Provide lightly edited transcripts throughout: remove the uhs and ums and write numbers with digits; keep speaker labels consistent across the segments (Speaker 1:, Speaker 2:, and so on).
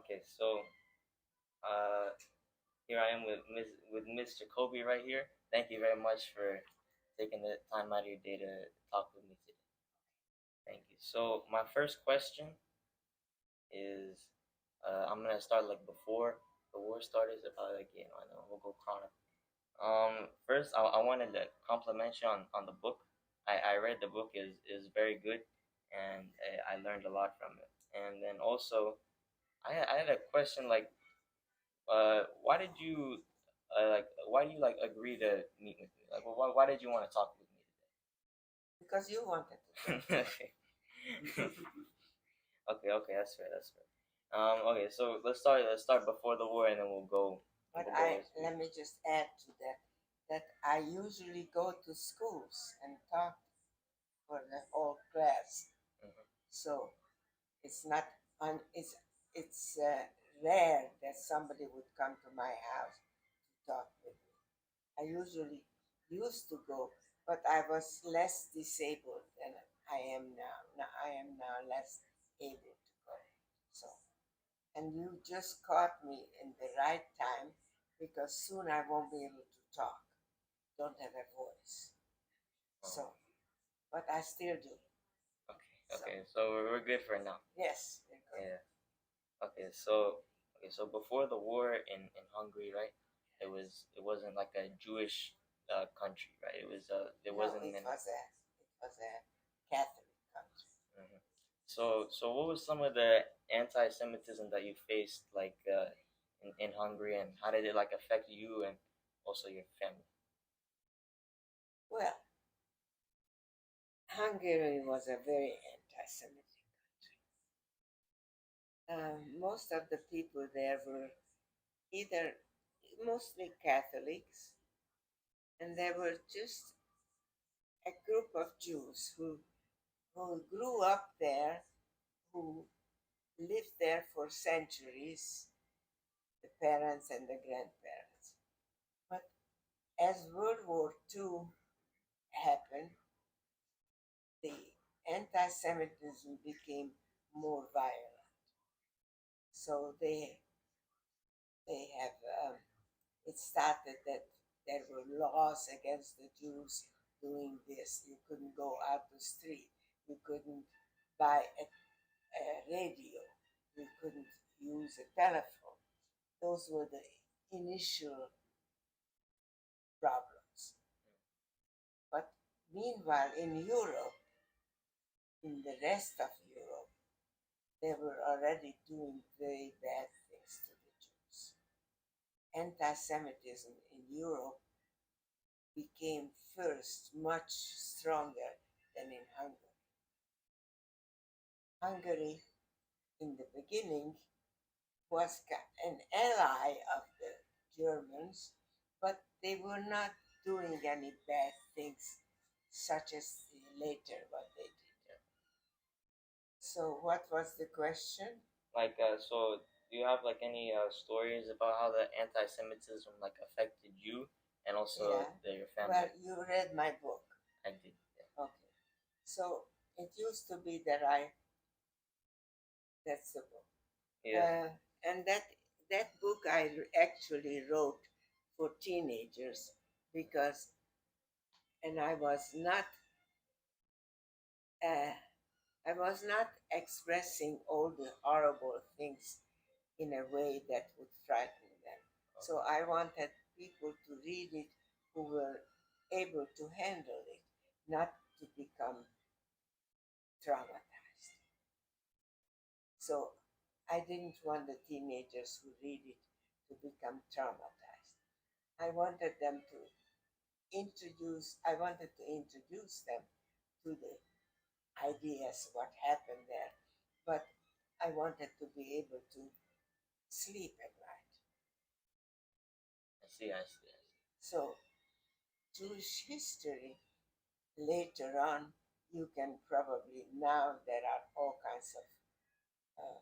Speaker 1: Okay, so uh, here I am with Miss Jacoby right here. Thank you very much for taking the time out of your day to talk with me today. Thank you. So my first question is, I'm gonna start like before the war started. So probably like I know we'll go chronic. First I wanted to compliment you on the book. I read the book is very good, and I learned a lot from it. And then also I had a question like why did you why do you like agree to meet with me? Like, why did you want to talk with me
Speaker 2: Because you wanted to.
Speaker 1: today? Okay, that's fair. That's fair. Okay, so let's start before the war, and then
Speaker 2: But
Speaker 1: we'll go.
Speaker 2: let me just add to that I usually go to schools and talk for the whole class.
Speaker 1: Mhm.
Speaker 2: So it's not it's rare that somebody would come to my house to talk with me. I usually used to go, but I was less disabled than I am now. Now I am now less able to go. So, and you just caught me in the right time because soon I won't be able to talk. Don't have a voice.
Speaker 1: Oh,
Speaker 2: So, but I still do.
Speaker 1: okay. So we're good for now.
Speaker 2: Yes, we're good.
Speaker 1: Yeah. Okay, so before the war in Hungary, right? It wasn't like a Jewish country, right? There
Speaker 2: No,
Speaker 1: wasn't
Speaker 2: it
Speaker 1: many.
Speaker 2: was a Catholic country.
Speaker 1: Mhm. So what was some of the anti-Semitism that you faced like in Hungary, and how did it like affect you and also your family?
Speaker 2: Well, Hungary was a very anti-Semitic country. Most of the people there were either mostly Catholics, and there were just a group of Jews who grew up there, who lived there for centuries, the parents and the grandparents. But as World War II happened, the anti-Semitism became more violent. So they have it started that there were laws against the Jews doing this. You couldn't go out the street. You couldn't buy a radio. You couldn't use a telephone. Those were the initial problems. But meanwhile, in Europe, in the rest of Europe, they were already doing very bad things to the Jews. Anti Semitism in Europe became first much stronger than in Hungary. Hungary, in the beginning, was an ally of the Germans, but they were not doing any bad things, such as later what they did. So, what was the question?
Speaker 1: Like so do you have like any stories about how the anti-Semitism like affected you and also
Speaker 2: Yeah.
Speaker 1: your family?
Speaker 2: Well, you read my book.
Speaker 1: I did. Yeah.
Speaker 2: Okay. So it used to be that's the book.
Speaker 1: Yeah.
Speaker 2: And that book I actually wrote for teenagers because, and uh, I was not expressing all the horrible things in a way that would frighten them. So I wanted people to read it who were able to handle it, not to become traumatized. So I didn't want the teenagers who read it to become traumatized. I wanted them to I wanted to introduce them to the ideas, what happened there, but I wanted to be able to sleep at night.
Speaker 1: I see.
Speaker 2: So, Jewish history, later on, you can probably, now there are all kinds of uh,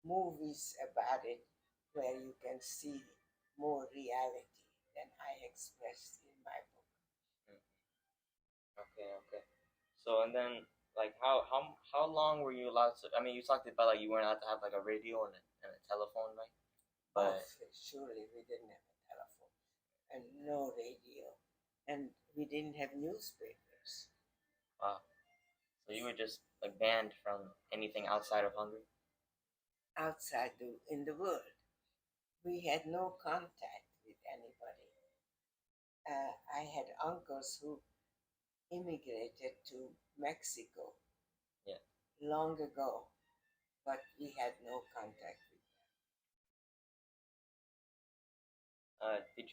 Speaker 2: movies about it where you can see more reality than I expressed in my book.
Speaker 1: Okay. So and then like how long were you allowed to? I mean, you talked about like you weren't allowed to have like a radio and a telephone, right?
Speaker 2: Oh,
Speaker 1: But
Speaker 2: surely we didn't have a telephone and no radio, and we didn't have newspapers
Speaker 1: wow, so you were just like banned from anything outside of Hungary.
Speaker 2: outside in the world. We had no contact with anybody. I had uncles who immigrated to Mexico
Speaker 1: Yeah.
Speaker 2: long ago, but we had no contact with
Speaker 1: Did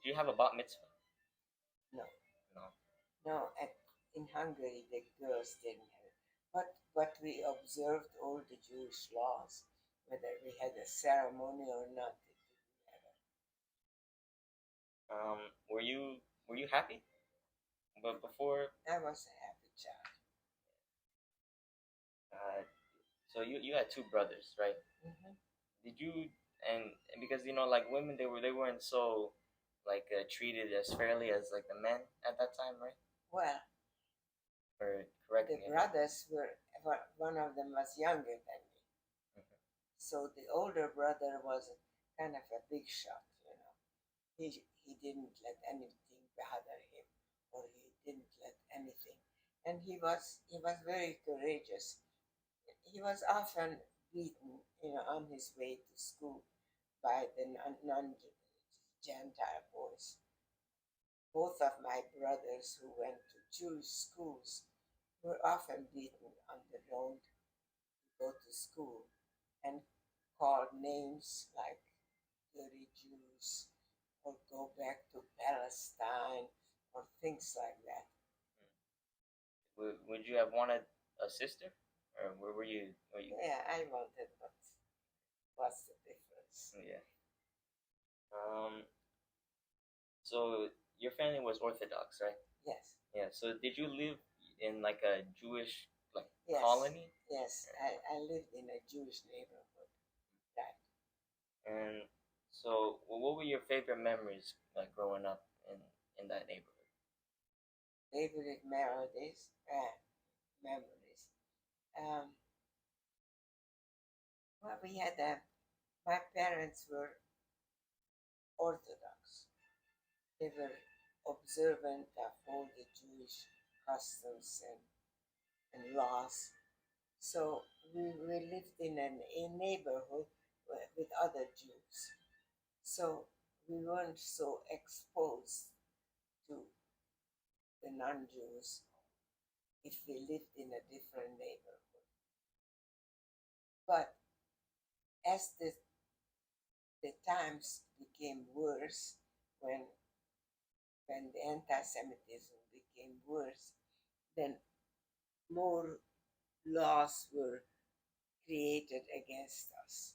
Speaker 1: you have a bat mitzvah?
Speaker 2: them. No,
Speaker 1: No.
Speaker 2: no. In Hungary, the girls didn't have it, but we observed all the Jewish laws, whether we had a ceremony or not. It didn't matter.
Speaker 1: Were you happy? But before,
Speaker 2: I was a happy child.
Speaker 1: uh, so you had two brothers, right?
Speaker 2: Hmm.
Speaker 1: Did you and because you know like women they weren't so like treated as fairly as like the men at that time, right?
Speaker 2: Well,
Speaker 1: Or correct
Speaker 2: the
Speaker 1: me if I'm
Speaker 2: brothers were, one of them was younger than me.
Speaker 1: Mhm.
Speaker 2: So the older brother was kind of a big shot, you know. He didn't let anything bother him, or he didn't let anything. And he was very courageous. He was often beaten, you know, on his way to school by the non-Gentile boys. Both of my brothers who went to Jewish schools were often beaten on the road to go to school and called names like dirty Jews or go back to Palestine or things like that.
Speaker 1: would you have wanted a sister, or were you
Speaker 2: Yeah, I wanted, but what's the difference?
Speaker 1: yeah. Um. So your family was Orthodox, right?
Speaker 2: Yes,
Speaker 1: Yeah. So did you live in like a Jewish like
Speaker 2: yes,
Speaker 1: colony?
Speaker 2: yes. I lived in a Jewish neighborhood. Right.
Speaker 1: And so, what were your favorite memories like growing up in that neighborhood?
Speaker 2: Favorite memories. Um, well, my parents were Orthodox. They were observant of all the Jewish customs and laws. So we lived in a neighborhood with other Jews. So we weren't so exposed to the non Jews if we lived in a different neighborhood. But as the times became worse, when when the anti-Semitism became worse, then more laws were created against us.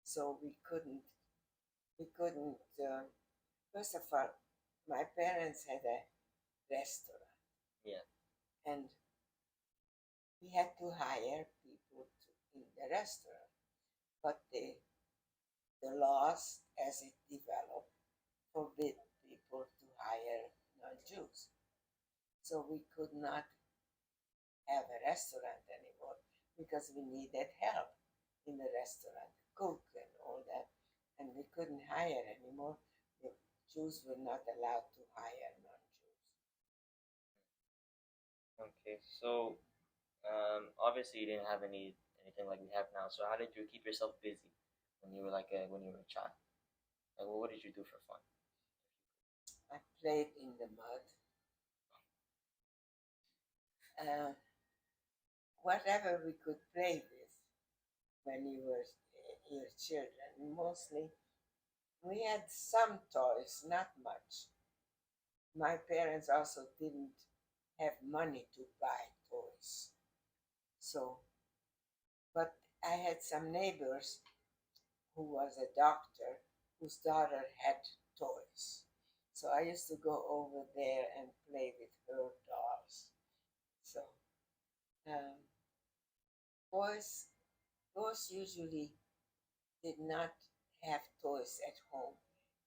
Speaker 2: So we couldn't. First of all, my parents had a restaurant,
Speaker 1: Yeah.
Speaker 2: and we had to hire people in the restaurant. But the laws, as it developed, forbid people to hire non-Jews. So we could not have a restaurant anymore because we needed help in the restaurant, cook and all that, and we couldn't hire anymore. The Jews were not allowed to hire non-Jews.
Speaker 1: Okay. So, obviously you didn't have anything like we have now. So how did you keep yourself busy when you were a child? Like, what did you do for fun?
Speaker 2: I played in the mud. Uh, Whatever we could play with when you were your children. Mostly, we had some toys, not much. My parents also didn't have money to buy toys. So, but I had some neighbors who was a doctor whose daughter had toys. So I used to go over there and play with her dolls. So, um, boys, boys usually did not have toys at home.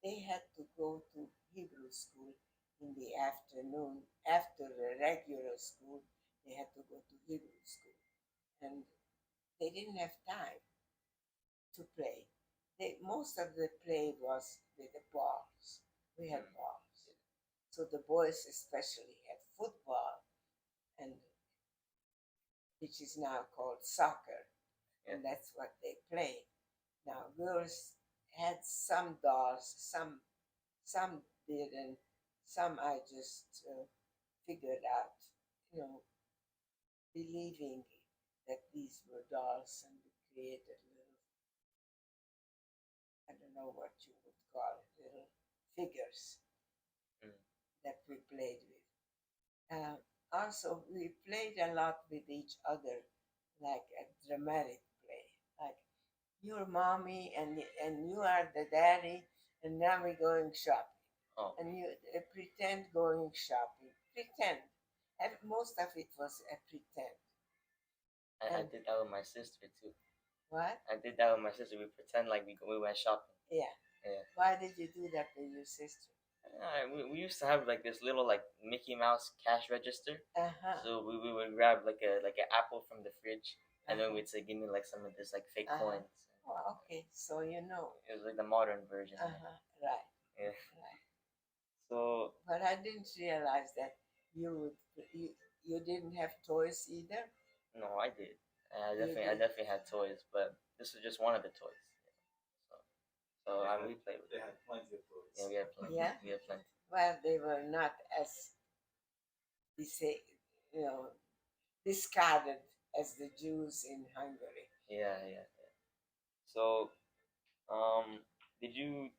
Speaker 2: They had to go to Hebrew school in the afternoon after the regular school. They had to go to Hebrew school, and they didn't have time to play. Most of the play was with the balls. We had balls. So the boys especially had football, and which is now called soccer, and that's what they played. Now girls had some dolls, some didn't, some I just figured out, you know, believing that these were dolls, and we created little, I don't know what you would call it, little figures that we played with. Also, we played a lot with each other, like a dramatic play, like you're mommy and you are the daddy, and now we're going shopping.
Speaker 1: Oh.
Speaker 2: And you pretend going shopping, pretend. And most of it was a pretend.
Speaker 1: I did that with my sister too.
Speaker 2: What?
Speaker 1: I did that with my sister. We pretend like we went shopping.
Speaker 2: Yeah.
Speaker 1: Yeah.
Speaker 2: Why did you do that with your sister?
Speaker 1: We used to have like this little like Mickey Mouse cash register.
Speaker 2: Uh-huh.
Speaker 1: So we would grab like an apple from the fridge, and then
Speaker 2: Uh-huh.
Speaker 1: we'd say, "Give me like some of this like fake
Speaker 2: Uh-huh.
Speaker 1: coins."
Speaker 2: Oh, okay. So you know.
Speaker 1: It was like the modern version.
Speaker 2: Uh-huh. Right.
Speaker 1: Yeah.
Speaker 2: Right.
Speaker 1: So.
Speaker 2: But I didn't realize that you you didn't have toys either.
Speaker 1: No, I did. I
Speaker 2: You
Speaker 1: definitely
Speaker 2: did.
Speaker 1: had toys, but this was just one of the toys. So we played with
Speaker 3: They
Speaker 1: it.
Speaker 3: had plenty of toys.
Speaker 1: Yeah, we had plenty.
Speaker 2: Yeah?
Speaker 1: We had plenty.
Speaker 2: Well, they were not as you know, discarded as the Jews in Hungary.
Speaker 1: Yeah, yeah, yeah. So, um, did you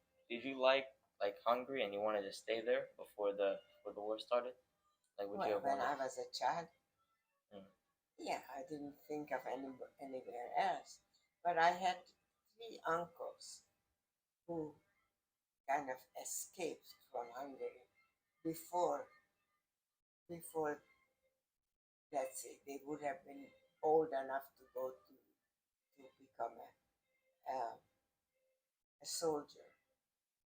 Speaker 1: like Hungary and you wanted to stay there before the war started? Like, would you
Speaker 2: Well,
Speaker 1: have
Speaker 2: when
Speaker 1: wanted?
Speaker 2: I was a child,
Speaker 1: Mm.
Speaker 2: yeah, I didn't think of anywhere else. But I had three uncles who kind of escaped from Hungary before before let's say they would have been old enough to go to become a soldier.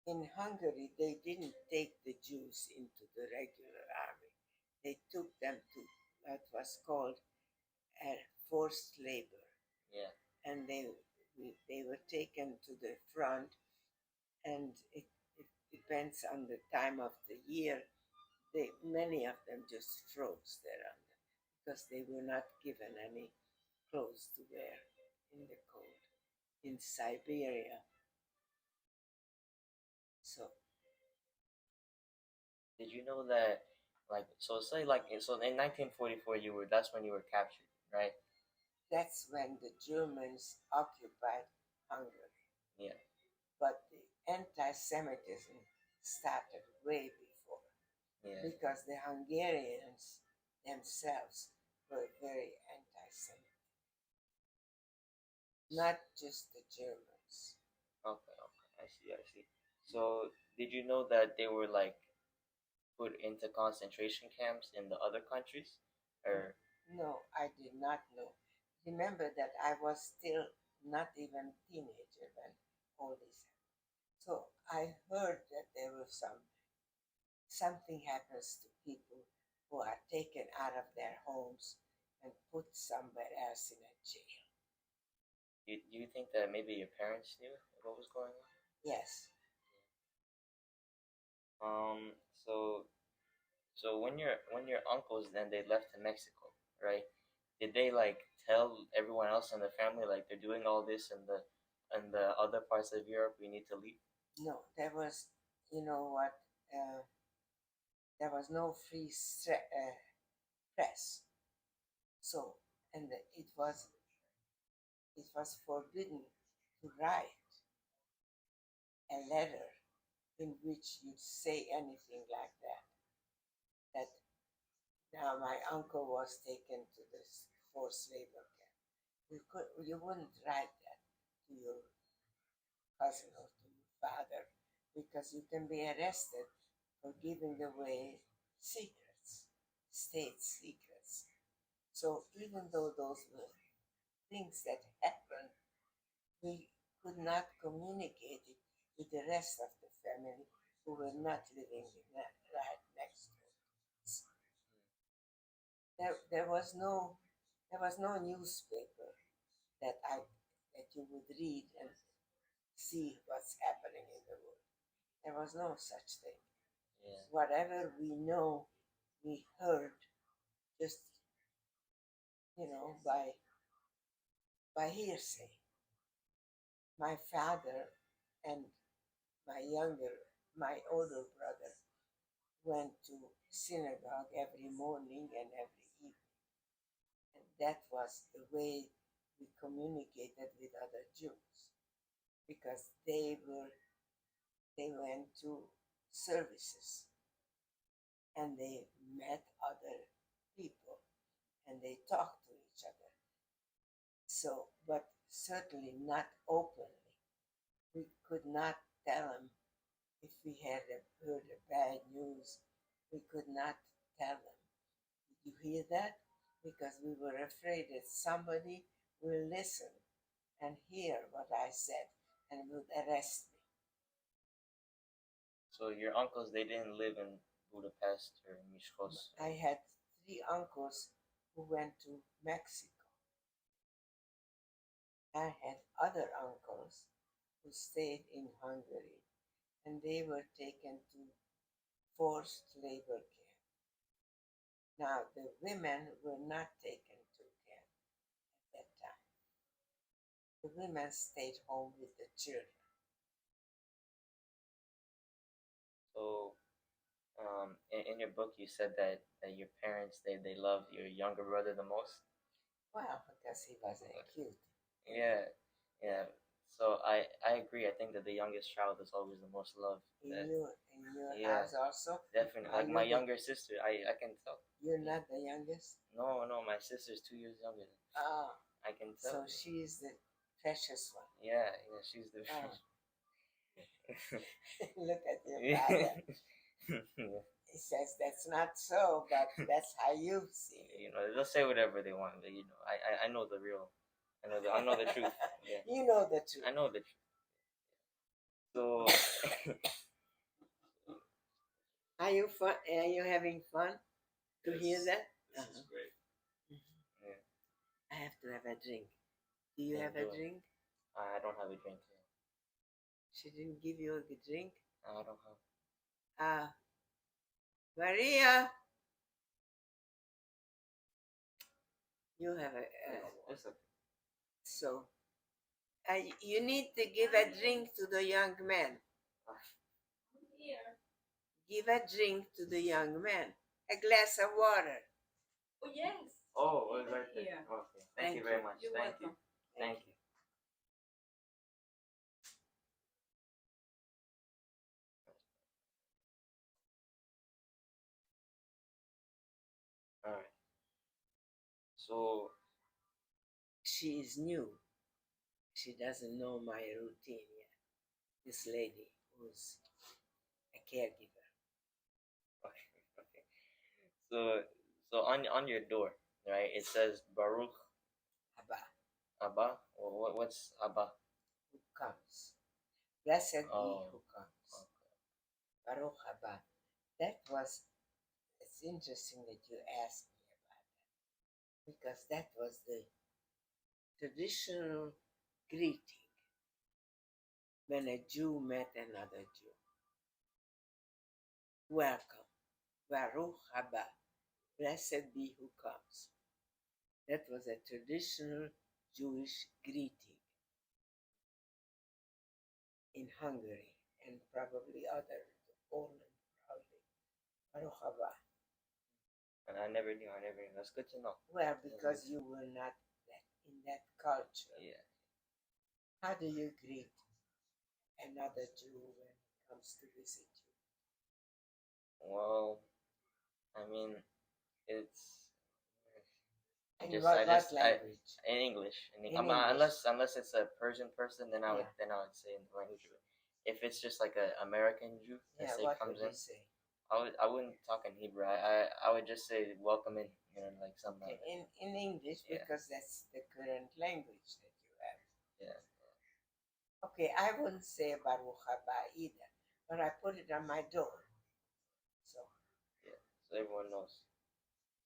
Speaker 2: In Hungary, they didn't take the Jews into the regular army. They took them to what was called forced labor,
Speaker 1: Yeah.
Speaker 2: and they were taken to the front, and it depends on the time of the year. Many of them just froze there under because they were not given any clothes to wear in the cold in Siberia. So
Speaker 1: Did you know that like so say like so in 1944 that's when you were captured, right?
Speaker 2: that's when the Germans occupied Hungary.
Speaker 1: Yeah.
Speaker 2: But the anti-Semitism started way before,
Speaker 1: Yeah.
Speaker 2: because the Hungarians themselves were very anti-Semitic, not just the Germans.
Speaker 1: Okay. Okay. I see. I see. So did you know that they were like put into concentration camps in the other countries, or?
Speaker 2: No, I did not know. Remember that I was still not even teenager when all this happened. So I heard that there was something happens to people who are taken out of their homes and put somewhere else in a jail.
Speaker 1: Do you think that maybe your parents knew what was going on?
Speaker 2: Yes.
Speaker 1: Um. So when your uncles then they left to Mexico, right? Did they like tell everyone else in the family like they're doing all this in the other parts of Europe? We need to leave.
Speaker 2: No, there was, you know what, there was no free press. So, and it was forbidden to write a letter in which you'd say anything like that. That now my uncle was taken to this forced labor camp. You wouldn't write that to your cousin or to your father, because you can be arrested for giving away secrets, state secrets. So even though those were things that happened, we could not communicate it with the rest of the family who were not living right next door. there was no newspaper that you would read and see what's happening in the world. There was no such thing.
Speaker 1: Yeah.
Speaker 2: Whatever we know, we heard just by hearsay. My father and my older brother went to synagogue every morning and every evening, and that was the way we communicated with other Jews because they went to services and they met other people and they talked to each other. So, but certainly not openly. We could not tell them if we had heard a bad news. We could not tell them, "Did you hear that?" Because we were afraid that somebody will listen and hear what I said and would arrest me.
Speaker 1: So your uncles, they didn't live in Budapest or Miskolc.
Speaker 2: I had 3 uncles who went to Mexico. I had other uncles who stayed in Hungary and they were taken to forced labor camp. Now, the women were not taken to camp at that time. The women stayed home with the children.
Speaker 1: So, in your book, you said that your parents they love your younger brother the most.
Speaker 2: Well, because he was cute.
Speaker 1: Yeah, yeah. So I agree. I think that the youngest child is always the most loved.
Speaker 2: In your
Speaker 1: Yeah,
Speaker 2: house also?
Speaker 1: definitely.
Speaker 2: Are
Speaker 1: Like
Speaker 2: you
Speaker 1: my
Speaker 2: the-
Speaker 1: younger sister, I can tell.
Speaker 2: You're not the youngest?
Speaker 1: No, my sister's 2 years younger.
Speaker 2: Ah,
Speaker 1: I can
Speaker 2: so
Speaker 1: tell.
Speaker 2: she's the precious one.
Speaker 1: Yeah, she's the.
Speaker 2: Ah. Look at your father.
Speaker 1: Yeah.
Speaker 2: He says that's not so, but that's how you see it.
Speaker 1: You know, they'll say whatever they want, but I know the real. I know the truth. Yeah.
Speaker 2: You know the truth.
Speaker 1: I know the truth. So.
Speaker 2: Are you fun? Are you having fun to hear that?
Speaker 3: This is great.
Speaker 1: Yeah.
Speaker 2: I have to have a drink. Do you have a
Speaker 1: Enjoy.
Speaker 2: drink?
Speaker 1: I don't have a drink here.
Speaker 2: She didn't give you a drink?
Speaker 1: I don't have.
Speaker 2: Maria, you have a.
Speaker 1: It's okay.
Speaker 2: So, you need to give a drink to the young man. Give a drink to the young man. A glass of water.
Speaker 3: Oh, yes.
Speaker 1: Oh, it was right there.
Speaker 3: Yeah.
Speaker 1: Okay. Thank you very much.
Speaker 3: You're
Speaker 1: Thank
Speaker 3: welcome.
Speaker 1: you. Thank you. All right. So,
Speaker 2: She is new. She doesn't know my routine yet. This lady who's a caregiver.
Speaker 1: okay. So on your door, right? It says Baruch
Speaker 2: Abba,
Speaker 1: Abba. What's Abba?
Speaker 2: who comes. Blessed be
Speaker 1: Oh.
Speaker 2: who comes.
Speaker 1: Okay.
Speaker 2: Baruch Abba. It's interesting that you asked me about that because that was the traditional greeting when a Jew met another Jew. Welcome, Baruch Haba, blessed be who comes. That was a traditional Jewish greeting in Hungary and probably Poland, probably. Baruch Haba.
Speaker 1: And I never knew. That's good to know.
Speaker 2: Well, because you were not in that culture.
Speaker 1: Yeah.
Speaker 2: How do you greet another Jew when he comes to visit you?
Speaker 1: Well, I mean, it's.
Speaker 2: In
Speaker 1: Just,
Speaker 2: what,
Speaker 1: I just,
Speaker 2: language?
Speaker 1: in English.
Speaker 2: In English.
Speaker 1: Unless it's a Persian person, then I would say in the language. If it's just like an American Jew that
Speaker 2: what
Speaker 1: comes
Speaker 2: would
Speaker 1: in,
Speaker 2: you say?
Speaker 1: I wouldn't talk in Hebrew. I would just say welcome in, like something.
Speaker 2: Okay, in English, because that's the current language that you have.
Speaker 1: Yeah.
Speaker 2: Okay, I wouldn't say Baruch Haba either, but I put it on my door. So
Speaker 1: Yeah, so everyone knows.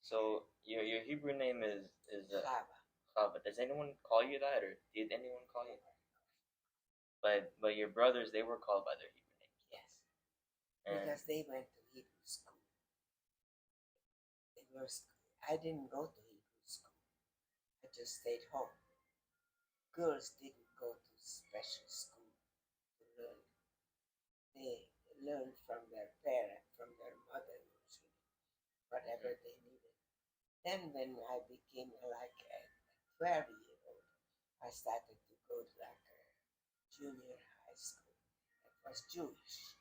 Speaker 1: So your Hebrew name is
Speaker 2: Chava.
Speaker 1: Chava. Does anyone call you that, or did anyone call you that? But your brothers, they were called by their Hebrew names.
Speaker 2: Yes,
Speaker 1: And
Speaker 2: because they went to Hebrew school. I didn't go to Hebrew school. I just stayed home. Girls didn't go to special school to learn. They learned from their parent, from their mother usually, whatever they needed. Then when I became like a 12-year-old, I started to go to like a junior high school that was Jewish.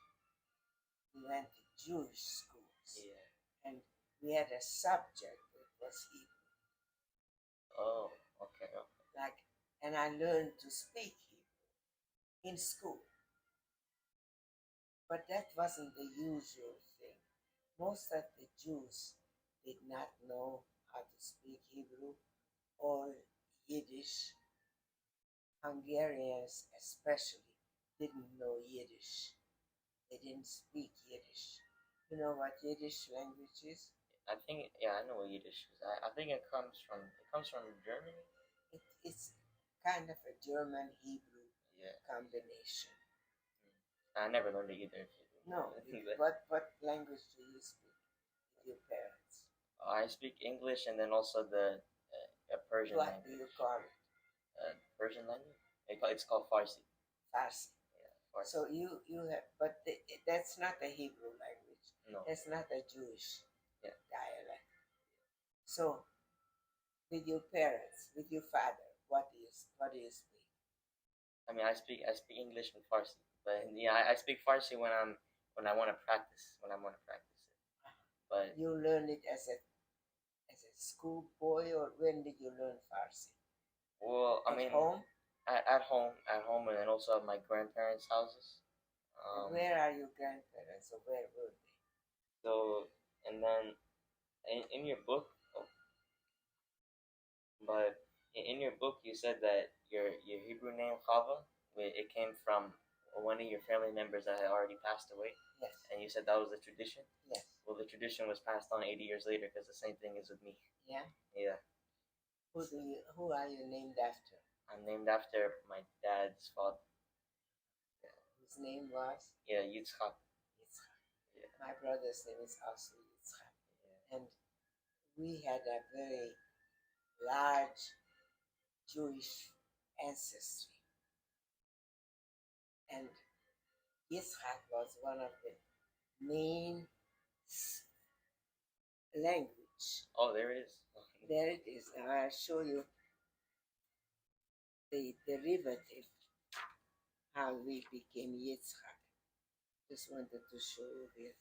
Speaker 2: We went to Jewish schools.
Speaker 1: yeah.
Speaker 2: And we had a subject that was Hebrew.
Speaker 1: Oh, okay.
Speaker 2: And I learned to speak Hebrew in school. But that wasn't the usual thing. Most of the Jews did not know how to speak Hebrew or Yiddish. Hungarians especially didn't know Yiddish. They didn't speak Yiddish. You know what Yiddish language is?
Speaker 1: I think I know what Yiddish is. I think it comes from Germany.
Speaker 2: It's kind of a German Hebrew
Speaker 1: Yeah.
Speaker 2: combination.
Speaker 1: I never learned it either.
Speaker 2: No, what language do you speak with your parents?
Speaker 1: I speak English and then also the Persian
Speaker 2: What
Speaker 1: language.
Speaker 2: do you call it?
Speaker 1: Persian language? It's called Farsi.
Speaker 2: Farsi.
Speaker 1: Yeah, Farsi.
Speaker 2: So you have, but that's not a Hebrew language.
Speaker 1: No.
Speaker 2: That's not a Jewish
Speaker 1: Yeah.
Speaker 2: dialect. So, with your parents, with your father, what do you speak?
Speaker 1: I mean, I speak English and Farsi, but yeah, I speak Farsi when I want to practice it. But
Speaker 2: you learn it as a schoolboy, or when did you learn Farsi?
Speaker 1: Well, I mean,
Speaker 2: home.
Speaker 1: At home, and then also at my grandparents' houses.
Speaker 2: And where are your grandparents, or where were they?
Speaker 1: So, and then in your book, but in your book, you said that your Hebrew name Chava, it came from one of your family members that had already passed away.
Speaker 2: Yes.
Speaker 1: And you said that was the tradition.
Speaker 2: Yes.
Speaker 1: Well, the tradition was passed on 80 years later, because the same thing is with me.
Speaker 2: Yeah.
Speaker 1: Yeah.
Speaker 2: Who are you named after?
Speaker 1: I'm named after my dad's father.
Speaker 2: Yeah. His name was?
Speaker 1: Yeah, Yitzchak.
Speaker 2: Yeah. My brother's name is also Yitzchak. Yeah. And we had a very large Jewish ancestry. And Yitzchak was one of the main language.
Speaker 1: Oh, there it is.
Speaker 2: There it is. Now I'll show you the derivative, how we became Yitzchak. Just wanted to show you here.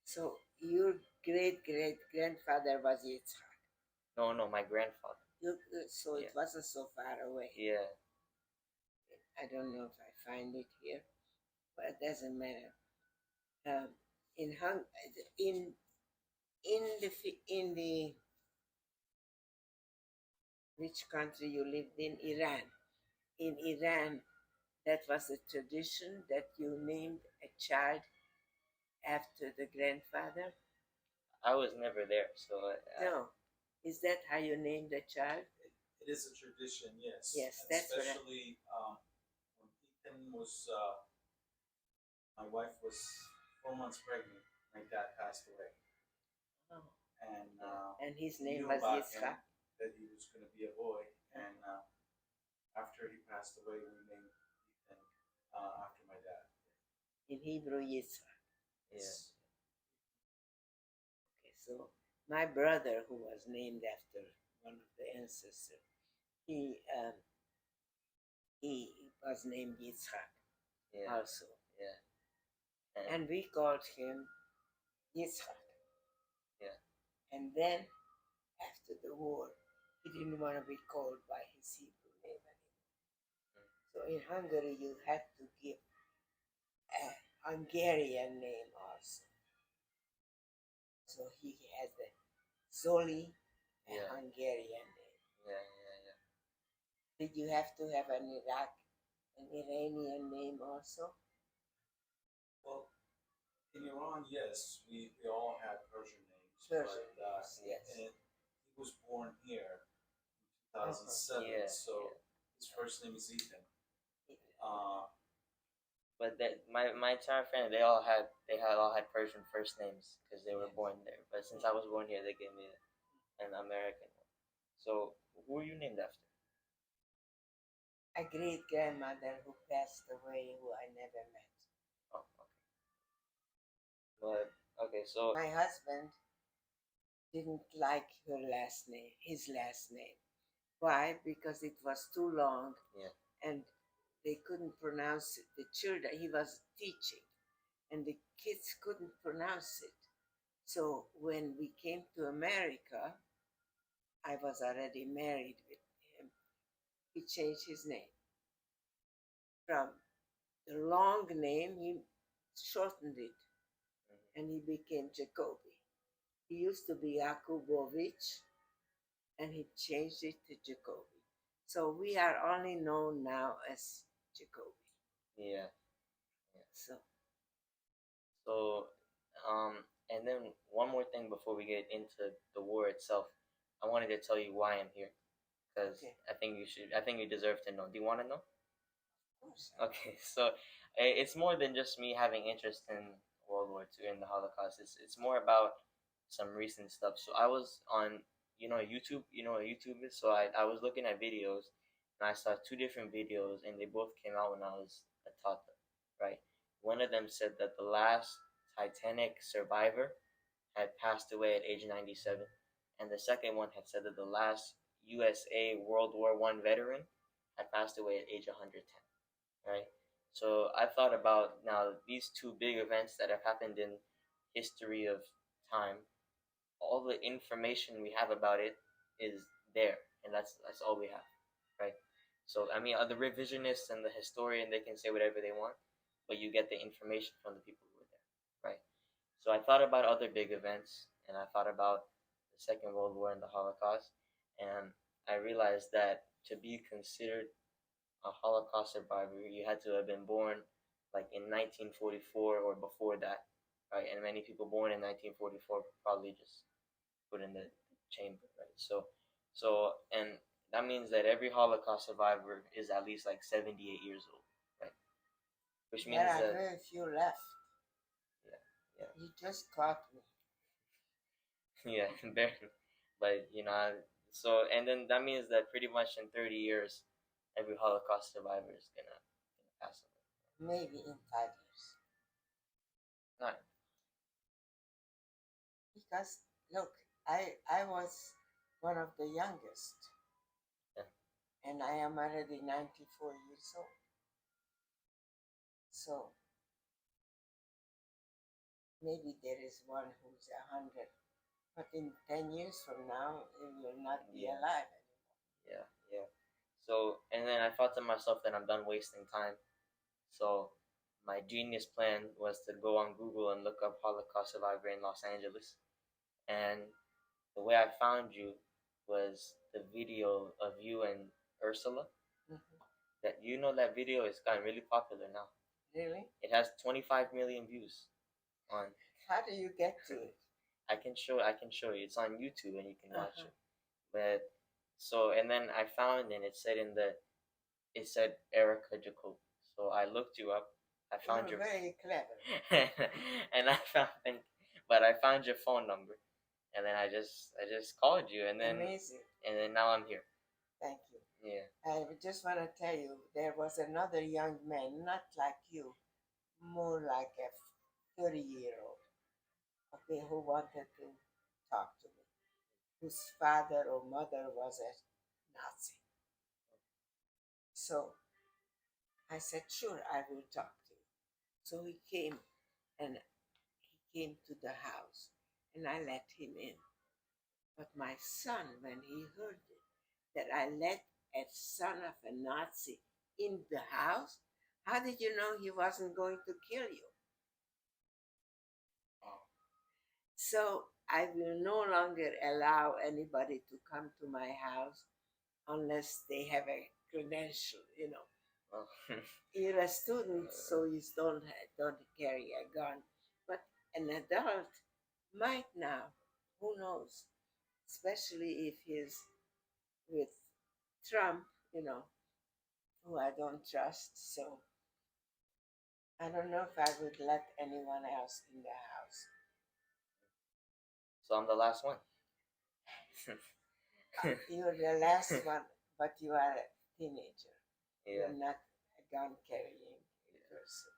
Speaker 2: So your great-great-grandfather was Yitzchak.
Speaker 1: No, my grandfather.
Speaker 2: So it wasn't so far away.
Speaker 1: Yeah.
Speaker 2: I don't know if I find it here, but it doesn't matter. In the which country you lived in? Iran. In Iran, that was a tradition that you named a child after the grandfather.
Speaker 1: I was never there, so.
Speaker 2: No, is that how you named the child?
Speaker 3: It is a tradition, yes.
Speaker 2: Yes,
Speaker 3: and
Speaker 2: that's
Speaker 3: especially when Ethan was, my wife was 4 months pregnant. My dad passed away.
Speaker 2: Oh.
Speaker 3: And
Speaker 2: his
Speaker 3: we
Speaker 2: name
Speaker 3: knew
Speaker 2: was
Speaker 3: about
Speaker 2: Yitzchak.
Speaker 3: him, that he was going to be a boy, and after he passed away, we named Ethan after my dad.
Speaker 2: In Hebrew, Yitzchak.
Speaker 1: Yes.
Speaker 2: Okay, so my brother, who was named after one of the ancestors, he was named Yitzchak.
Speaker 1: Yeah.
Speaker 2: Also.
Speaker 1: Yeah.
Speaker 2: And we called him Yitzchak.
Speaker 1: Yeah.
Speaker 2: And then, after the war, he didn't want to be called by his Hebrew name anymore. So in Hungary, you had to give a Hungarian name also. So he has the Zoli, a Hungarian name.
Speaker 1: Yeah.
Speaker 2: Did you have to have an Iranian name also?
Speaker 3: Well, in Iran, yes, we all had Persian names.
Speaker 2: Version,
Speaker 3: but
Speaker 2: yes.
Speaker 3: he was born here in 2007,
Speaker 1: Yeah,
Speaker 3: so
Speaker 1: yeah.
Speaker 3: his first name is Ethan.
Speaker 1: But that my entire family they all had Persian first names because they were
Speaker 2: Yes.
Speaker 1: born there. But since I was born here, they gave me an American one. So who are you named after?
Speaker 2: A great grandmother who passed away, who I never met.
Speaker 1: Oh, okay. But okay, so
Speaker 2: My husband didn't like his last name. Why? Because it was too long
Speaker 1: yeah,
Speaker 2: and they couldn't pronounce it. The children, he was teaching, and the kids couldn't pronounce it. So when we came to America, I was already married with him. He changed his name from the long name, he shortened it and he became Jacoby. He used to be Yakubovich and he changed it to Jacoby. So we are only known now as Jacoby.
Speaker 1: yeah.
Speaker 2: So
Speaker 1: So and then one more thing before we get into the war itself, I wanted to tell you why I'm here because
Speaker 2: Okay.
Speaker 1: I think you should. I think you deserve to know. Do you want to know?
Speaker 2: of course,
Speaker 1: Okay, so it's more than just me having interest in World War II and the Holocaust. It's more about some recent stuff. So I was on, YouTube. You know what YouTube is? So I was looking at videos, and I saw two different videos, and they both came out when I was a toddler, right? One of them said that the last Titanic survivor had passed away at age 97, and the second one had said that the last USA World War One veteran had passed away at age 110, right? So I thought about now these two big events that have happened in history of time. All the information we have about it is there, and that's all we have, right? So I mean, the revisionists and the historian, they can say whatever they want, but you get the information from the people who were there, right? So I thought about other big events, and I thought about the Second World War and the Holocaust, and I realized that to be considered a Holocaust survivor, you had to have been born like in 1944 or before that, right? And many people born in 1944 probably just put in the chamber, right? And that means that every Holocaust survivor is at least like 78 years old, right? Which means
Speaker 2: there are
Speaker 1: that
Speaker 2: very few left.
Speaker 1: yeah,
Speaker 2: You just caught me.
Speaker 1: yeah, barely. But so and then that means that pretty much in 30 years, every Holocaust survivor is gonna pass away.
Speaker 2: Maybe in 5 years.
Speaker 1: Not
Speaker 2: Because look, I was one of the youngest.
Speaker 1: yeah.
Speaker 2: And I am already 94 years old. So maybe there is one who's 100. But in 10 years from now, he will not be
Speaker 1: Yeah.
Speaker 2: alive anymore.
Speaker 1: Yeah. So, and then I thought to myself that I'm done wasting time. So, my genius plan was to go on Google and look up Holocaust survivor in Los Angeles. And the way I found you was the video of you and Ursula.
Speaker 2: Mm-hmm.
Speaker 1: That video has gotten really popular now.
Speaker 2: Really?
Speaker 1: It has 25 million views on.
Speaker 2: How do you get to it?
Speaker 1: I can show you. It's on YouTube and you can watch
Speaker 2: Uh-huh.
Speaker 1: it. But so and then I found and it said Erika Jacoby. So I looked you up. I found
Speaker 2: You're
Speaker 1: your
Speaker 2: very clever.
Speaker 1: and I found your phone number, and then I just called you, and then
Speaker 2: Amazing.
Speaker 1: now I'm here.
Speaker 2: Thank you.
Speaker 1: Yeah.
Speaker 2: I just want to tell you, there was another young man, not like you, more like a 30-year-old, okay, who wanted to talk to me, whose father or mother was a Nazi. So I said, sure, I will talk to you. So he came and he came to the house and I let him in. But my son, when he heard it, that I let a son of a Nazi in the house, how did you know he wasn't going to kill you? So I will no longer allow anybody to come to my house unless they have a credential.
Speaker 1: Well,
Speaker 2: You're a student, so you don't carry a gun. But an adult might now. who knows? Especially if he's with Trump, who I don't trust. So I don't know if I would let anyone else in the house.
Speaker 1: So I'm the last one.
Speaker 2: You're the last one, but you are a teenager.
Speaker 1: Yeah.
Speaker 2: You're not a gun carrying person.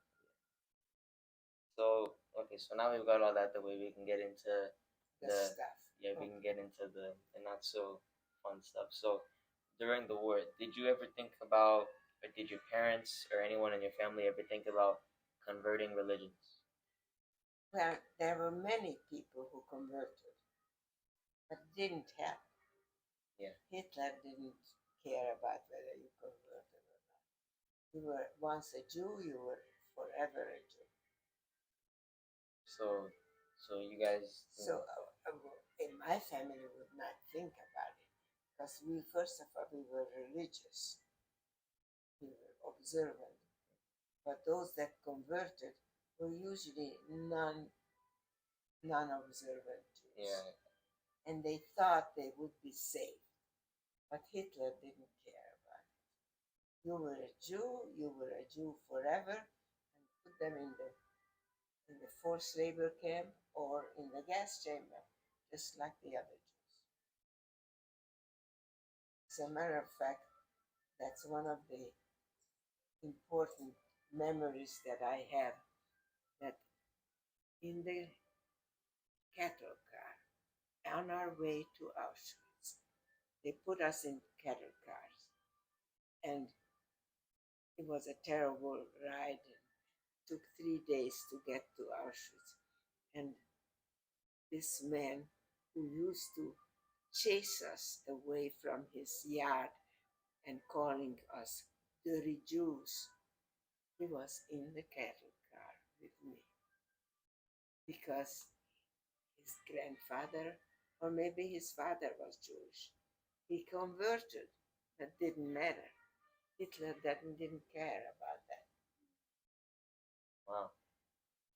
Speaker 1: So okay, so now we've got all that the way we can get into
Speaker 2: The stuff.
Speaker 1: yeah, we can get into the not so fun stuff. So during the war, did you ever think about, or did your parents or anyone in your family ever think about converting religions?
Speaker 2: Well, there were many people who converted, but it didn't help.
Speaker 1: Yeah.
Speaker 2: Hitler didn't care about whether you converted or not. You were once a Jew, you were forever a Jew.
Speaker 1: So you guys.
Speaker 2: So in my family would not think about it because we, first of all, we were religious, we were observant, but those that converted were usually non-observant Jews,
Speaker 1: Yeah.
Speaker 2: and they thought they would be safe, but Hitler didn't care about it. You were a Jew forever, and put them in the forced labor camp or in the gas chamber, just like the other Jews. As a matter of fact, that's one of the important memories that I have, that in the cattle car on our way to Auschwitz, they put us in cattle cars, and it was a terrible ride. It took 3 days to get to Auschwitz, and this man who used to chase us away from his yard and calling us dirty Jews, he was in the cattle car with me because his grandfather, or maybe his father, was Jewish. He converted, that didn't matter. Hitler didn't care about that.
Speaker 1: Wow.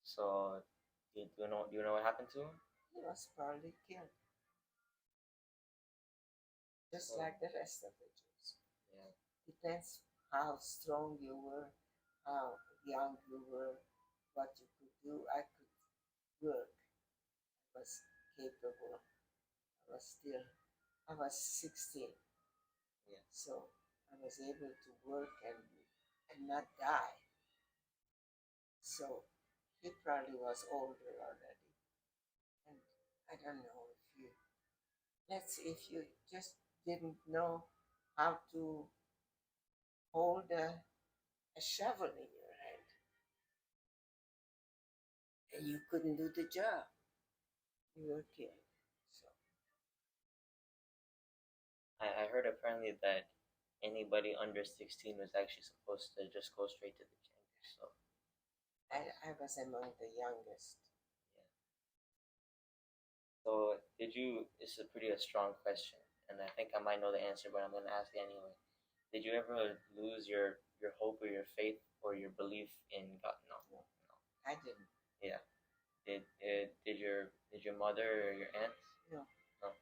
Speaker 1: So do you know what happened to him?
Speaker 2: He was probably killed, just
Speaker 1: Oh.
Speaker 2: like the rest of the Jews.
Speaker 1: Yeah.
Speaker 2: Depends how strong you were, how young you were, what you could do. I could work. I was capable. I was 16.
Speaker 1: Yeah.
Speaker 2: So I was able to work and not die. So he probably was older already. And I don't know if you just didn't know how to hold a shovel in your hand, and you couldn't do the job, you were killed. So
Speaker 1: I heard apparently that anybody under 16 was actually supposed to just go straight to the chamber. So
Speaker 2: I was among the youngest.
Speaker 1: yeah. So did you? This is a pretty strong question, and I think I might know the answer, but I'm gonna ask it anyway. Did you ever lose your hope or your faith or your belief in God? No.
Speaker 2: No, I didn't.
Speaker 1: Yeah. Did your mother or your aunt?
Speaker 2: No.
Speaker 1: No.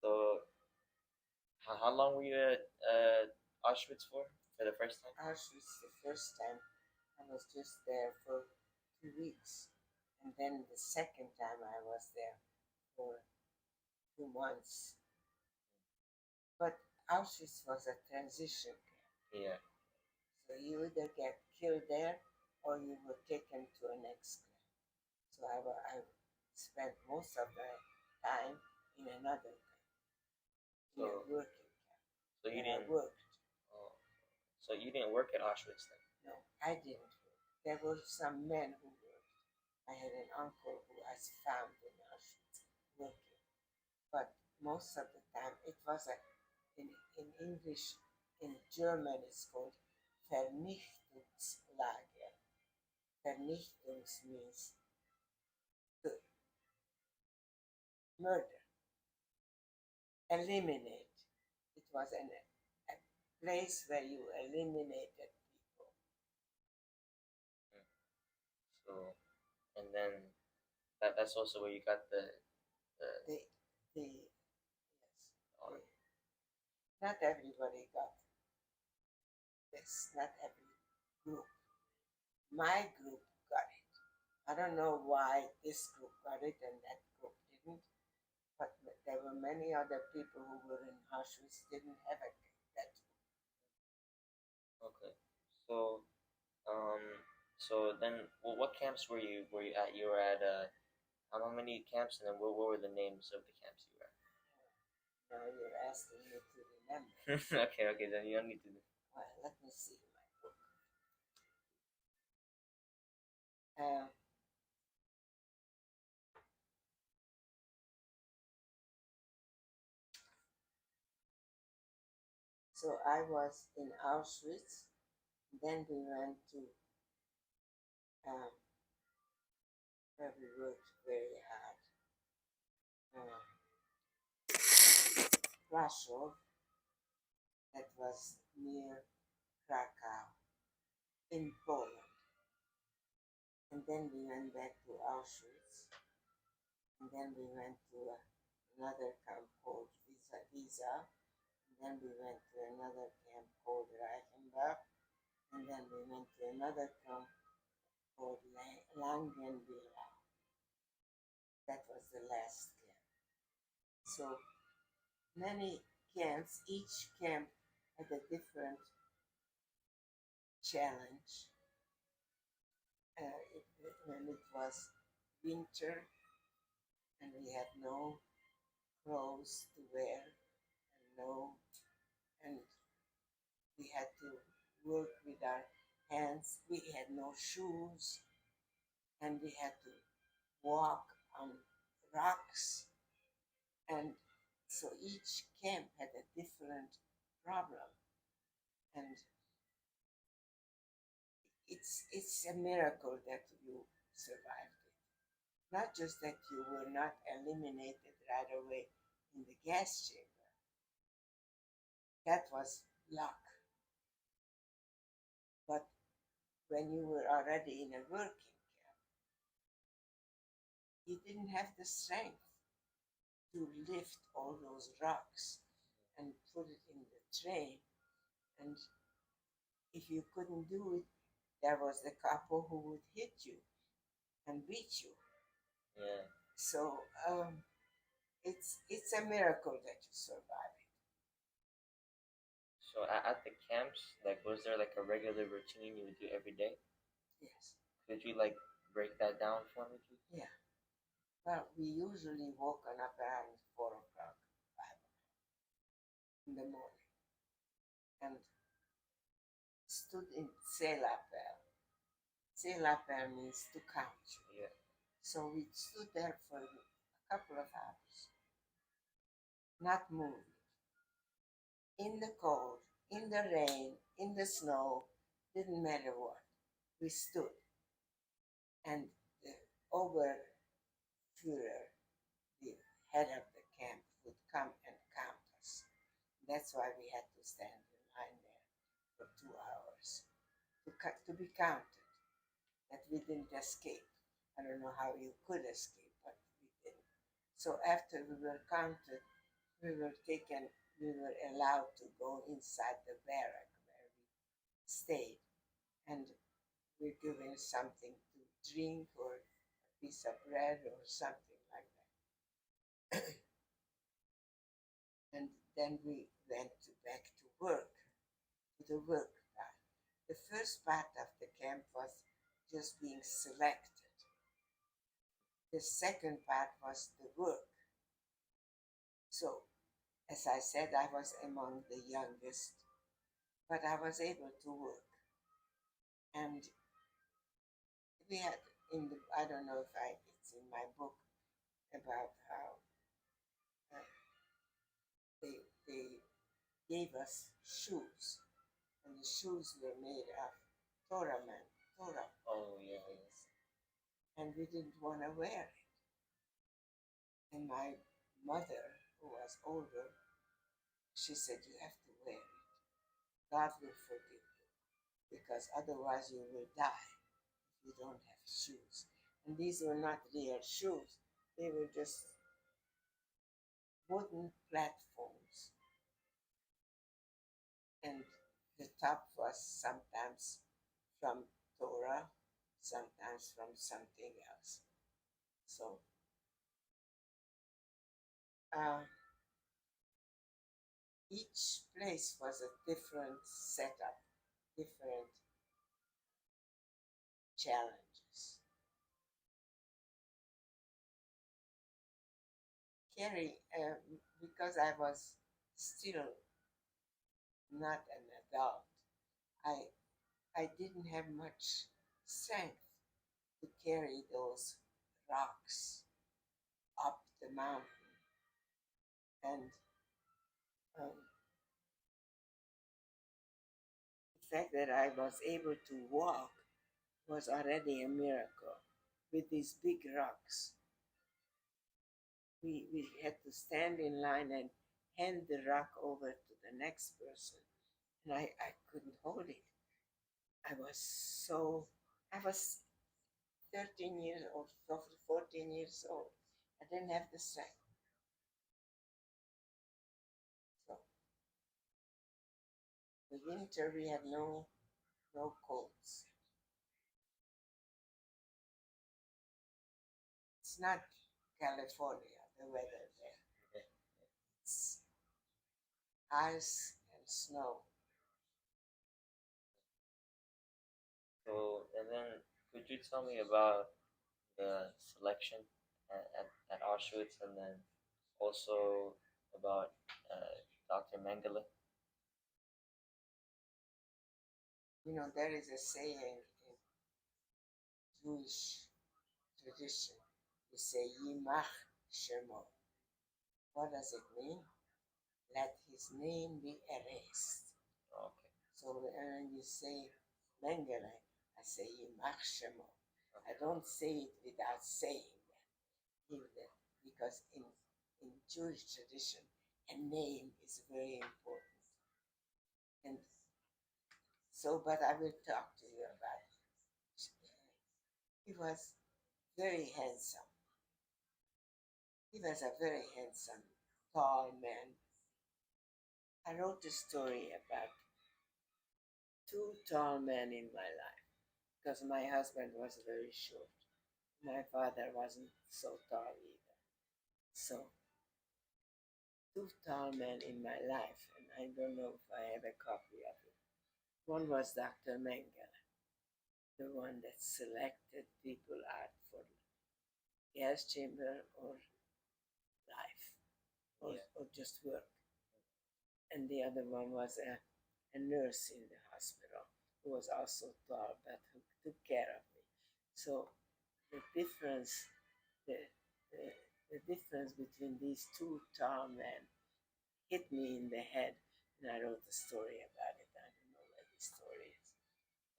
Speaker 1: So how long were you at Auschwitz for the first time?
Speaker 2: Auschwitz, the first time, I was just there for 2 weeks. And then the second time I was there for 2 months. But Auschwitz was a transition camp.
Speaker 1: Yeah.
Speaker 2: So you either get killed there or you were taken to a next camp. So I spent most of the time in another camp, in a working camp.
Speaker 1: So you
Speaker 2: I
Speaker 1: didn't.
Speaker 2: worked.
Speaker 1: Oh, so you didn't work at Auschwitz then?
Speaker 2: No, I didn't work. There were some men who worked. I had an uncle who was found in Auschwitz working. But most of the time it was in English, in German it's called Vernichtungslager. Vernichtungs means to murder, eliminate. It was a place where you eliminated people.
Speaker 1: So, and then that's also where you got
Speaker 2: They, yes,
Speaker 1: Oh,
Speaker 2: not everybody got this, not every group. My group got it. I don't know why this group got it and that group didn't, but there were many other people who were in Auschwitz didn't have it. That
Speaker 1: okay. So, um, so then, well, what camps were you? Were you at? You were at how many camps, and then what were the names of the camps you were
Speaker 2: now you're asking me to remember.
Speaker 1: at? Okay, okay, then you don't need to.
Speaker 2: Well, let me see my book. Uh, so I was in Auschwitz. Then we went to um, where we worked very hard. Warsaw, that was near Krakow in Poland. And then we went back to Auschwitz. And then we went to another camp called Visa. And then we went to another camp called Reichenbach. And then we went to another camp called Langenbila. That was the last camp. So many camps, each camp had a different challenge. When it was winter and we had no clothes to wear and we had to work with our hands. We had no shoes and we had to walk on rocks. And so each camp had a different problem. And it's a miracle that you survived it. Not just that you were not eliminated right away in the gas chamber. That was luck. But when you were already in a working camp, you didn't have the strength to lift all those rocks and put it in the train. And if you couldn't do it, there was the couple who would hit you and beat you.
Speaker 1: Yeah.
Speaker 2: So it's a miracle that you survive it.
Speaker 1: So at the camps, like, was there like a regular routine you would do every day?
Speaker 2: Yes.
Speaker 1: Could you like break that down for me, please?
Speaker 2: Yeah. Well, we usually woke up around 4 o'clock, 5 o'clock in the morning, and stood in Selapel. Selapel means to count.
Speaker 1: Yeah.
Speaker 2: So we stood there for a couple of hours, not moving, in the cold, in the rain, in the snow, didn't matter what. We stood, and the Oberführer, the head of the camp, would come and count us. That's why we had to stand in line there for 2 hours to be counted, that we didn't escape. I don't know how you could escape, but we didn't. So after we were counted, we were allowed to go inside the barrack where we stayed, and we're given something to drink or a piece of bread or something like that. And then we went back to work, to the work part. The first part of the camp was just being selected. The second part was the work. So, as I said, I was among the youngest, but I was able to work. And we had I don't know if it's in my book about how they gave us shoes, and the shoes were made of Torah.
Speaker 1: Oh yeah, yes.
Speaker 2: And we didn't want to wear it. And my mother, who was older, she said, "You have to wear it. God will forgive you, because otherwise you will die if you don't have shoes." And these were not real shoes; they were just wooden platforms, and the top was sometimes from Torah, sometimes from something else. So uh, each place was a different setup, different challenges. Carrie, because I was still not an adult, I I didn't have much strength to carry those rocks up the mountain, and um, the fact that I was able to walk was already a miracle. With these big rocks, we had to stand in line and hand the rock over to the next person, and I couldn't hold it. I was so, I was 13 years old, 14 years old. I didn't have the strength. So the winter we had no coats. It's not California, the weather there. It's ice and snow.
Speaker 1: So, and then could you tell me about the selection at Auschwitz, and then also about Dr. Mengele?
Speaker 2: You know, there is a saying in Jewish tradition. You say Yimach Shemo. What does it mean? Let his name be erased.
Speaker 1: Okay.
Speaker 2: So when you say Mengele, I say Yimach Shemo. I don't say it without saying that, because in Jewish tradition, a name is very important. And so, but I will talk to you about it. He was very handsome. He was a very handsome, tall man. I wrote a story about two tall men in my life because my husband was very short. My father wasn't so tall either. So, two tall men in my life, and I don't know if I have a copy of it. One was Dr. Mengele, the one that selected people out for gas chamber or life, or just work. And the other one was a nurse in the hospital who was also tall but who took care of me. So the difference, the, the, the difference between these two tall men hit me in the head, and I wrote a story about it. I don't know where the story is.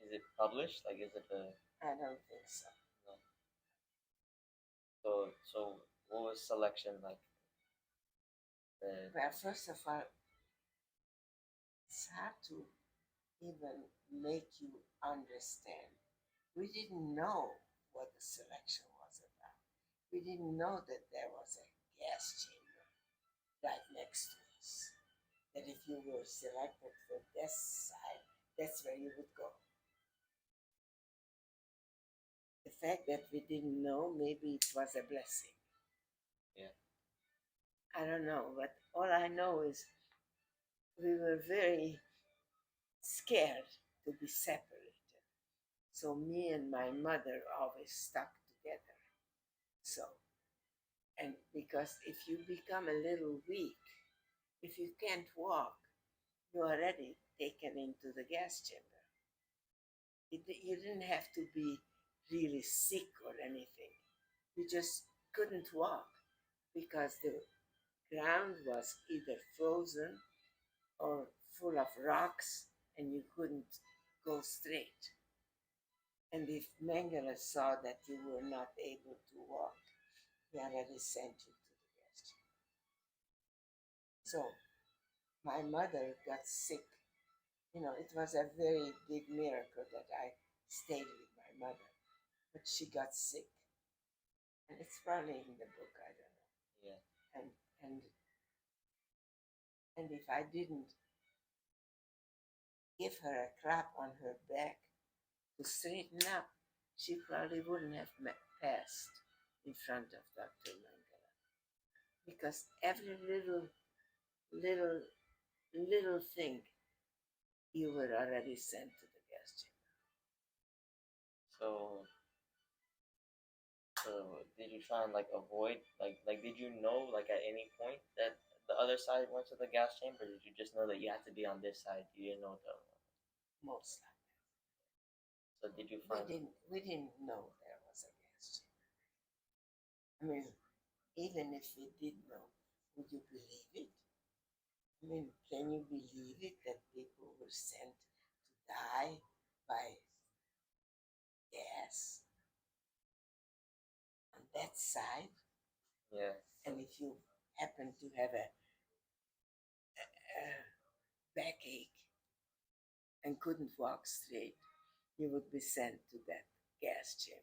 Speaker 1: Is it published? Like, is it a?
Speaker 2: I don't think so.
Speaker 1: No. So what was selection like?
Speaker 2: Well, first of all, it's hard to even make you understand. We didn't know what the selection was about. We didn't know that there was a gas chamber right next to us. That if you were selected for this side, that's where you would go. The fact that we didn't know, maybe it was a blessing.
Speaker 1: Yeah.
Speaker 2: I don't know, but all I know is we were very scared to be separated. So me and my mother always stuck together. So, and because if you become a little weak, if you can't walk, you're already taken into the gas chamber. You didn't have to be really sick or anything. You just couldn't walk because the ground was either frozen or full of rocks and you couldn't go straight. And if Mengele saw that you were not able to walk, he already sent you to the gas chamber. So my mother got sick. You know, it was a very big miracle that I stayed with my mother, but she got sick. And it's probably in the book, I don't know.
Speaker 1: Yeah.
Speaker 2: And And if I didn't give her a clap on her back to straighten up, she probably wouldn't have passed in front of Dr. Mangala. Because every little, little thing, you were already sent to the gas chamber.
Speaker 1: So did you try and like avoid like did you know like at any point that the other side went to the gas chamber? Did you just know that you had to be on this side? You didn't know the other one.
Speaker 2: Most likely.
Speaker 1: So did you find
Speaker 2: We didn't know there was a gas chamber. I mean, even if we did know, would you believe it? I mean, can you believe it that people were sent to die by gas on that side?
Speaker 1: yeah.
Speaker 2: And if you happen to have a backache and couldn't walk straight, you would be sent to that gas chamber.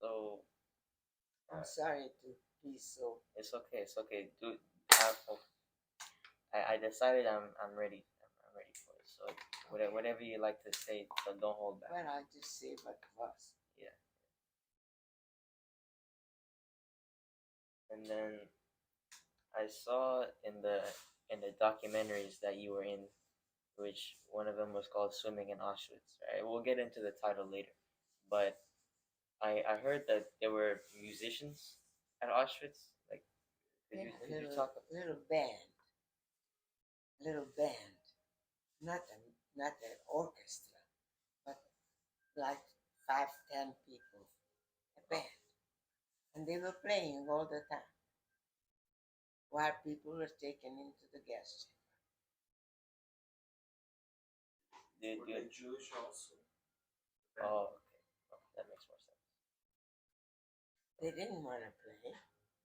Speaker 1: So
Speaker 2: I'm sorry to be so.
Speaker 1: it's okay. It's okay. I decided I'm ready. I'm ready for it. So whatever you like to say, so don't hold back.
Speaker 2: Well, I'll just say what was.
Speaker 1: Yeah. And then I saw in the documentaries that you were in, which one of them was called "Swimming in Auschwitz." Right? We'll get into the title later, but I heard that there were musicians at Auschwitz. Like, could you talk?
Speaker 2: Little band, not an orchestra, but like 5, 10 people, a band, and they were playing all the time while people were taken into the gas chamber.
Speaker 3: Were they Jewish also?
Speaker 1: Oh, okay. Oh, that makes more sense.
Speaker 2: They didn't want to play;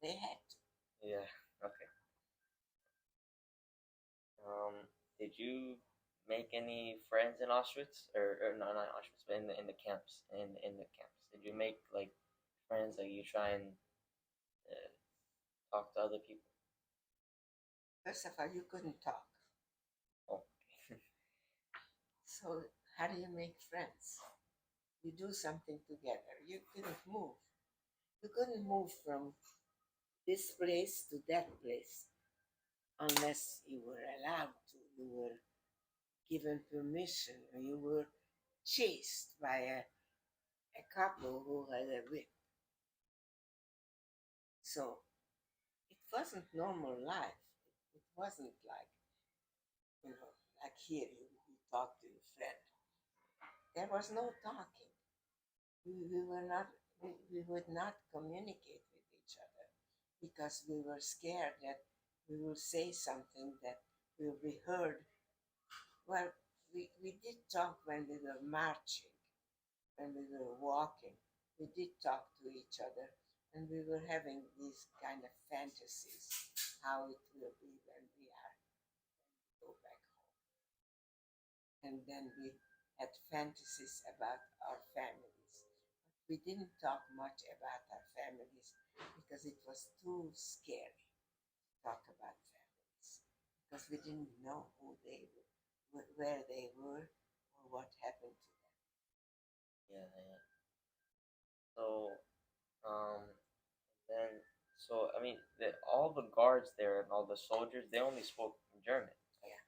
Speaker 2: they had to.
Speaker 1: Yeah. Okay. Did you make any friends in Auschwitz, or no, not Auschwitz, but in the camps, in the camps? Did you make like friends? Like you try and uh, talk to other people?
Speaker 2: First of all, you couldn't talk,
Speaker 1: Oh,
Speaker 2: so how do you make friends? You do something together. You couldn't move. You couldn't move from this place to that place unless you were allowed to. You were given permission, or you were chased by a couple who had a whip. So it wasn't normal life. It wasn't like, like here you talk to your friend. There was no talking. We were not, we would not communicate with each other because we were scared that we will say something that will be heard. Well, we did talk when we were marching, when we were walking. We did talk to each other, and we were having these kind of fantasies how it will be when we go back home. And then we had fantasies about our families. But we didn't talk much about our families because it was too scary to talk about families because we didn't know who they were, where they were, or what happened to them.
Speaker 1: yeah, yeah. So, um, then, so I mean, all the guards there and all the soldiers, they only spoke German.
Speaker 2: Yeah.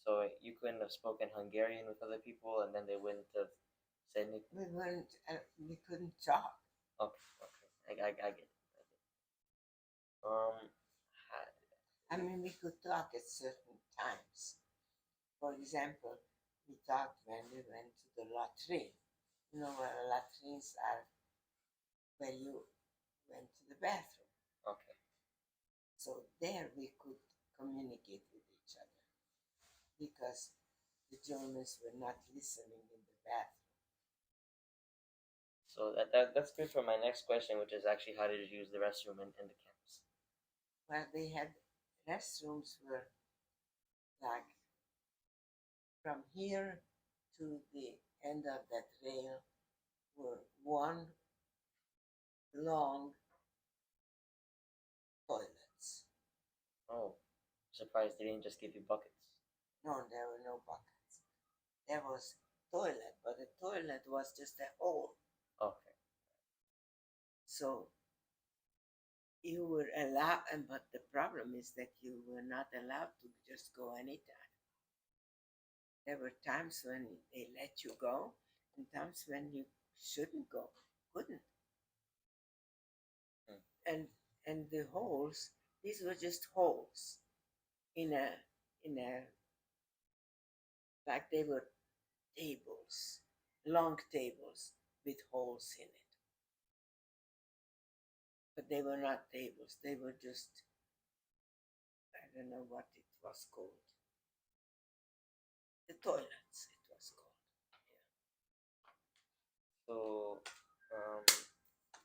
Speaker 1: So you couldn't have spoken Hungarian with other people, and then they wouldn't have said anything.
Speaker 2: We couldn't talk.
Speaker 1: Okay, okay, I get it. I get it. Um,
Speaker 2: I mean, we could talk at certain times. For example, we talked when we went to the latrine. You know where latrines are, where you went to the bathroom.
Speaker 1: okay.
Speaker 2: So there we could communicate with each other because the Germans were not listening in the bathroom.
Speaker 1: So that's good for my next question, which is actually how did you use the restroom in the camps?
Speaker 2: Well, they had restrooms were like from here to the end of that rail were one long
Speaker 1: Oh, surprised they didn't just give you buckets.
Speaker 2: No, there were no buckets. There was toilet, but the toilet was just a hole.
Speaker 1: Okay.
Speaker 2: So you were allowed, but the problem is that you were not allowed to just go anytime. There were times when they let you go, and times when you shouldn't go, couldn't.
Speaker 1: Hmm.
Speaker 2: And the holes, these were just holes in a like they were tables, long tables with holes in it. But they were not tables, they were just, I don't know what it was called. The toilets, it was called.
Speaker 1: So, um,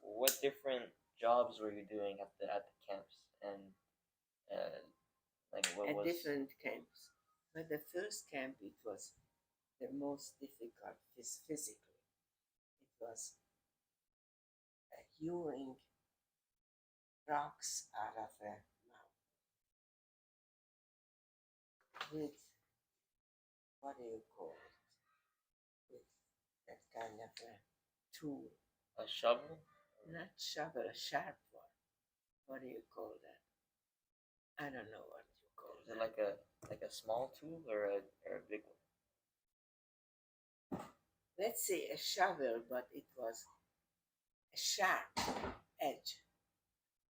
Speaker 1: what different jobs were you doing at the camps, and like what
Speaker 2: At
Speaker 1: was?
Speaker 2: different camps. But the first camp, it was the most difficult physically. It was hewing rocks out of a mountain with, what do you call it? With that kind of a tool.
Speaker 1: A shovel?
Speaker 2: Not shovel, a sharp one. What do you call that? I don't know what you call
Speaker 1: Is it
Speaker 2: that.
Speaker 1: like a small tool or a big one?
Speaker 2: Let's say a shovel, but it was a sharp edge.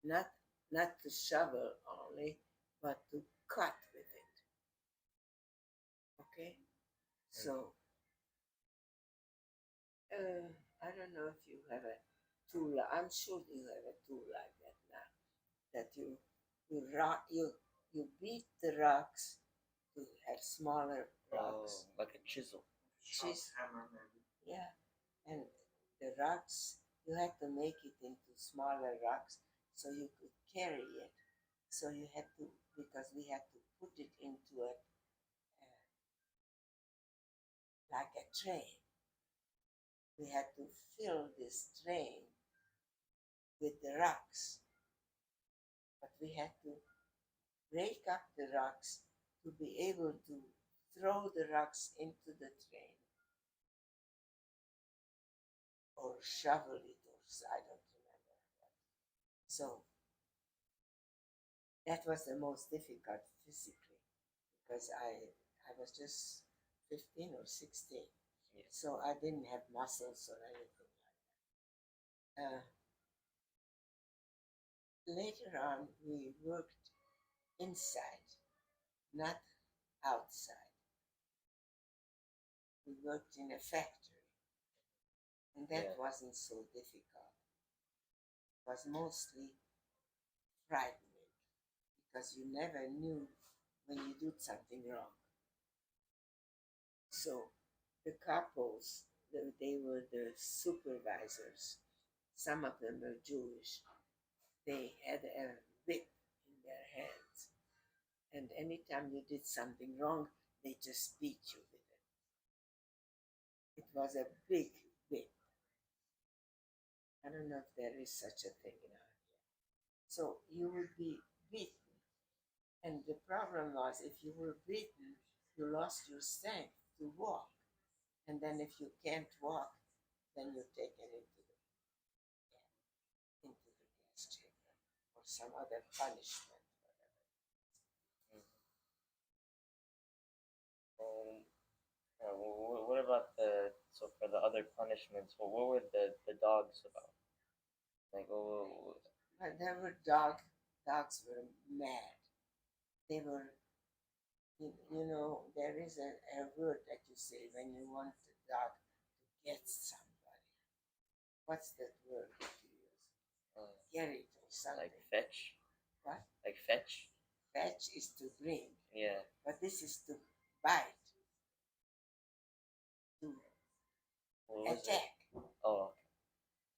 Speaker 2: Not not to shovel only, but to cut with it. Okay? So I don't know if you have a tool. I'm sure you have a tool like that now. That you beat the rocks to have smaller rocks.
Speaker 1: Oh, like a chisel.
Speaker 3: Sharp hammer, maybe.
Speaker 2: Yeah, and the rocks you had to make it into smaller rocks so you could carry it. So you had to, because we had to put it into a like a train. We had to fill this train with the rocks, but we had to break up the rocks to be able to throw the rocks into the train or shovel it, or I don't remember. So that was the most difficult physically because I was just 15 or 16.
Speaker 1: Yeah.
Speaker 2: So I didn't have muscles or anything like that. Later on, we worked inside, not outside. We worked in a factory, and that
Speaker 1: Yeah.
Speaker 2: wasn't so difficult. It was mostly frightening because you never knew when you did something wrong. So the couples, they were the supervisors. Some of them were Jewish. They had a whip in their hands, and anytime you did something wrong, they just beat you with it. It was a big whip. I don't know if there is such a thing now. So you would be beaten. And the problem was if you were beaten, you lost your strength to walk. And then if you can't walk, then you're taken into the gas chamber or some other punishment.
Speaker 1: Um, what about so for the other punishments? What were the dogs about? Like, oh,
Speaker 2: But there were dogs were mad. They were, you know, there is a word that you say when you want the dog to get somebody. What's that word that you use? Get it or something.
Speaker 1: like fetch?
Speaker 2: What?
Speaker 1: Like fetch?
Speaker 2: Fetch is to bring,
Speaker 1: Yeah.
Speaker 2: but this is to bite, to
Speaker 1: What was it?
Speaker 2: attack,
Speaker 1: Oh,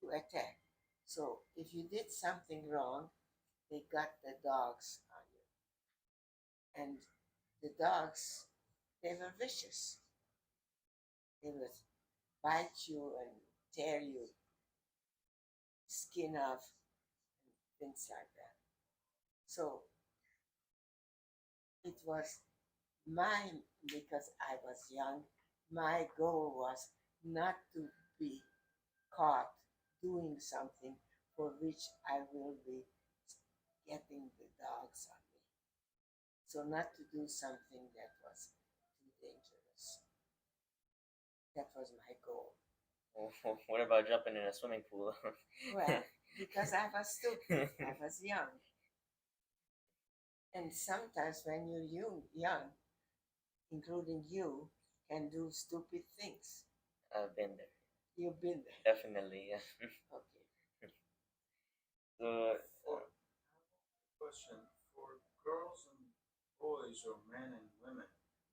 Speaker 2: to attack. So if you did something wrong, they got the dogs on you. And the dogs, they were vicious. They would bite you and tear you skin off and things like that. So it was mine because I was young. My goal was not to be caught doing something for which I will be getting the dogs on me. So not to do something that was too dangerous. That was my goal.
Speaker 1: What about jumping in a swimming pool?
Speaker 2: Well, because I was stupid, I was young. And sometimes when you're young, including you, can do stupid things.
Speaker 1: I've been there.
Speaker 2: You've been there.
Speaker 1: Definitely, yeah.
Speaker 2: Okay.
Speaker 1: So,
Speaker 3: Question: for girls and boys, or men and women,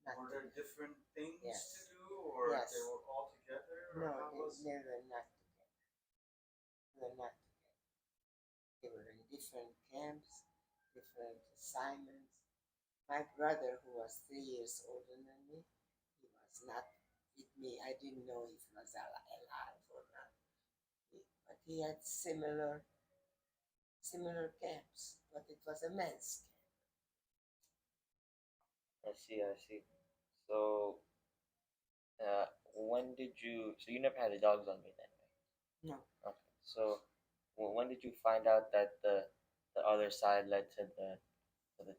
Speaker 2: Not
Speaker 3: were there different things
Speaker 2: Yes.
Speaker 3: to do, or
Speaker 2: Yes.
Speaker 3: they were all together? Or
Speaker 2: No,
Speaker 3: how was
Speaker 2: they were not together. They were not together. They were in different camps, different assignments. My brother, who was 3 years older than me, he was not with me. I didn't know if he was alive or not. But he had similar camps, but it was a men's
Speaker 1: I see. So, when did you? So you never had the dogs on me then, right?
Speaker 2: camp. No,
Speaker 1: Okay. So, when did you find out that the other side led to the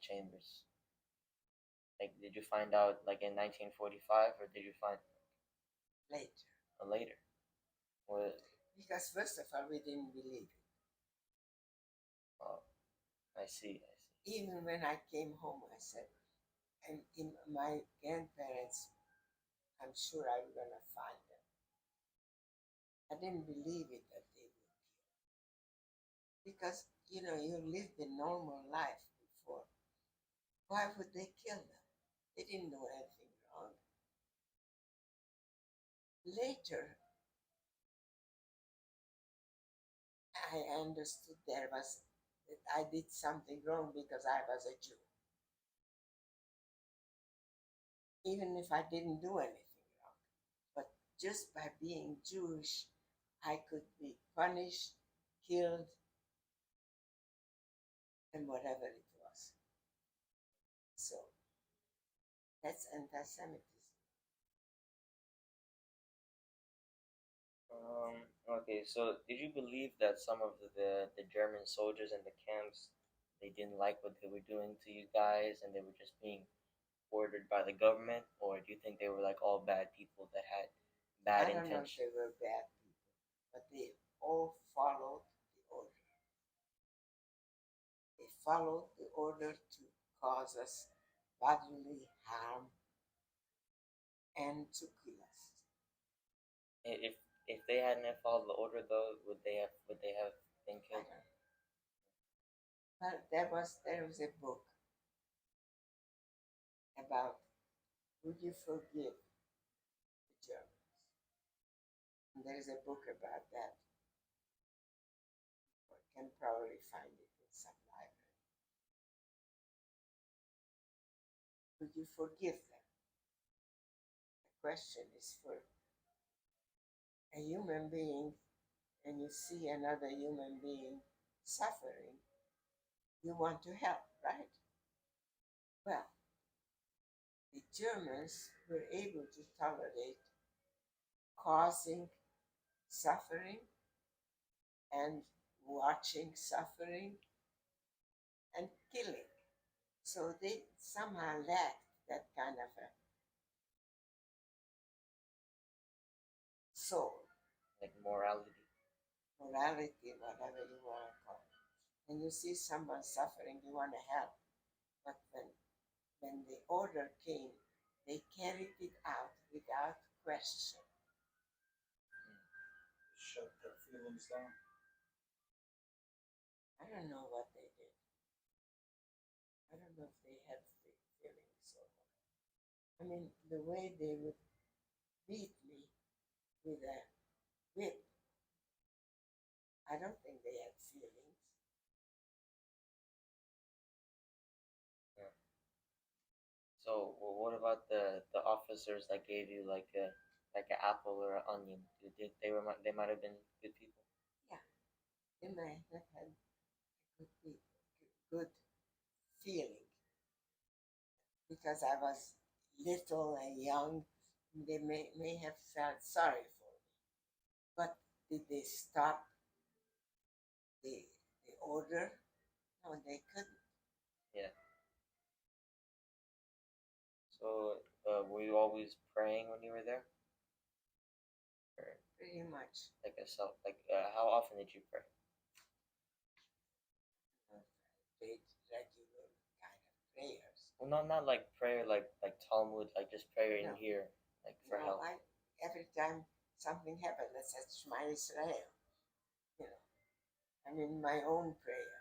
Speaker 1: chambers? Like, did you find out like in 1945, or did you find
Speaker 2: later.
Speaker 1: later? Well,
Speaker 2: Because first of all, we didn't believe it.
Speaker 1: oh, I see.
Speaker 2: Even when I came home, I said, and in my grandparents, I'm sure I'm gonna find them. I didn't believe it that they would kill. Because, you lived a normal life before. Why would they kill them? They didn't do anything wrong. Later, I understood that I did something wrong because I was a Jew. Even if I didn't do anything wrong. But just by being Jewish, I could be punished, killed, and whatever it was. So that's anti-Semitism.
Speaker 1: Okay, so did you believe that some of the German soldiers in the camps, they didn't like what they were doing to you guys, and they were just being ordered by the government, or do you think they were like all bad people that had bad
Speaker 2: I don't know if
Speaker 1: intentions?
Speaker 2: they were bad people, but they all followed the order. They followed the order to cause us bodily harm and to kill us.
Speaker 1: If they hadn't have followed the order though, would they have been
Speaker 2: I
Speaker 1: killed?
Speaker 2: don't know. But there was a book about would you forgive the Germans? And there is a book about that. You can probably find it in some library. Would you forgive them? The question is for a human being, and you see another human being suffering, you want to help, right? Well, the Germans were able to tolerate causing suffering and watching suffering and killing. So they somehow lacked that kind of a soul,
Speaker 1: Like morality?
Speaker 2: morality, whatever you want to call it. When you see someone suffering, you want to help. But when the order came, they carried it out without question.
Speaker 3: shut their feelings down?
Speaker 2: I don't know what they did. I don't know if they had feelings or what. I mean, the way they would beat me with a whip, I don't think they had feelings.
Speaker 1: Yeah. So what about the officers that gave you like an apple or an onion? They might have been good people?
Speaker 2: Yeah, they might have had good feeling. because I was little and young, they may have felt sorry for me. But did they stop the order? No, they couldn't.
Speaker 1: Yeah. So, were you always praying when you were there? Or
Speaker 2: Pretty much.
Speaker 1: like a self, like how often did you pray?
Speaker 2: Prayed regular kind of prayers.
Speaker 1: Well, not like prayer, like Talmud, like just prayer in
Speaker 2: No.
Speaker 1: here, like for
Speaker 2: No,
Speaker 1: help.
Speaker 2: every time something happened, I said Shema Israel. You know, I mean my own prayer.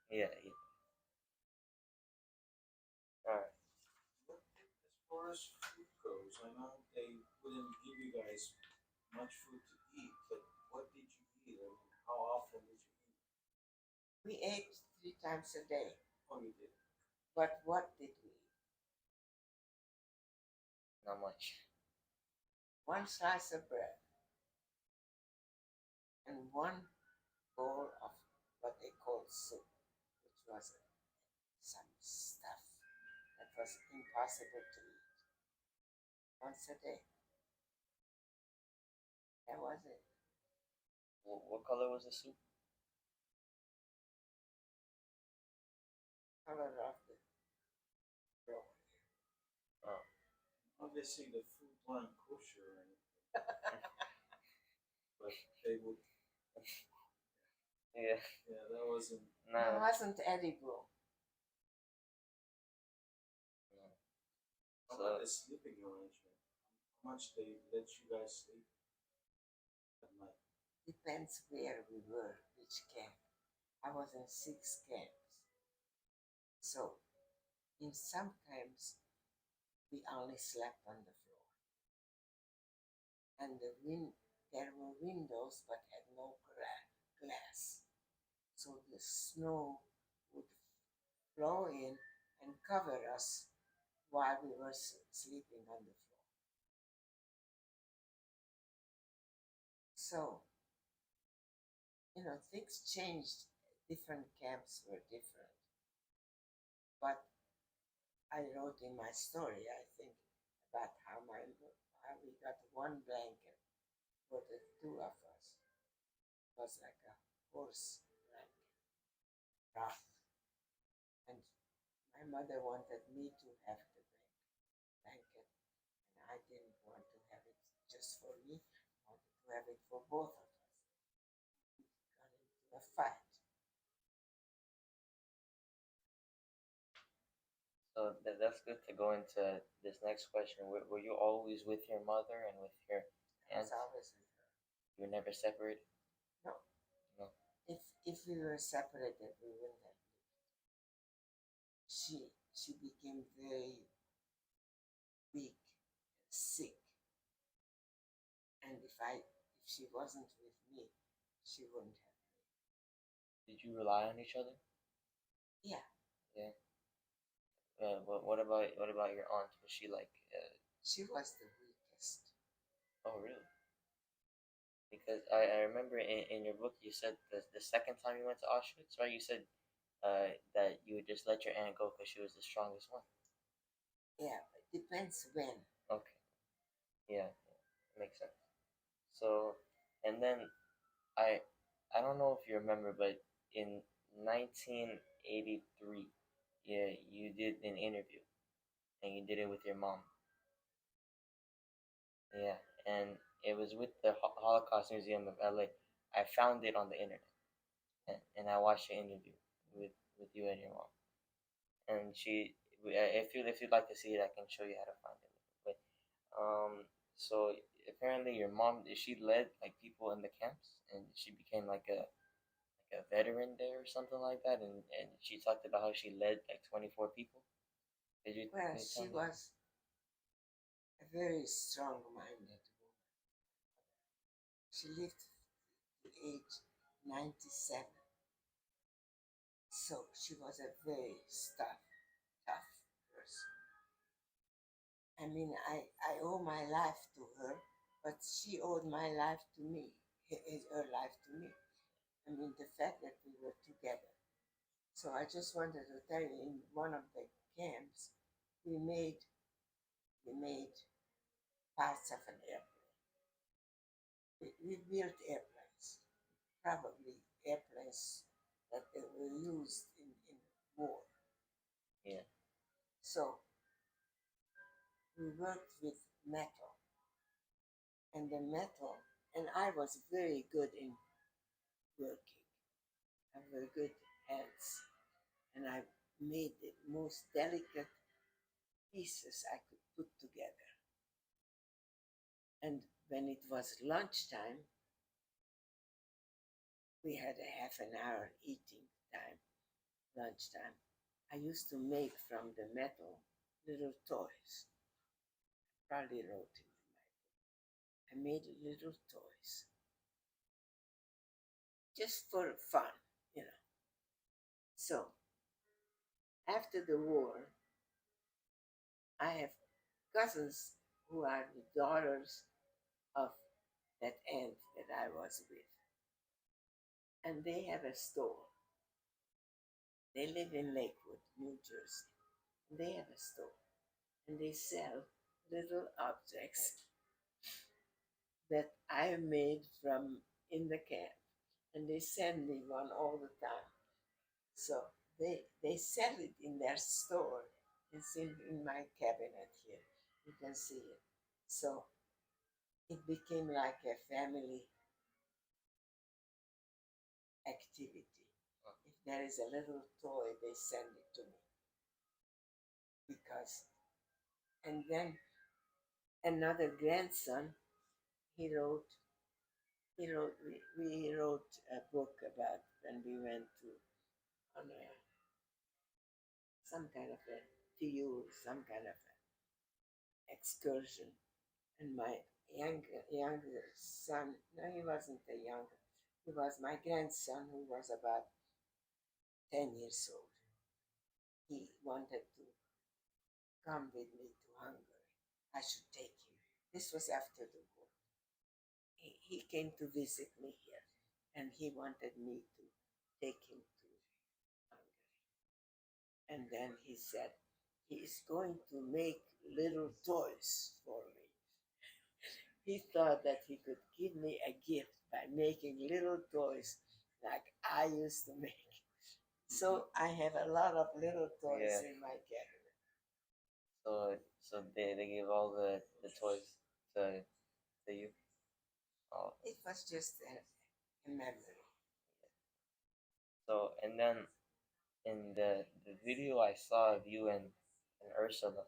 Speaker 1: Yeah, yeah. All right.
Speaker 3: As far as food goes, I know they wouldn't give you guys much food to eat, but what did you eat? I mean, how often did you eat?
Speaker 2: We ate 3 times a day.
Speaker 3: Oh, you did.
Speaker 2: But what did we eat?
Speaker 1: Not much.
Speaker 2: 1 slice of bread and 1 bowl of what they called soup, which was some stuff that was impossible to eat. Once a day. That was it.
Speaker 1: What color was the soup?
Speaker 2: Color of the brown.
Speaker 1: Oh,
Speaker 3: Obviously, the food weren't kosher or anything, but they would.
Speaker 1: yeah.
Speaker 3: Yeah, that wasn't.
Speaker 2: It
Speaker 1: Nah.
Speaker 2: wasn't edible.
Speaker 1: No.
Speaker 3: How
Speaker 1: So
Speaker 3: about the sleeping arrangement? How much they let you guys sleep at night?
Speaker 2: Depends where we were, which camp. I was in 6 camps. So in some camps we only slept on the floor. And there were windows but had no glass. So the snow would flow in and cover us while we were sleeping on the floor. So, things changed. Different camps were different. But I wrote in my story, I think, about how we got 1 blanket for the 2 of us. It was like a horse blanket, rough. And my mother wanted me to have the blanket, and I didn't want to have it just for me. I wanted to have it for both of us. We got into a fight.
Speaker 1: So that's good to go into this next question. Were you always with your mother and with your
Speaker 2: I was
Speaker 1: aunts?
Speaker 2: always with her.
Speaker 1: You were never separated?
Speaker 2: No.
Speaker 1: No.
Speaker 2: If we were separated, we wouldn't have lived. She became very weak, sick, and if she wasn't with me, she wouldn't have lived.
Speaker 1: Did you rely on each other?
Speaker 2: Yeah.
Speaker 1: Yeah. What about your aunt? Was she like?
Speaker 2: She was the weakest.
Speaker 1: Oh, really? Because I remember in your book you said the second time you went to Auschwitz, right? You said that you would just let your aunt go because she was the strongest one.
Speaker 2: Yeah, it depends when.
Speaker 1: Okay. Yeah, makes sense. So, and then I I don't know if you remember, but in 1983, yeah, you did an interview, and you did it with your mom. Yeah, and it was with the Holocaust Museum of LA. I found it on the internet, and I watched the interview with you and your mom. And if you'd like to see it, I can show you how to find it. But so apparently your mom she led like people in the camps, and she became like a veteran there or something like that, and she talked about how she led like 24 people.
Speaker 2: Well,
Speaker 1: Can you tell
Speaker 2: she
Speaker 1: me?
Speaker 2: was a very strong-minded woman. She lived to age 97. So she was a very tough person. I mean, I owe my life to her, but she owed my life to me, her life to me. I mean, the fact that we were together. So I just wanted to tell you, in one of the camps, we made parts of an airplane. We built airplanes, probably airplanes that they were used in war.
Speaker 1: Yeah.
Speaker 2: So we worked with metal, and the metal, and I was very good in working. I have very good hands, and I made the most delicate pieces I could put together. And when it was lunchtime, we had a half an hour eating time, lunchtime. I used to make from the metal little toys. I probably wrote in my book. I made little toys just for fun, you know. So after the war, I have cousins who are the daughters of that aunt that I was with. And they have a store. They live in Lakewood, New Jersey. And they have a store. And they sell little objects that I made from in the camp. And they send me one all the time. So they sell it in their store. It's in my cabinet here. You can see it. So it became like a family activity. If there is a little toy, they send it to me. Because, and then another grandson, we wrote a book about when we went to, on a, some kind of a tour, some kind of an excursion. And my younger son, no, he wasn't a younger, he was my grandson who was about 10 years old. He wanted to come with me to Hungary. I should take him. This was after the war. He came to visit me here, and he wanted me to take him to Hungary. And then he said, he is going to make little toys for me. He thought that he could give me a gift by making little toys like I used to make. So I have a lot of little toys in my cabinet.
Speaker 1: So they gave all the toys to you. Oh.
Speaker 2: It was just a memory.
Speaker 1: So and then in the video I saw of you and Ursula,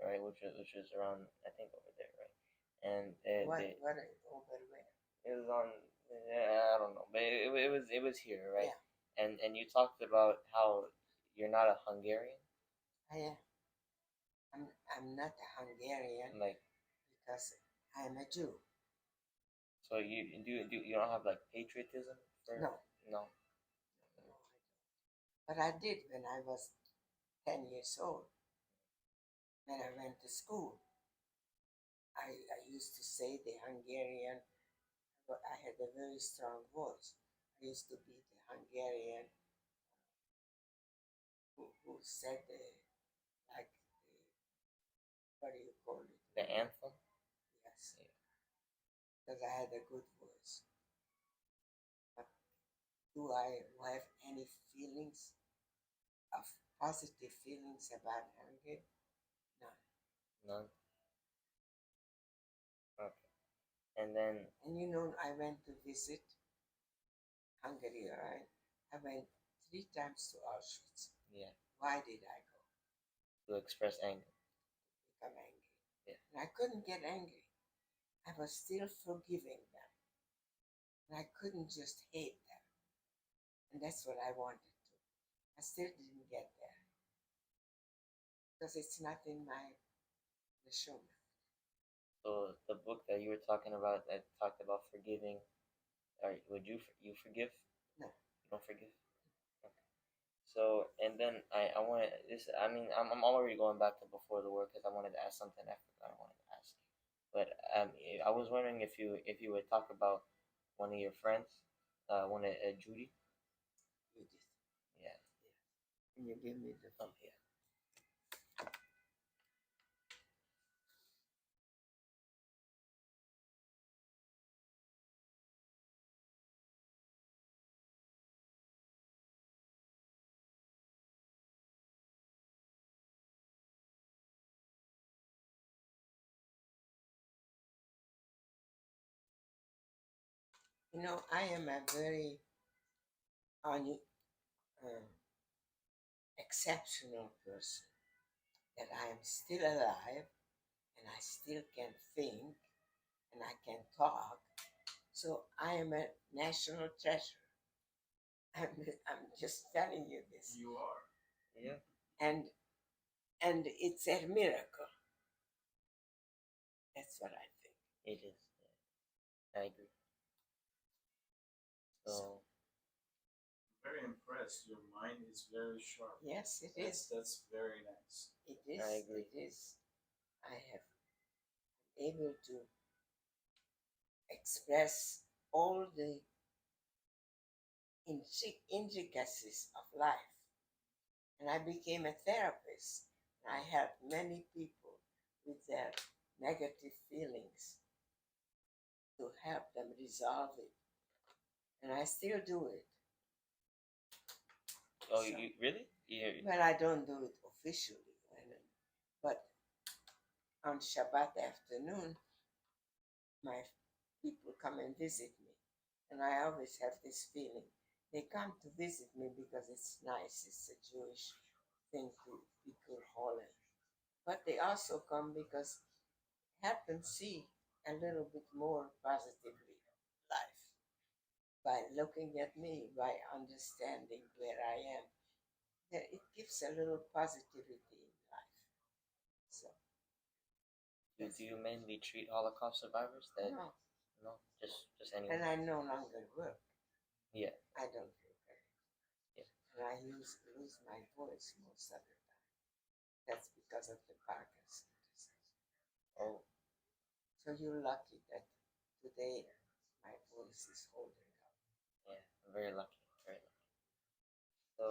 Speaker 1: right, which was around I think over there, right, and
Speaker 2: What over where?
Speaker 1: it was on I don't know, but it was here, right,
Speaker 2: Yeah.
Speaker 1: and you talked about how you're not a Hungarian.
Speaker 2: I am. I'm not a Hungarian
Speaker 1: Like,
Speaker 2: because I'm a Jew.
Speaker 1: so you don't have like patriotism for
Speaker 2: No.
Speaker 1: no.
Speaker 2: No, I don't. But I did when I was 10 years old. When I went to school, I used to say the Hungarian, but I had a very strong voice. I used to be the Hungarian who said like the, what do you call it?
Speaker 1: The anthem.
Speaker 2: Yes. Because I had a good voice. But do I have any feelings of positive feelings about Hungary? None.
Speaker 1: None. Okay. And then.
Speaker 2: And you know, I went to visit Hungary, right? I went 3 times to Auschwitz.
Speaker 1: Yeah.
Speaker 2: Why did I go?
Speaker 1: To express anger.
Speaker 2: Become angry.
Speaker 1: Yeah.
Speaker 2: And I couldn't get angry. I was still forgiving them. And I couldn't just hate them. And that's what I wanted to. I still didn't get there. Because it's not in my Restrooms.
Speaker 1: So the book that you were talking about that talked about forgiving, would you forgive?
Speaker 2: No.
Speaker 1: You don't forgive? Okay. So and then I wanted this. I mean I'm already going back to before the war because I wanted to ask something I forgot I wanted to ask. But I was wondering if you would talk about one of your friends, one of Judy.
Speaker 2: Judith.
Speaker 1: Yeah.
Speaker 2: Can you give me the
Speaker 1: Oh yeah.
Speaker 2: You know, I am a very um, exceptional person, that I am still alive and I still can think and I can talk. So I am a national treasure. I'm just telling you this.
Speaker 3: You are.
Speaker 1: Yeah,
Speaker 2: And it's a miracle. That's what I think.
Speaker 1: it is. Yeah, I agree. So,
Speaker 2: So
Speaker 3: Very impressed. Your mind is very sharp.
Speaker 2: yes, it is.
Speaker 3: That's very nice.
Speaker 2: It is.
Speaker 1: I agree.
Speaker 2: It is. I have been able to express all the intricacies of life. And I became a therapist. I helped many people with their negative feelings to help them resolve it. And I still do it.
Speaker 1: oh,
Speaker 2: So-
Speaker 1: you really? Yeah.
Speaker 2: Well, I don't do it officially, but on Shabbat afternoon, my people come and visit me. And I always have this feeling. They come to visit me because it's nice, it's a Jewish thing to be good holy. But they also come because help them see a little bit more positively life by looking at me, by understanding where I am. That it gives a little positivity in life. So
Speaker 1: Do you mainly treat Holocaust survivors? That
Speaker 2: no,
Speaker 1: no, just anyone.
Speaker 2: and I no longer work.
Speaker 1: Yeah,
Speaker 2: I don't work.
Speaker 1: yeah.
Speaker 2: And I lose my voice most of the time. That's because of the Parkinson's disease.
Speaker 1: Oh,
Speaker 2: So you're lucky that today my voice is holding up.
Speaker 1: yeah. I'm very lucky. Very lucky. So,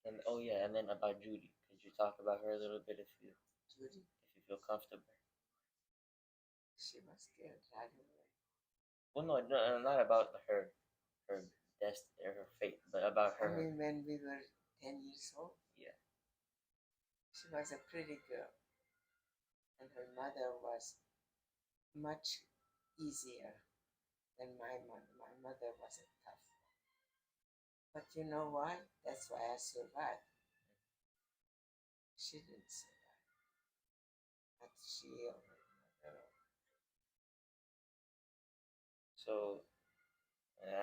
Speaker 1: and oh yeah, and then about Judy. Could you talk about her a little bit
Speaker 2: Judy,
Speaker 1: if you feel comfortable?
Speaker 2: she was scared right away.
Speaker 1: Well, no, not about her destiny or her fate, but about
Speaker 2: I
Speaker 1: her.
Speaker 2: mean, when we were 10 years old,
Speaker 1: Yeah.
Speaker 2: she was a pretty girl. And her mother was much easier than my mother. My mother was a tough one. But you know why? That's why I survived. She didn't survive. Not she or her mother.
Speaker 1: So,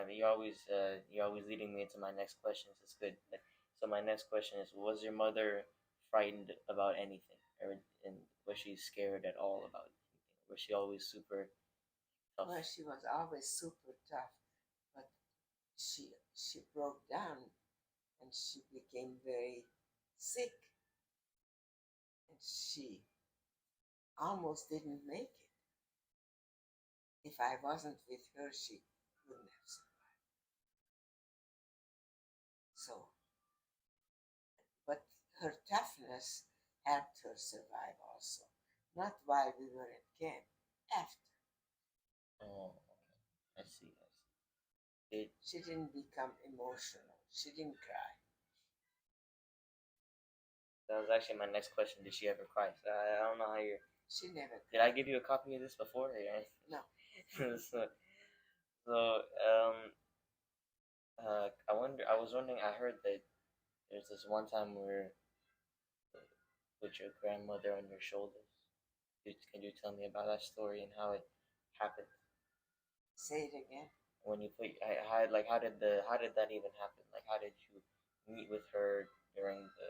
Speaker 1: you're always leading me into my next questions. It's good. So my next question is: was your mother frightened about anything, and was she scared at all about anything? Was she always super tough?
Speaker 2: Well, she was always super tough, but she broke down and she became very sick, and she almost didn't make it. If I wasn't with her, she wouldn't have survived. So, but her toughness helped her survive also. Not while we were at camp, after.
Speaker 1: Oh, okay. I see. I see.
Speaker 2: She didn't become emotional. She didn't cry.
Speaker 1: That was actually my next question. Did she ever cry? So I don't know how you.
Speaker 2: She never
Speaker 1: Did I give you a copy of this before? Yeah.
Speaker 2: No.
Speaker 1: so I wonder. I was wondering. I heard that there's this one time where with your grandmother on your shoulders. Can you tell me about that story and how it happened?
Speaker 2: Say it again.
Speaker 1: When you put, how did that even happen? Like, how did you meet with her during the?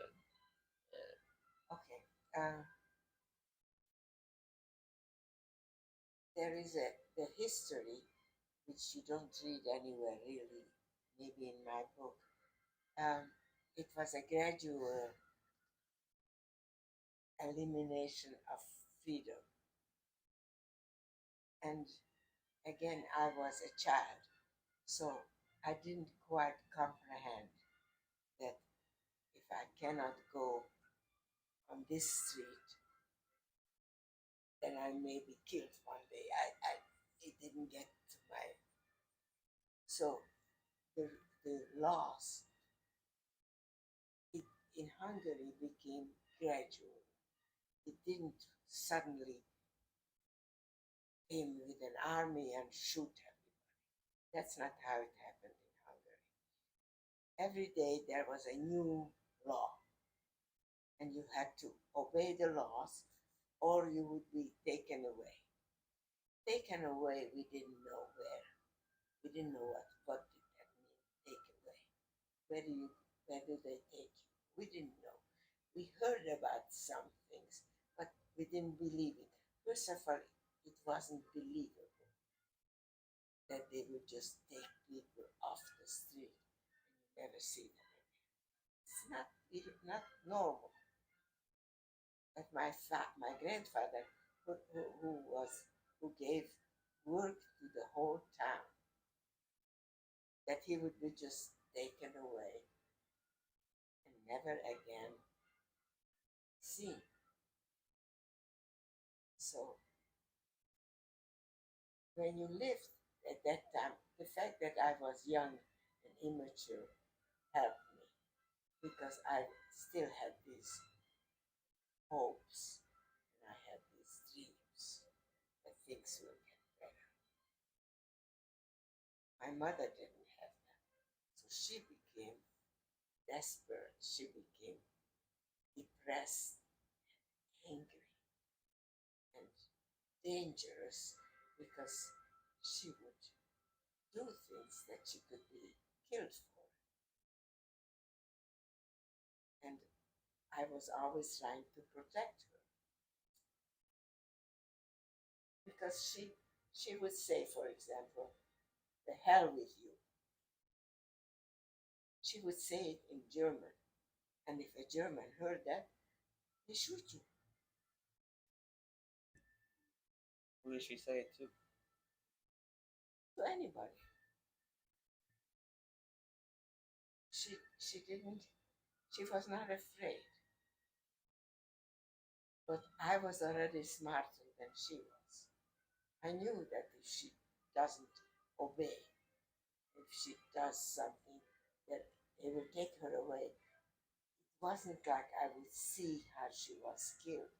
Speaker 2: Okay. There is the history which you don't read anywhere really, maybe in my book. It was a gradual elimination of freedom. And again, I was a child, so I didn't quite comprehend that if I cannot go on this street, then I may be killed one day. It didn't get to my. So the laws in Hungary became gradual. It didn't suddenly came with an army and shoot everybody. That's not how it happened in Hungary. Every day there was a new law, and you had to obey the laws or you would be taken away. Taken away, we didn't know where. We didn't know what did that mean, take away. Where do you where do they take you? We didn't know. We heard about some things, but we didn't believe it. First of all, it wasn't believable that they would just take people off the street and you never see them again. It's not normal. But my grandfather, who gave work to the whole town, that he would be just taken away and never again seen. So when you lived at that time, the fact that I was young and immature helped me because I still had these hopes and I had these dreams that things will get better. My mother didn't have that. So she became desperate. She became depressed, angry, and dangerous because she would do things that she could be killed for. And I was always trying to protect her because she would say, for example, the hell with you. She would say it in German. And if a German heard that, they shoot you.
Speaker 1: Who did she say it to?
Speaker 2: To anybody. She was not afraid. But I was already smarter than she was. I knew that if she doesn't obey, if she does something that they will take her away, it wasn't like I would see how she was killed.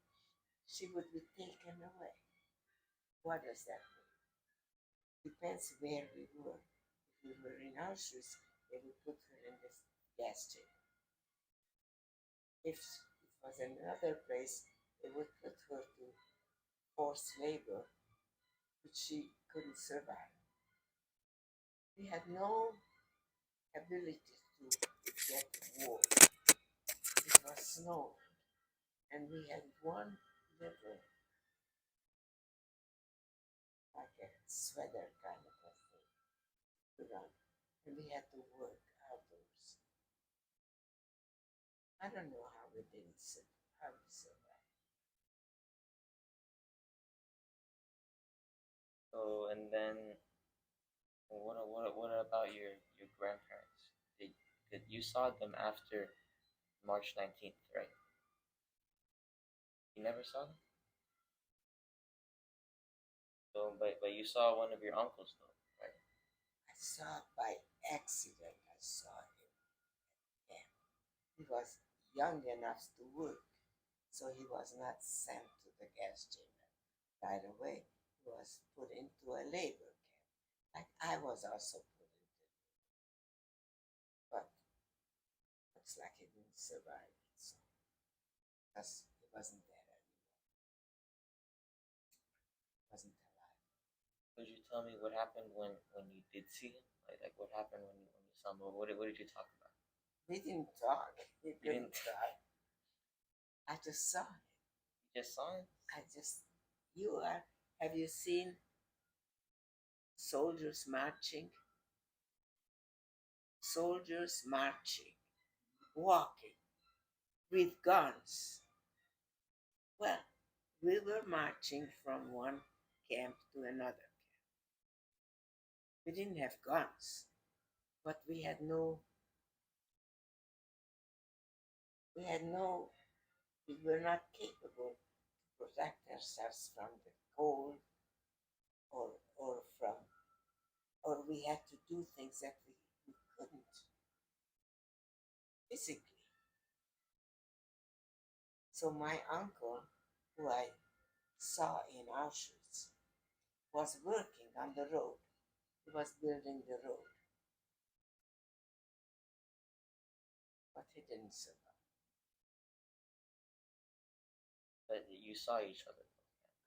Speaker 2: She would be taken away. What does that mean? Depends where we were. If we were in Auschwitz, they would put her in the gas chamber. If it was another place, they would put her to forced labor, which she couldn't survive. We had no ability to get warm. It was snowing, and we had one little, like a sweater kind of a thing to run, and we had to work outdoors. I don't know how we didn't how we survived.
Speaker 1: So, and then what about your grandparents? Did you saw them after March 19th, right? You never saw them? So, but you saw one of your uncles though, right?
Speaker 2: I saw by accident. I saw him. Yeah. He was young enough to work, so he was not sent to the gas chamber right away. He was put into a labor camp, like I was also put into. But looks like he didn't survive it, so because he wasn't there anymore. He wasn't alive.
Speaker 1: Could you tell me what happened when you did see him? Like what happened when you saw him? What did you talk about?
Speaker 2: We didn't talk. We
Speaker 1: You
Speaker 2: didn't
Speaker 1: didn't.
Speaker 2: talk. I just saw him.
Speaker 1: You just saw him?
Speaker 2: I just you are have you seen soldiers marching? Soldiers marching, walking with guns. Well, we were marching from one camp to another camp. We didn't have guns, but we were not capable to protect ourselves from the cold or from, or we had to do things that we couldn't physically. So my uncle, who I saw in Auschwitz, was working on the road He was building the road, but he didn't survive.
Speaker 1: But you saw each other.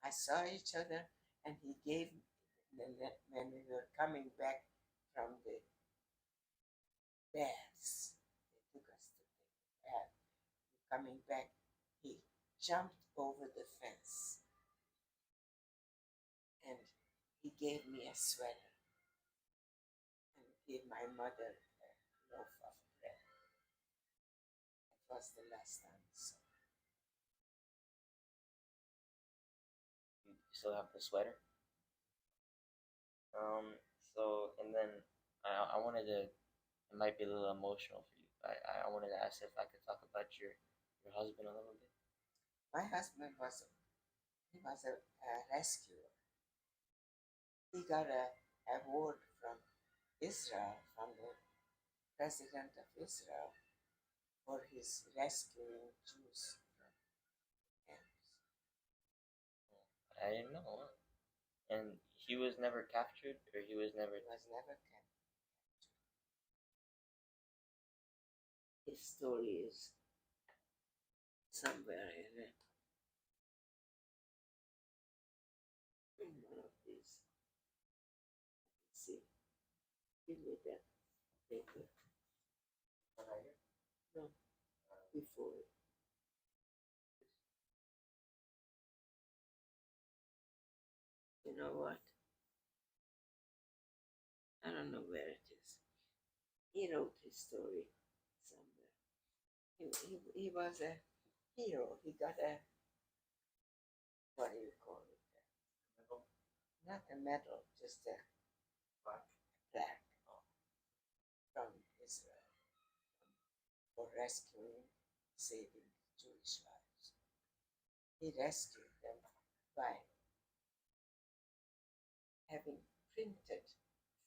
Speaker 2: I saw each other, and he gave me, when we were coming back from the baths, they took us to take a bath. Coming back, he jumped over the fence, and he gave me a sweater, and gave my mother a loaf of bread. It was the last time we saw.
Speaker 1: You still have the sweater. So and then I wanted to. It might be a little emotional for you. I wanted to ask if I could talk about your husband a little bit.
Speaker 2: My husband was a rescuer. He got a award from Israel, from the president of Israel, for his rescuing Jews from camps.
Speaker 1: I didn't know. Huh? And he was never captured, or he was never.
Speaker 2: He was never captured. His story is somewhere in one of these. See, give me that paper. No, before it. You know what? I don't know where it is. He wrote his story somewhere. He was a hero. He got a, what do you call it? Not a medal, just a plaque from Israel for rescuing, saving Jewish lives. He rescued them by having printed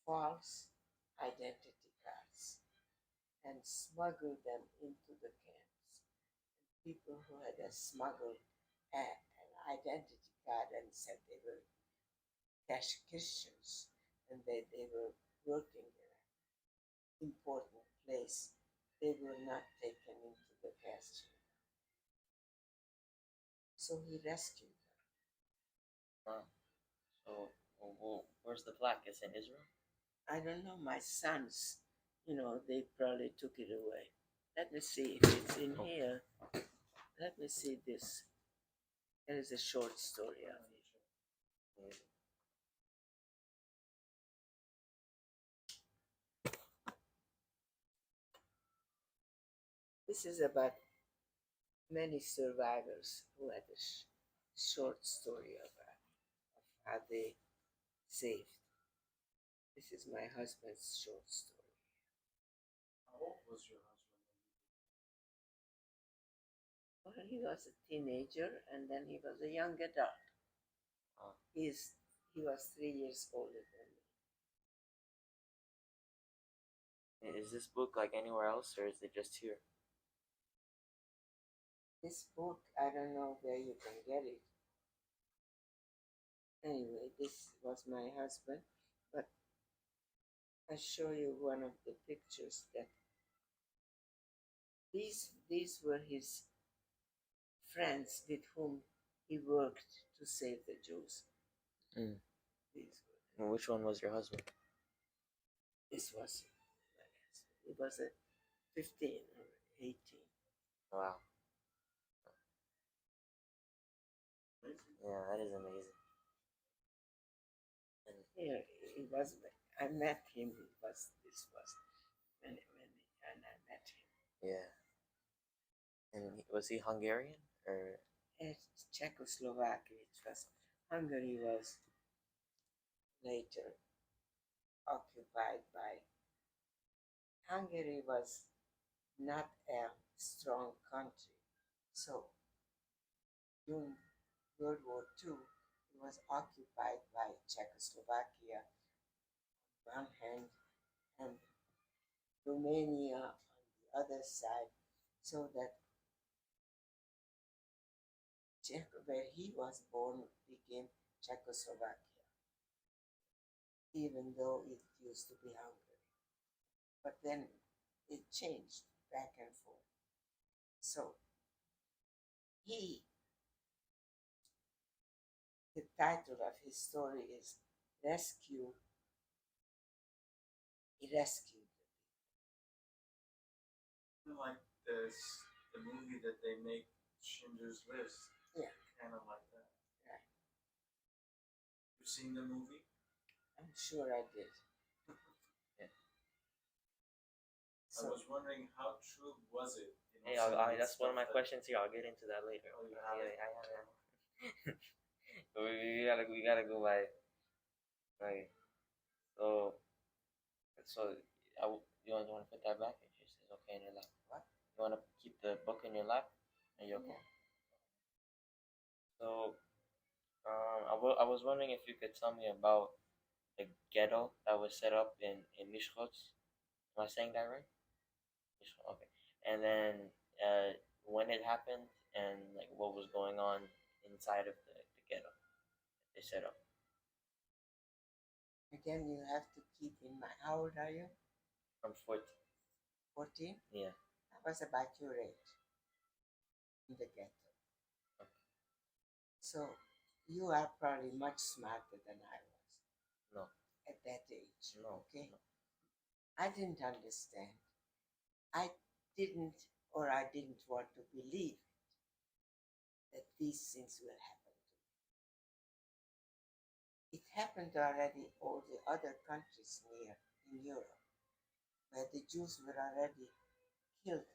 Speaker 2: false identity cards and smuggled them into the camps. And people who had smuggled an identity card and said they were Christians and they were working in an important place, they were not taken into the gas chamber. So he rescued them.
Speaker 1: Wow. So where's the plaque? It's in Israel.
Speaker 2: I don't know, my sons, they probably took it away. Let me see if it's in here. Let me see this. There is a short story of it. This is about many survivors who had a short story of how they saved. This is my husband's short story.
Speaker 3: How old was your husband?
Speaker 2: Well, he was a teenager, and then he was a young adult. He was 3 years older than me.
Speaker 1: Is this book like anywhere else, or is it just here?
Speaker 2: This book, I don't know where you can get it. Anyway, this was my husband, but I'll show you one of the pictures that these were his friends with whom he worked to save the Jews.
Speaker 1: Mm.
Speaker 2: These were.
Speaker 1: Well, which one was your husband?
Speaker 2: This was my husband. He was a 15 or 18.
Speaker 1: Wow. Yeah, that is amazing. And
Speaker 2: Here he was. I met him. This was when I met him.
Speaker 1: yeah. And was he Hungarian or?
Speaker 2: It's Czechoslovakia. It was Hungary was later occupied by. Hungary was not a strong country, so during World War II, it was occupied by Czechoslovakia on one hand and Romania on the other side, so that where he was born became Czechoslovakia. even though it used to be Hungary. But then it changed back and forth. So he, the title of his story is Rescue. He rescued.
Speaker 3: Like this, the movie that they make, Schindler's List.
Speaker 2: Yeah.
Speaker 3: Kind of like that.
Speaker 2: Right.
Speaker 3: You've seen the movie?
Speaker 2: I'm sure I did.
Speaker 1: Yeah.
Speaker 3: I was wondering how true was it? You know,
Speaker 1: Hey,
Speaker 3: some of the
Speaker 1: that's one of
Speaker 3: stuff
Speaker 1: my
Speaker 3: that-
Speaker 1: questions here. I'll get into that later.
Speaker 3: Oh, you have it?
Speaker 1: I have it. we gotta go by. Like, so you want to put that back? It just is okay in your lap.
Speaker 2: What?
Speaker 1: You want to keep the book in your lap? Are you okay?
Speaker 2: Yeah.
Speaker 1: So, I was wondering if you could tell me about the ghetto that was set up in Miskolc. Am I saying that right? Okay. And then when it happened and like what was going on inside of the ghetto that they set up.
Speaker 2: Again, you have to keep in mind. How old are you?
Speaker 1: From 14.
Speaker 2: 14?
Speaker 1: Yeah.
Speaker 2: I was about your age in the ghetto.
Speaker 1: Okay.
Speaker 2: So you are probably much smarter than I was
Speaker 1: No.
Speaker 2: at that age.
Speaker 1: No.
Speaker 2: Okay?
Speaker 1: No.
Speaker 2: I didn't understand. I didn't want to believe that these things will happen to me. It happened already all the other countries near in Europe, where the Jews were already killed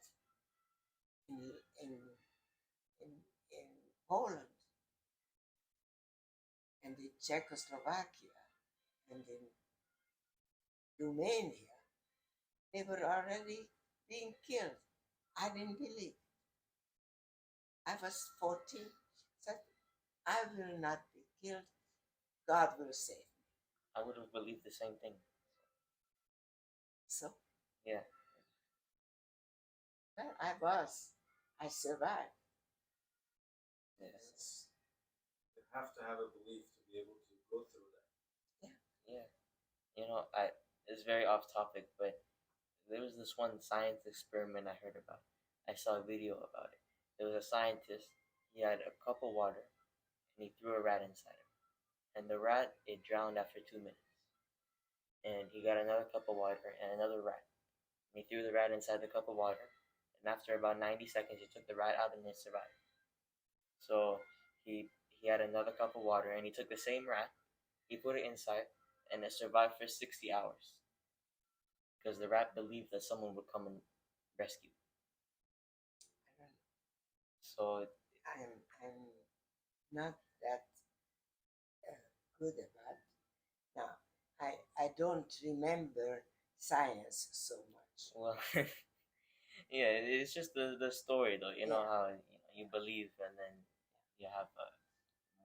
Speaker 2: in in in, in Poland and in Czechoslovakia and in Romania. They were already being killed. I didn't believe. I was 14. Said, I will not be killed. God will save me.
Speaker 1: I would have believed the same thing.
Speaker 2: So,
Speaker 1: Yeah.
Speaker 2: well, I was. I survived.
Speaker 1: Yes.
Speaker 3: You have to have a belief to be able to go through that.
Speaker 1: Yeah. You know, it's very off topic, but there was this one science experiment I heard about. I saw a video about it. There was a scientist. He had a cup of water, and he threw a rat inside it. And the rat, it drowned after 2 minutes. And he got another cup of water and another rat. And he threw the rat inside the cup of water. And after about 90 seconds, he took the rat out and it survived. So he had another cup of water and he took the same rat. He put it inside and it survived for 60 hours. Because the rat believed that someone would come and rescue.
Speaker 2: I don't know.
Speaker 1: So
Speaker 2: I'm not that good about it. Now, I don't remember science so much.
Speaker 1: well, yeah, it's just the story though. You know
Speaker 2: Yeah.
Speaker 1: how you believe and then you have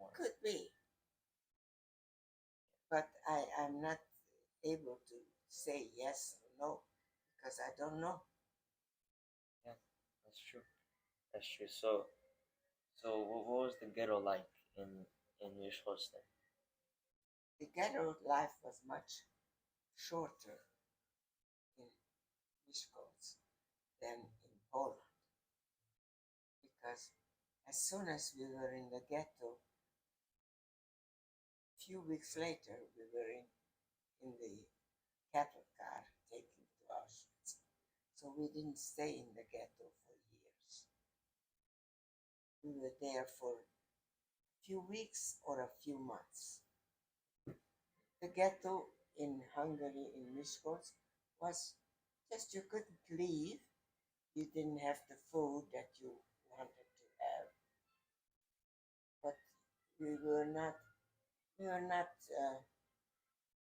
Speaker 1: more.
Speaker 2: Could be. But I'm not able to say yes or no because I don't know.
Speaker 1: Yeah, that's true. That's true. So what was the ghetto like in Miskolc then?
Speaker 2: The ghetto life was much shorter in Miskolc than in Poland because as soon as we were in the ghetto, a few weeks later we were in the cattle car taken to Auschwitz. So we didn't stay in the ghetto for years. We were there for a few weeks or a few months. The ghetto in Hungary, in Miskolc, was just you couldn't leave. You didn't have the food that you wanted to have. But we were not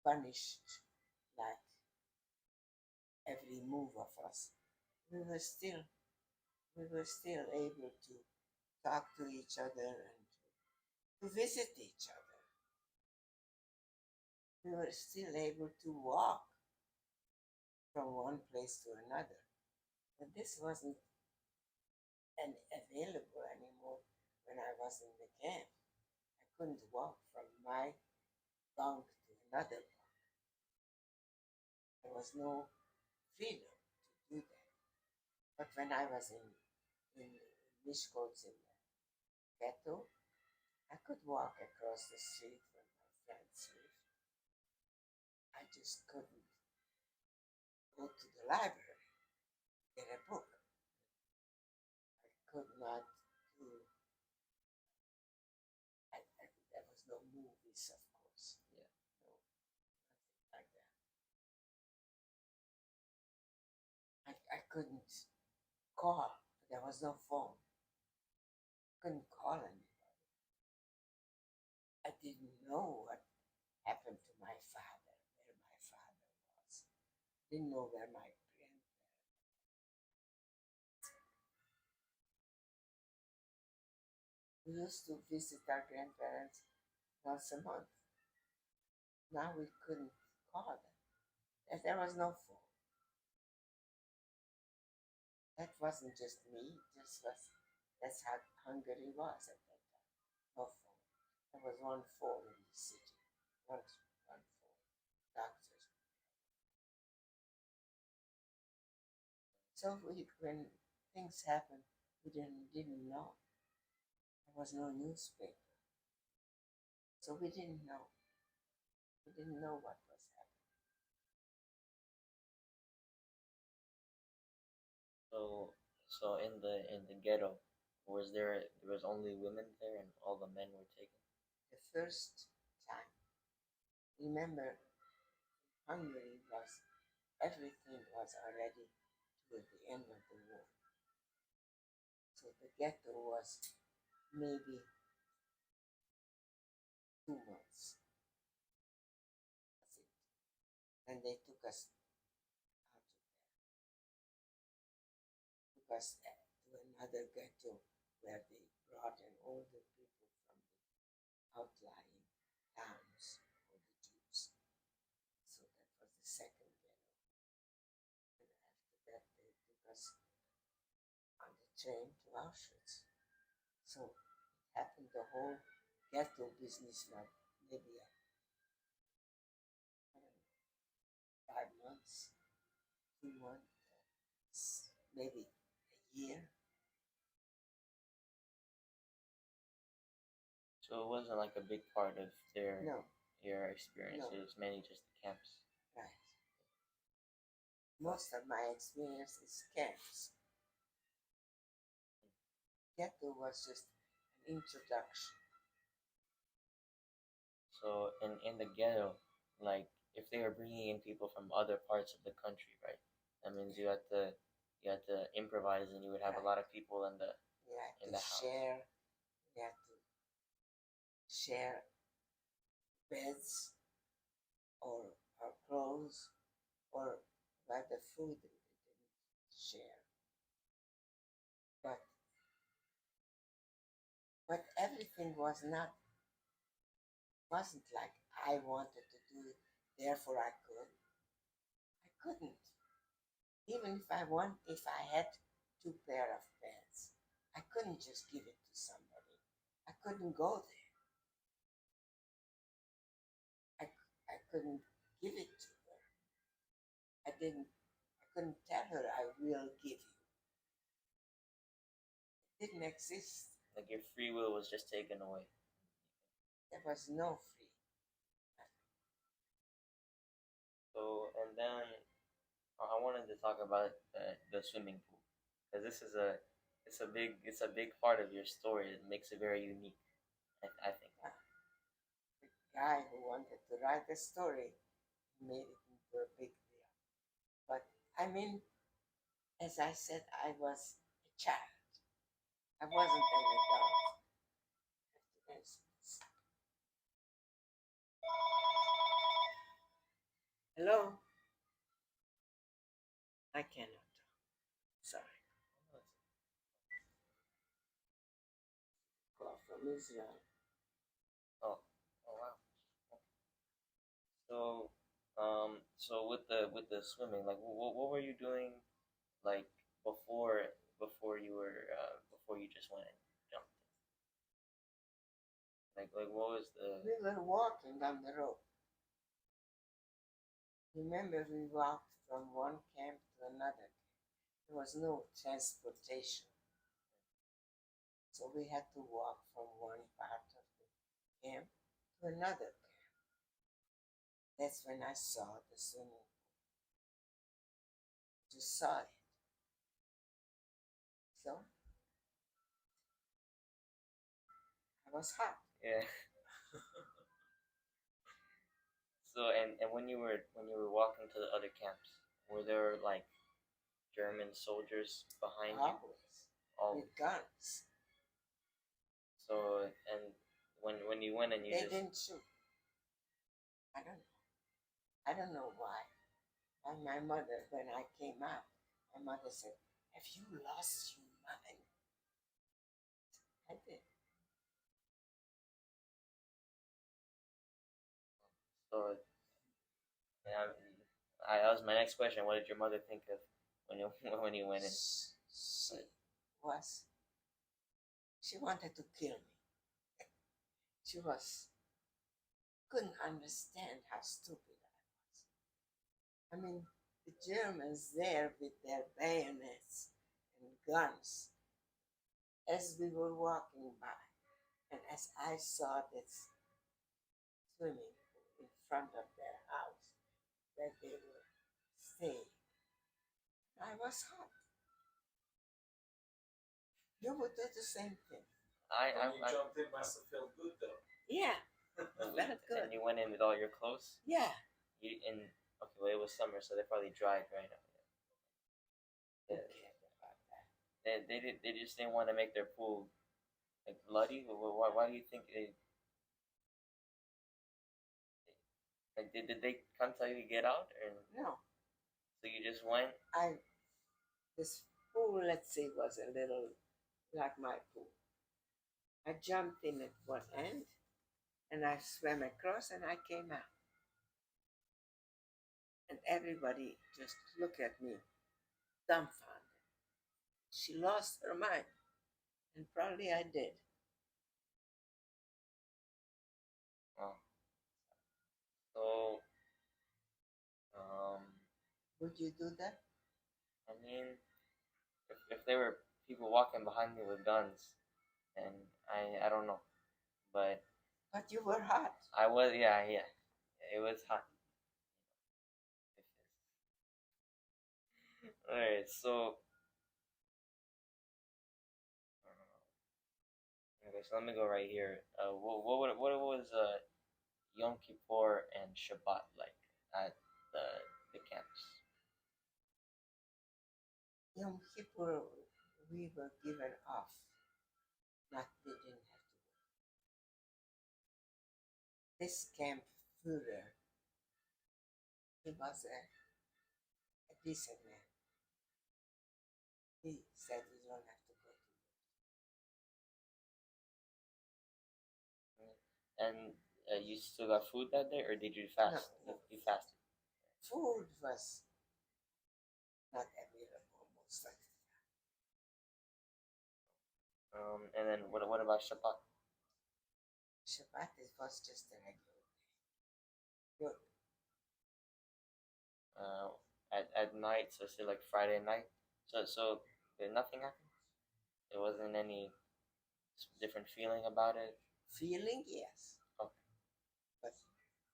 Speaker 2: punished like every move of us. We were still able to talk to each other and to visit each other. We were still able to walk from one place to another. But this wasn't available anymore when I was in the camp. I couldn't walk from my bunk to another bunk. was no freedom to do that. But when I was in Miskolc in the ghetto, I could walk across the street where my friends lived. I just couldn't go to the library, get a book. I could not do, there was no movies, of course.
Speaker 1: Yeah.
Speaker 2: No, nothing like that. I couldn't call. There was no phone. Couldn't call anybody. I didn't know what happened to my father, where my father was. Didn't know where my grandparents. We used to visit our grandparents once a month. Now we couldn't call them. There was no phone. That wasn't just me. That's how Hungary was at that time. No phone. There was one phone in the city. One phone. Doctors. So when things happened, we didn't know. There was no newspaper. So we didn't know. We didn't know what was happening.
Speaker 1: So in the ghetto, there was only women there and all the men were taken?
Speaker 2: The first time, remember, Hungary was, everything was already toward the end of the war. So the ghetto was maybe 2 months. That's it. And they took us out of there. Took us to another ghetto where they brought in all the people from the outlying towns, all the Jews. So that was the second ghetto. And after that, they took us on the train to Auschwitz. So it happened the whole ghetto business, like maybe 5 months, 2 months, maybe a year.
Speaker 1: So it wasn't like a big part of
Speaker 2: No,
Speaker 1: your experience.
Speaker 2: No.
Speaker 1: It was mainly just the camps.
Speaker 2: right. Most of my experience is camps. Ghetto was just an introduction.
Speaker 1: So in the ghetto, like if they were bringing in people from other parts of the country, right? That means you had to improvise, and you would have a lot of people in the
Speaker 2: You had
Speaker 1: in
Speaker 2: to
Speaker 1: the house.
Speaker 2: share. You had to share beds or clothes or by the food we didn't share. But everything wasn't like I wanted to do it, therefore I could. I couldn't. Even if I had 2 pair of pants, I couldn't just give it to somebody. I couldn't go there. I couldn't give it to her. I couldn't tell her I will give you. It didn't exist.
Speaker 1: Like your free will was just taken away.
Speaker 2: There was no free.
Speaker 1: So and then I wanted to talk about the swimming pool, because it's a big part of your story. It makes it very unique. I think.
Speaker 2: The guy who wanted to write a story made it into a big deal. But I mean, as I said, I was a child. I wasn't an adult. Hello? I cannot talk. Sorry. Call from Israel.
Speaker 1: Oh, oh wow. So, so with the swimming, like, what were you doing, like before you just went and jumped? Like what was the?
Speaker 2: We were walking on the road. Remember, we walked from one camp to another. There was no transportation. So we had to walk from one part of the camp to another camp. That's when I saw the swimming pool. Just saw it. So I was hot.
Speaker 1: Yeah. So and when you were walking to the other camps, were there like German soldiers behind you?
Speaker 2: Always. With guns.
Speaker 1: So and when you went and you
Speaker 2: They
Speaker 1: just
Speaker 2: didn't shoot. I don't know. I don't know why. And my mother, when I came out, my mother said, "Have you lost your mind?" I did.
Speaker 1: so yeah, that was my next question. What did your mother think of when you when you went in?
Speaker 2: She wanted to kill me. She couldn't understand how stupid I was. I mean, the Germans there with their bayonets and guns, as we were walking by, and as I saw this swimming pool in front of their house where they were staying, I was hot. You would do the same thing.
Speaker 3: When you jumped in, must have felt good though.
Speaker 2: Yeah, felt good.
Speaker 1: And you went in with all your clothes.
Speaker 2: Yeah.
Speaker 1: Okay, well it was summer, so they probably dried right now. Yeah. They just didn't want to make their pool like bloody. Why do you think like did they come tell you to get out or
Speaker 2: no?
Speaker 1: So you just went.
Speaker 2: This pool, let's say, was a little like my pool. I jumped in at one end, and I swam across, and I came out. And everybody just looked at me, dumbfounded. She lost her mind, and probably I did.
Speaker 1: Oh. So,
Speaker 2: would you do that?
Speaker 1: I mean, if there were people walking behind me with guns, then I don't know, but
Speaker 2: you were hot.
Speaker 1: I was, yeah, it was hot. All right, so okay, so let me go right here. What was Yom Kippur and Shabbat like at the camps?
Speaker 2: Yom Kippur, we were given off. We didn't have to work. This camp Führer, he was a decent man. He said you don't have to go to
Speaker 1: work. And you still got food that day, or did you fast?
Speaker 2: No.
Speaker 1: You fasted.
Speaker 2: Food was not available most of the
Speaker 1: time. And then what about Shabbat?
Speaker 2: Shabbat was just a regular day. Good.
Speaker 1: At night, so say like Friday night. So nothing happened. There wasn't any different feeling about it.
Speaker 2: Feeling, yes.
Speaker 1: Okay.
Speaker 2: But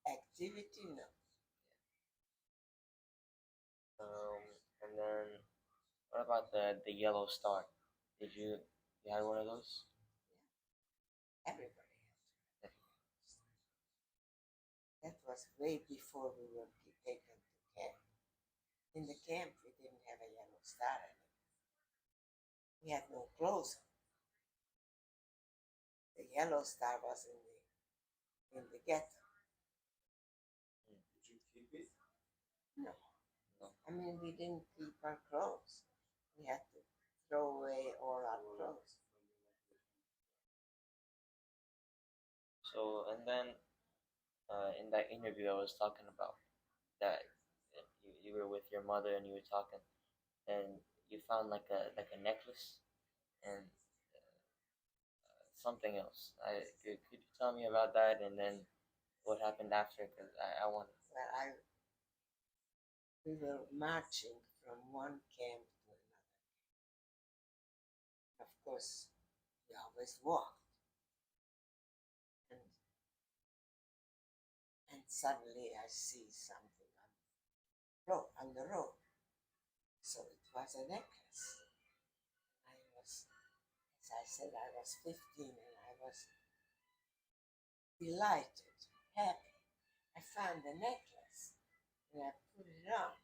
Speaker 2: activity, no.
Speaker 1: And then what about the yellow star? Did you had one of those?
Speaker 2: Yeah. Everybody had. That was way before we were taken to camp. In the camp, we didn't have a yellow star anymore. We had no clothes. The yellow star was in the ghetto.
Speaker 3: Did you keep it?
Speaker 2: No. I mean, we didn't keep our clothes. We had to throw away all our clothes.
Speaker 1: So, and then in that interview I was talking about, that you were with your mother and you were talking, and you found like a necklace and something else. Could you tell me about that, and then what happened after? Because I want.
Speaker 2: Well, we were marching from one camp to another. Of course, we always walked. And suddenly I see something on the road. So it was a necklace. I was, as I said, I was 15 and I was delighted, happy. I found the necklace and I put it on.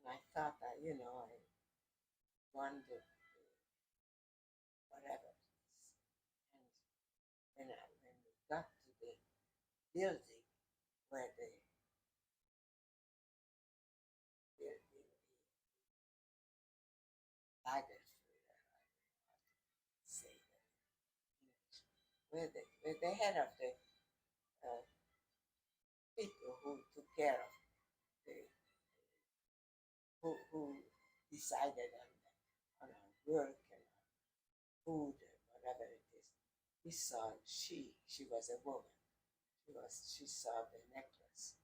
Speaker 2: And I thought that, I won whatever it is. And when we got to the building where the Lagerfeuer, say that in English, where the head of the uh, people who took care of the, who decided on our work and our food and whatever it is. We saw she was a woman. She saw the necklace.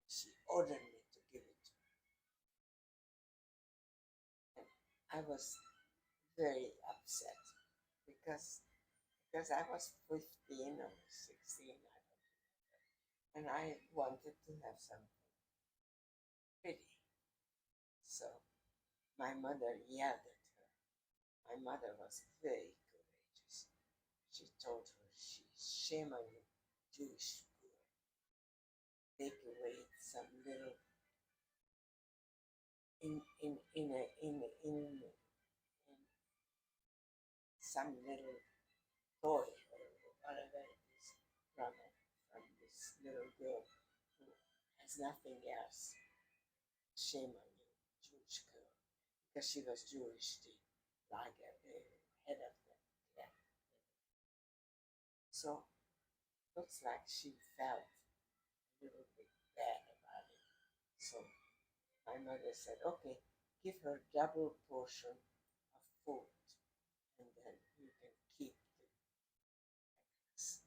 Speaker 2: She ordered me to give it to her. And I was very upset because I was 15 or 16, I don't remember. And I wanted to have something pretty. So my mother yelled at her. My mother was very courageous. She told her, shame on you, Jewish girl. Take away some little in some little toy or whatever it is from this little girl who has nothing else. Shame on you, Jewish girl, because she was Jewish, the head of the camp. So looks like she felt a little bit bad about it. So my mother said, okay, give her double portion of food and then you can keep the necklace.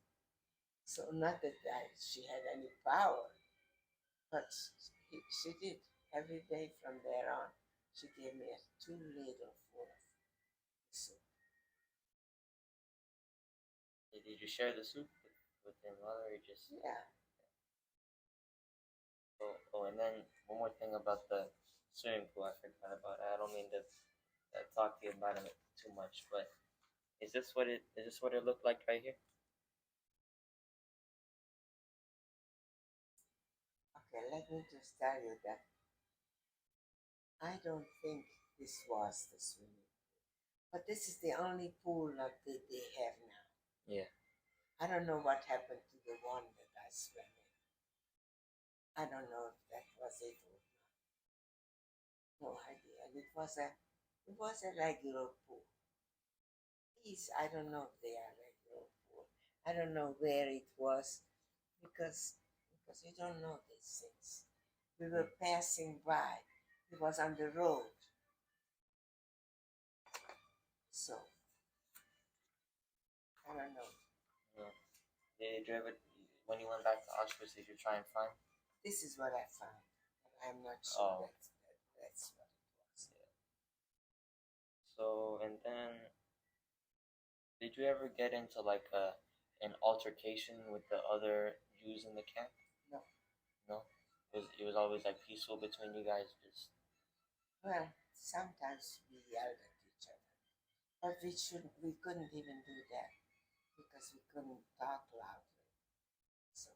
Speaker 2: So not that she had any power, but she did. Every day from there on, she gave me a 2 liter full of soup.
Speaker 1: Did you share the soup with your mother or just?
Speaker 2: Yeah.
Speaker 1: Oh, and then one more thing about the swimming pool I forgot about. I don't mean to talk to you about it too much, but is this what it looked like right here?
Speaker 2: Okay, let me just tell you that I don't think this was the swimming pool, but this is the only pool that they have now.
Speaker 1: Yeah.
Speaker 2: I don't know what happened to the one that I swam in. I don't know if that was it or not. No idea. And it was a regular pool. These I don't know if they are regular pool. I don't know where it was because you don't know these things. We were passing by. It was on the road. So I don't know.
Speaker 1: Yeah. Did you ever, when you went back to Auschwitz, did you try and find?
Speaker 2: This is what I found. But I'm not sure
Speaker 1: Oh.
Speaker 2: that's what it was.
Speaker 1: Yeah. So, and then, did you ever get into like an altercation with the other Jews in the camp?
Speaker 2: No.
Speaker 1: No? It was always like peaceful between you guys, just.
Speaker 2: Well, sometimes we yelled at each other, but we couldn't even do that because we couldn't talk loudly. So,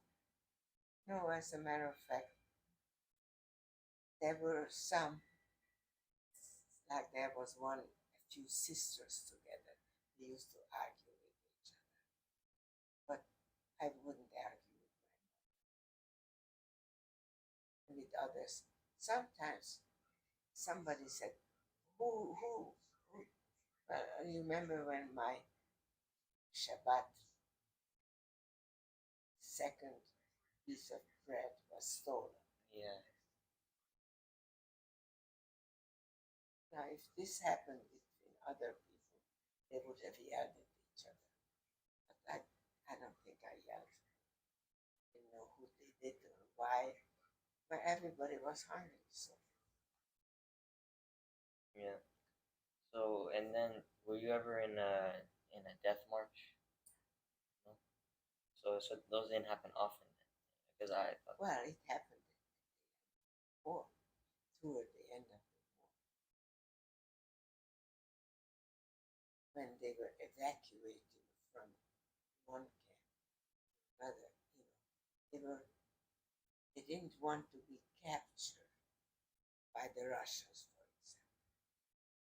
Speaker 2: no, as a matter of fact, there were some, like there was a few sisters together. They used to argue with each other, but I wouldn't argue with others. Sometimes somebody said, who, you remember when my Shabbat second piece of bread was stolen?
Speaker 1: Yeah.
Speaker 2: Now, if this happened between other people, they would have yelled at each other. But I don't think I yelled. I didn't know who did it or why. but everybody was hungry. So
Speaker 1: Yeah. So, and then were you ever in a death march? No. So those didn't happen often then, because I thought.
Speaker 2: well, it happened war toward the end of the war when they were evacuating from one camp to another. They were they didn't want to be captured by the Russians, for example.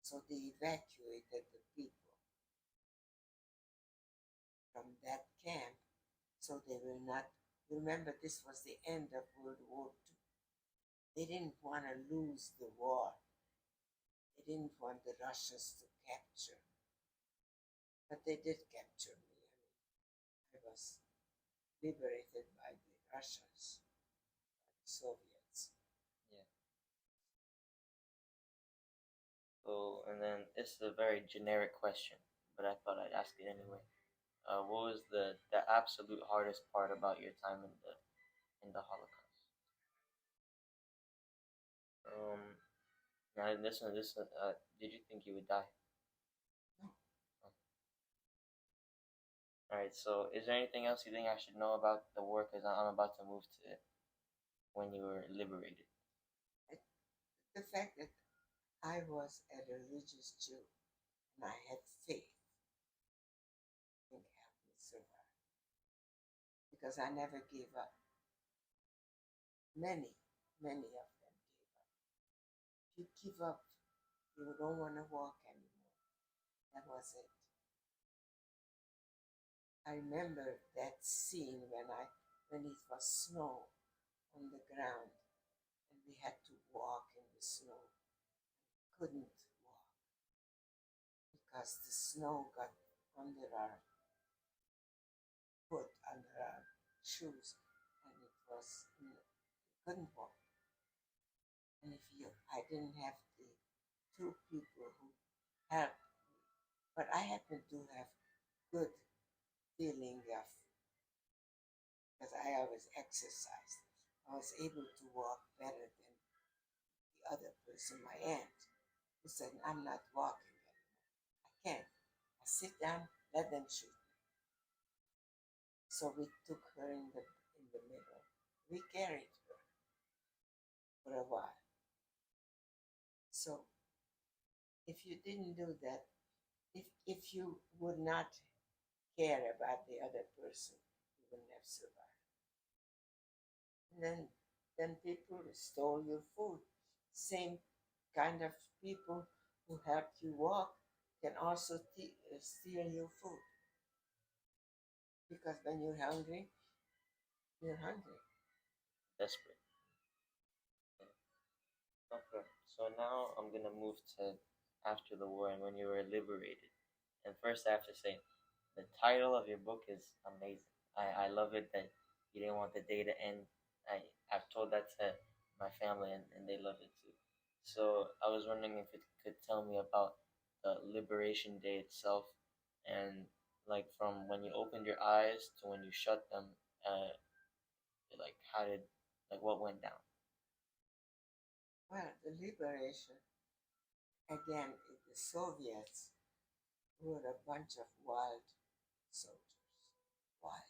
Speaker 2: So they evacuated the people from that camp so they will not. Remember, this was the end of World War II. They didn't want to lose the war. They didn't want the Russians to capture. But they did capture me. I was liberated by the Russians, by the Soviets.
Speaker 1: Yeah. So, and then it's a very generic question, but I thought I'd ask it anyway. What was the absolute hardest part about your time in the Holocaust? Now did you think you would die?
Speaker 2: No.
Speaker 1: Oh. All right. So, is there anything else you think I should know about the war? Because I'm about to move to when you were liberated.
Speaker 2: The fact that I was a religious Jew and I had faith, I think helped me survive because I never gave up. Many, many of them gave up. If you give up, you don't want to walk anymore. That was it. I remember that scene when it was snow on the ground and we had to walk in the snow. Couldn't walk because the snow got under our foot, under our shoes, and it was couldn't walk. And I didn't have the two people who helped me, but I happened to have good feeling of because I always exercised. I was able to walk better than the other person, my aunt, who said, "I'm not walking anymore. I can't. I sit down, let them shoot me." So we took her in the middle. We carried her for a while. So if you didn't do that, if you would not care about the other person, you wouldn't have survived. And then people stole your food. Same kind of people who helped you walk can also steal your food. Because when you're hungry, you're hungry.
Speaker 1: Desperate. Okay. So now I'm gonna move to after the war and when you were liberated. And first, I have to say, the title of your book is amazing. I love it that you didn't want the day to end. I've told that to my family and they love it too. So I was wondering if it could tell me about the Liberation Day itself and like from when you opened your eyes to when you shut them, like how did like what went down?
Speaker 2: Well, the liberation, again, the Soviets were a bunch of wild soldiers, wild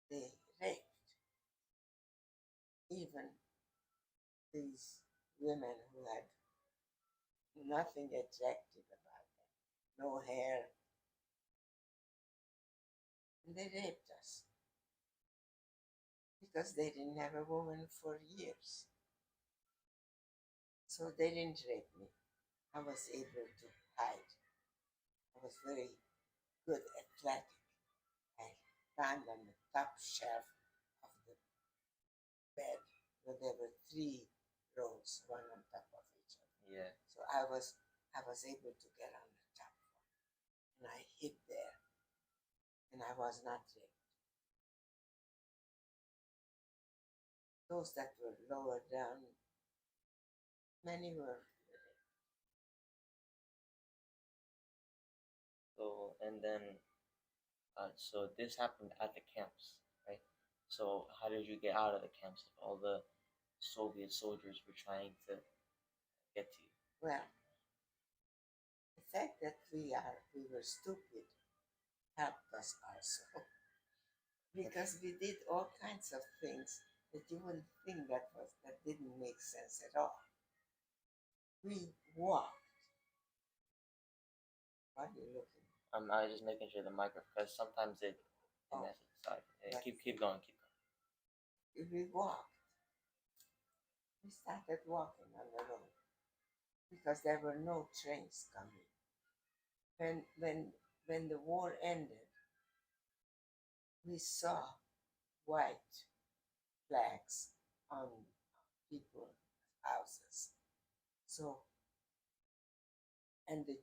Speaker 2: men. They raped even these women who had nothing attractive about them, no hair, and they raped us because they didn't have a woman for years. So they didn't rape me. I was able to hide. I was very good, athletic. I climbed on the top shelf of the bed where there were three rows, one on top of each other.
Speaker 1: Yeah.
Speaker 2: So I was able to get on the top one, and I hid there, and I was not raped. Those that were lower down, many were raped.
Speaker 1: So and then so this happened at the camps, right? So how did you get out of the camps if all the Soviet soldiers were trying to get to you?
Speaker 2: Well, the fact that we were stupid helped us also because we did all kinds of things that you wouldn't think that didn't make sense at all. We walked. What are you looking at?
Speaker 1: I was just making sure the microphone, because sometimes it
Speaker 2: Oh,
Speaker 1: messes. Sorry. Yeah,
Speaker 2: right.
Speaker 1: keep going.
Speaker 2: We walked. We started walking on the road because there were no trains coming. When the war ended, we saw white flags on people's houses. So, and the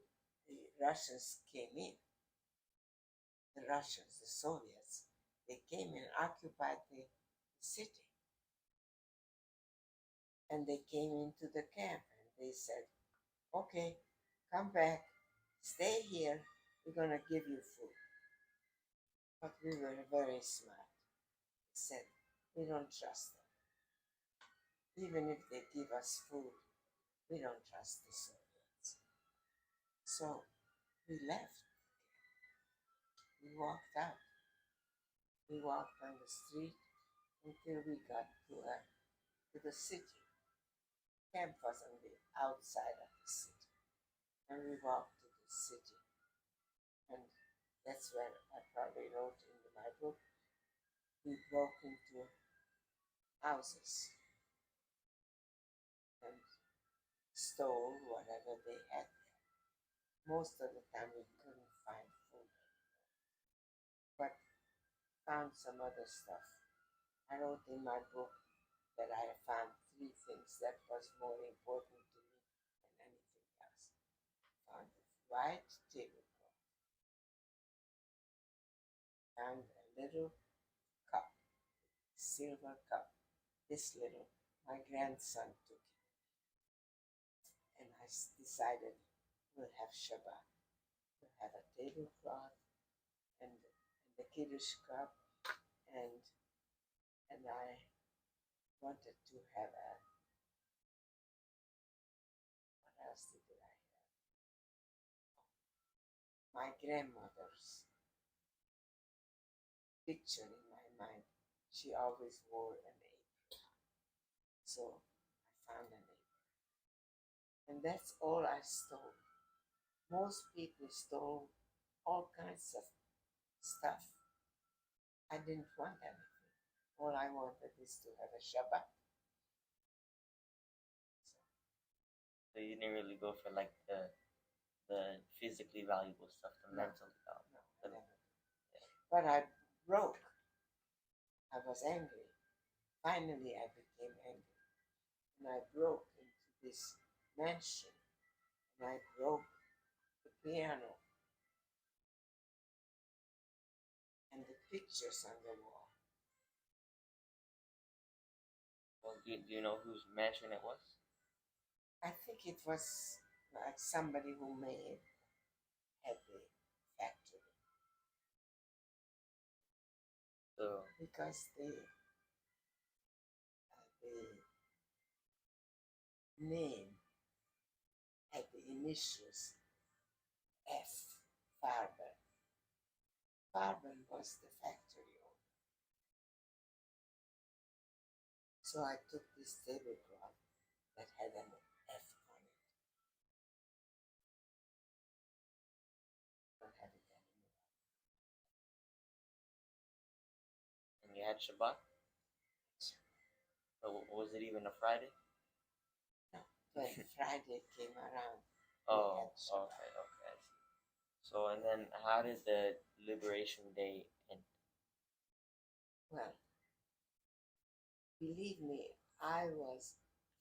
Speaker 2: Russians came in. The Russians, the Soviets, they came and occupied the city. And they came into the camp and they said, okay, come back, stay here, we're going to give you food. But we were very smart. They said, we don't trust them. Even if they give us food, we don't trust the Soviets. So we left. We walked out. We walked on the street until we got to the city. Camp was on the outside of the city. And we walked to the city. And that's where I probably wrote in my book. We broke into houses and stole whatever they had there. Most of the time we couldn't find food, but found some other stuff. I wrote in my book that I found three things that was more important to me than anything else. Found a white tablecloth, found a little cup, silver cup, this little. My grandson took it, and I decided we'll have Shabbat. We'll have a tablecloth and the Kiddush cup, and I wanted to have a, what else did I have? My grandmother's picture in my mind. She always wore an apron, so I found an apron, and that's all I stole. Most people stole all kinds of stuff. I didn't want anything. All I wanted is to have a Shabbat.
Speaker 1: So you didn't really go for like the physically valuable stuff, the
Speaker 2: No.
Speaker 1: mentally valuable.
Speaker 2: No, I never did. But I broke. I was angry. Finally, I became angry. And I broke into this mansion. And I broke the piano and the pictures on the wall.
Speaker 1: Well, do you know whose mansion it was?
Speaker 2: I think it was like somebody who had the factory.
Speaker 1: So
Speaker 2: Because the name had the initials F. Farben. Farben was the factory owner. So I took this tablecloth that had an F on it. I don't have it anymore.
Speaker 1: and you had Shabbat. Or was it even a Friday?
Speaker 2: No, when Friday came around,
Speaker 1: Oh,
Speaker 2: had Shabbat.
Speaker 1: okay, I see. So and then how did the Liberation Day end?
Speaker 2: Well, believe me, I was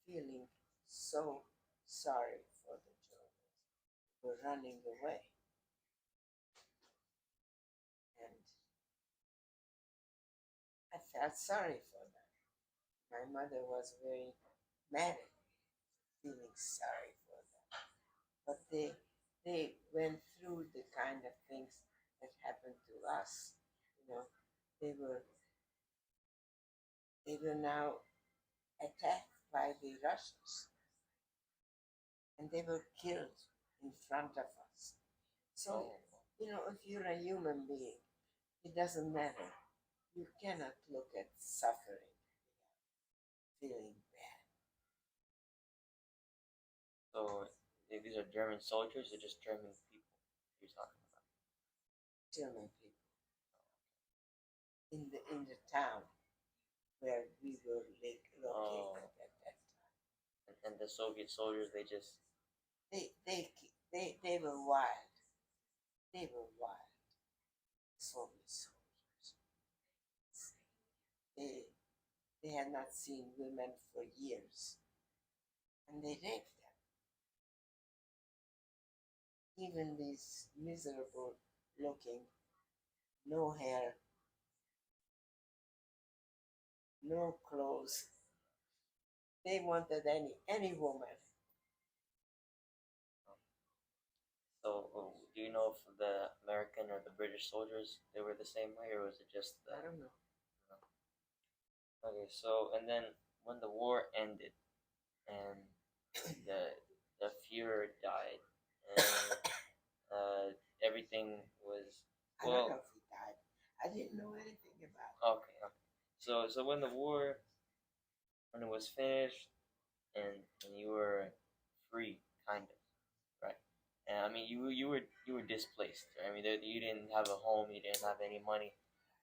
Speaker 2: feeling so sorry for the Germans who were running away. And I felt sorry for them. My mother was very mad at me, feeling sorry for them. But they went through the kind of things that happened to us. You know, they were they were now attacked by the Russians, and they were killed in front of us. So,
Speaker 1: Oh,
Speaker 2: if you're a human being, it doesn't matter. You cannot look at suffering feeling bad.
Speaker 1: so these are German soldiers or just German people you're talking about?
Speaker 2: German people in the town where we were located at that time.
Speaker 1: And the Soviet soldiers, they just
Speaker 2: They were wild. They were wild. Soviet soldiers. They had not seen women for years, and they raped them. Even these miserable looking, no hair, no clothes. They wanted any woman.
Speaker 1: so do you know if the American or the British soldiers they were the same way or was it just the
Speaker 2: I don't know.
Speaker 1: Okay, so and then when the war ended and the the Fuhrer died and everything was
Speaker 2: I don't know if he died. I didn't know anything about it.
Speaker 1: okay. So when the war when it was finished and you were free kind of right and I mean you were displaced right? I mean you didn't have a home you didn't have any money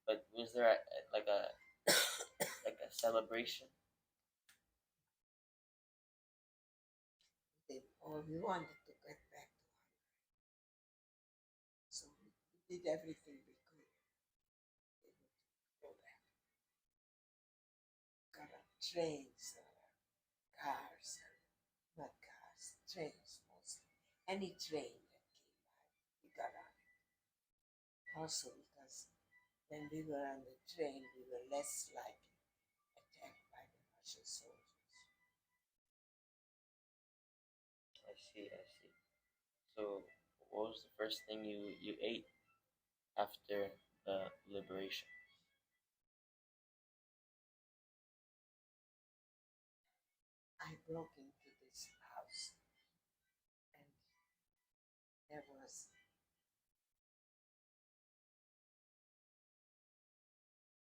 Speaker 1: but was there like a like a celebration?
Speaker 2: We wanted to get back to Hungary. So we did everything we could able to go back. Got on trains, cars, not cars, trains mostly. Any train that came by, we got on it. Also because when we were on the train, we were less likely attacked by the Russian soldiers.
Speaker 1: I see. So what was the first thing you ate after the liberation?
Speaker 2: I broke into this house and there was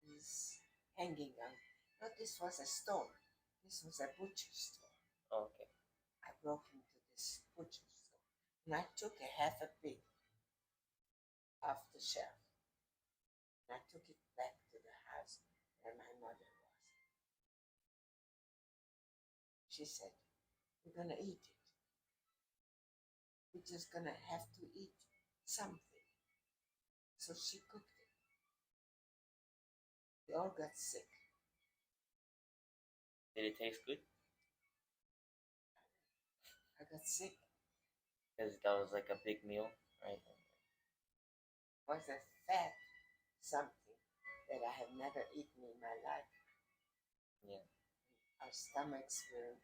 Speaker 2: this hanging on. No, this was a store. This was a butcher store.
Speaker 1: Okay.
Speaker 2: I broke into this butcher store and I took a half a pig off the shelf and I took it back to the house where my mother was. She said, "We're gonna eat it. We're just gonna have to eat something." So she cooked it. We all got sick.
Speaker 1: Did it taste good?
Speaker 2: I got sick.
Speaker 1: Because that was like a big meal, right?
Speaker 2: It was a fat something that I have never eaten in my life.
Speaker 1: Yeah.
Speaker 2: Our stomachs were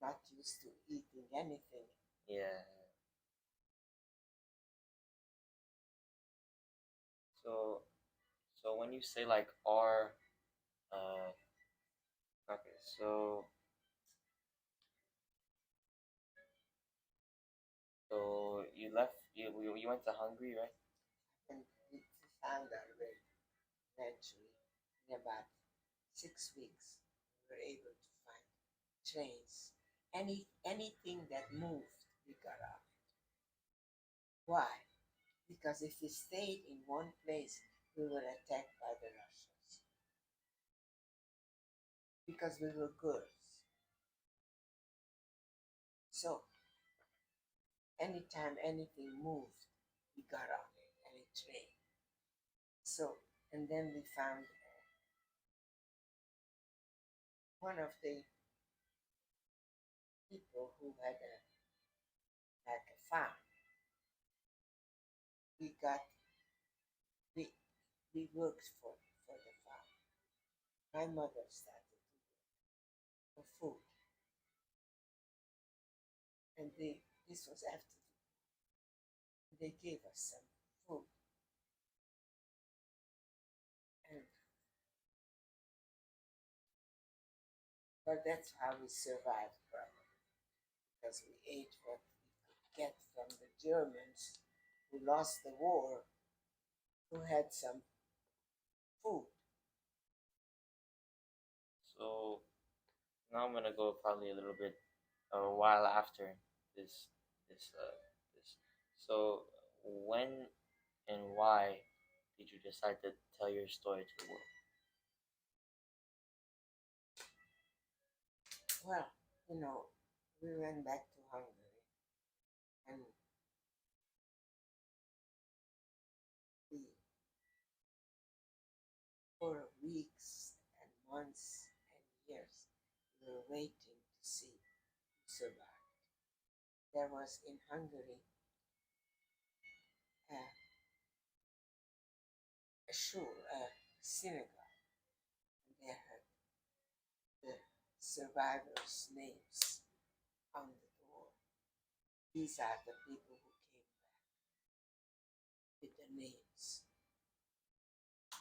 Speaker 2: not used to eating anything.
Speaker 1: Yeah. So when you say like our okay, so you left you went to Hungary, right?
Speaker 2: And we found our way eventually. In about 6 weeks, we were able to find trains. Anything that moved, we got on it. Why? Because if we stayed in one place, we were attacked by the Russians. Because we were girls. So anytime anything moved, we got on it, any train. So, and then we found one of the people who had like a farm. We got we we worked for the farm. My mother started to work for food, and this was after they gave us some food, and But that's how we survived, probably, because we ate what we could get from the Germans who lost the war, who had some food.
Speaker 1: So now I'm gonna go probably a little bit a while after this this. So when and why did you decide to tell your story to the world?
Speaker 2: Well, we went back to Hungary and we, for weeks and months and years, we were waiting to see who survived. There was in Hungary a shul, a synagogue, and they had the survivors' names on the door. These are the people who came back with the names.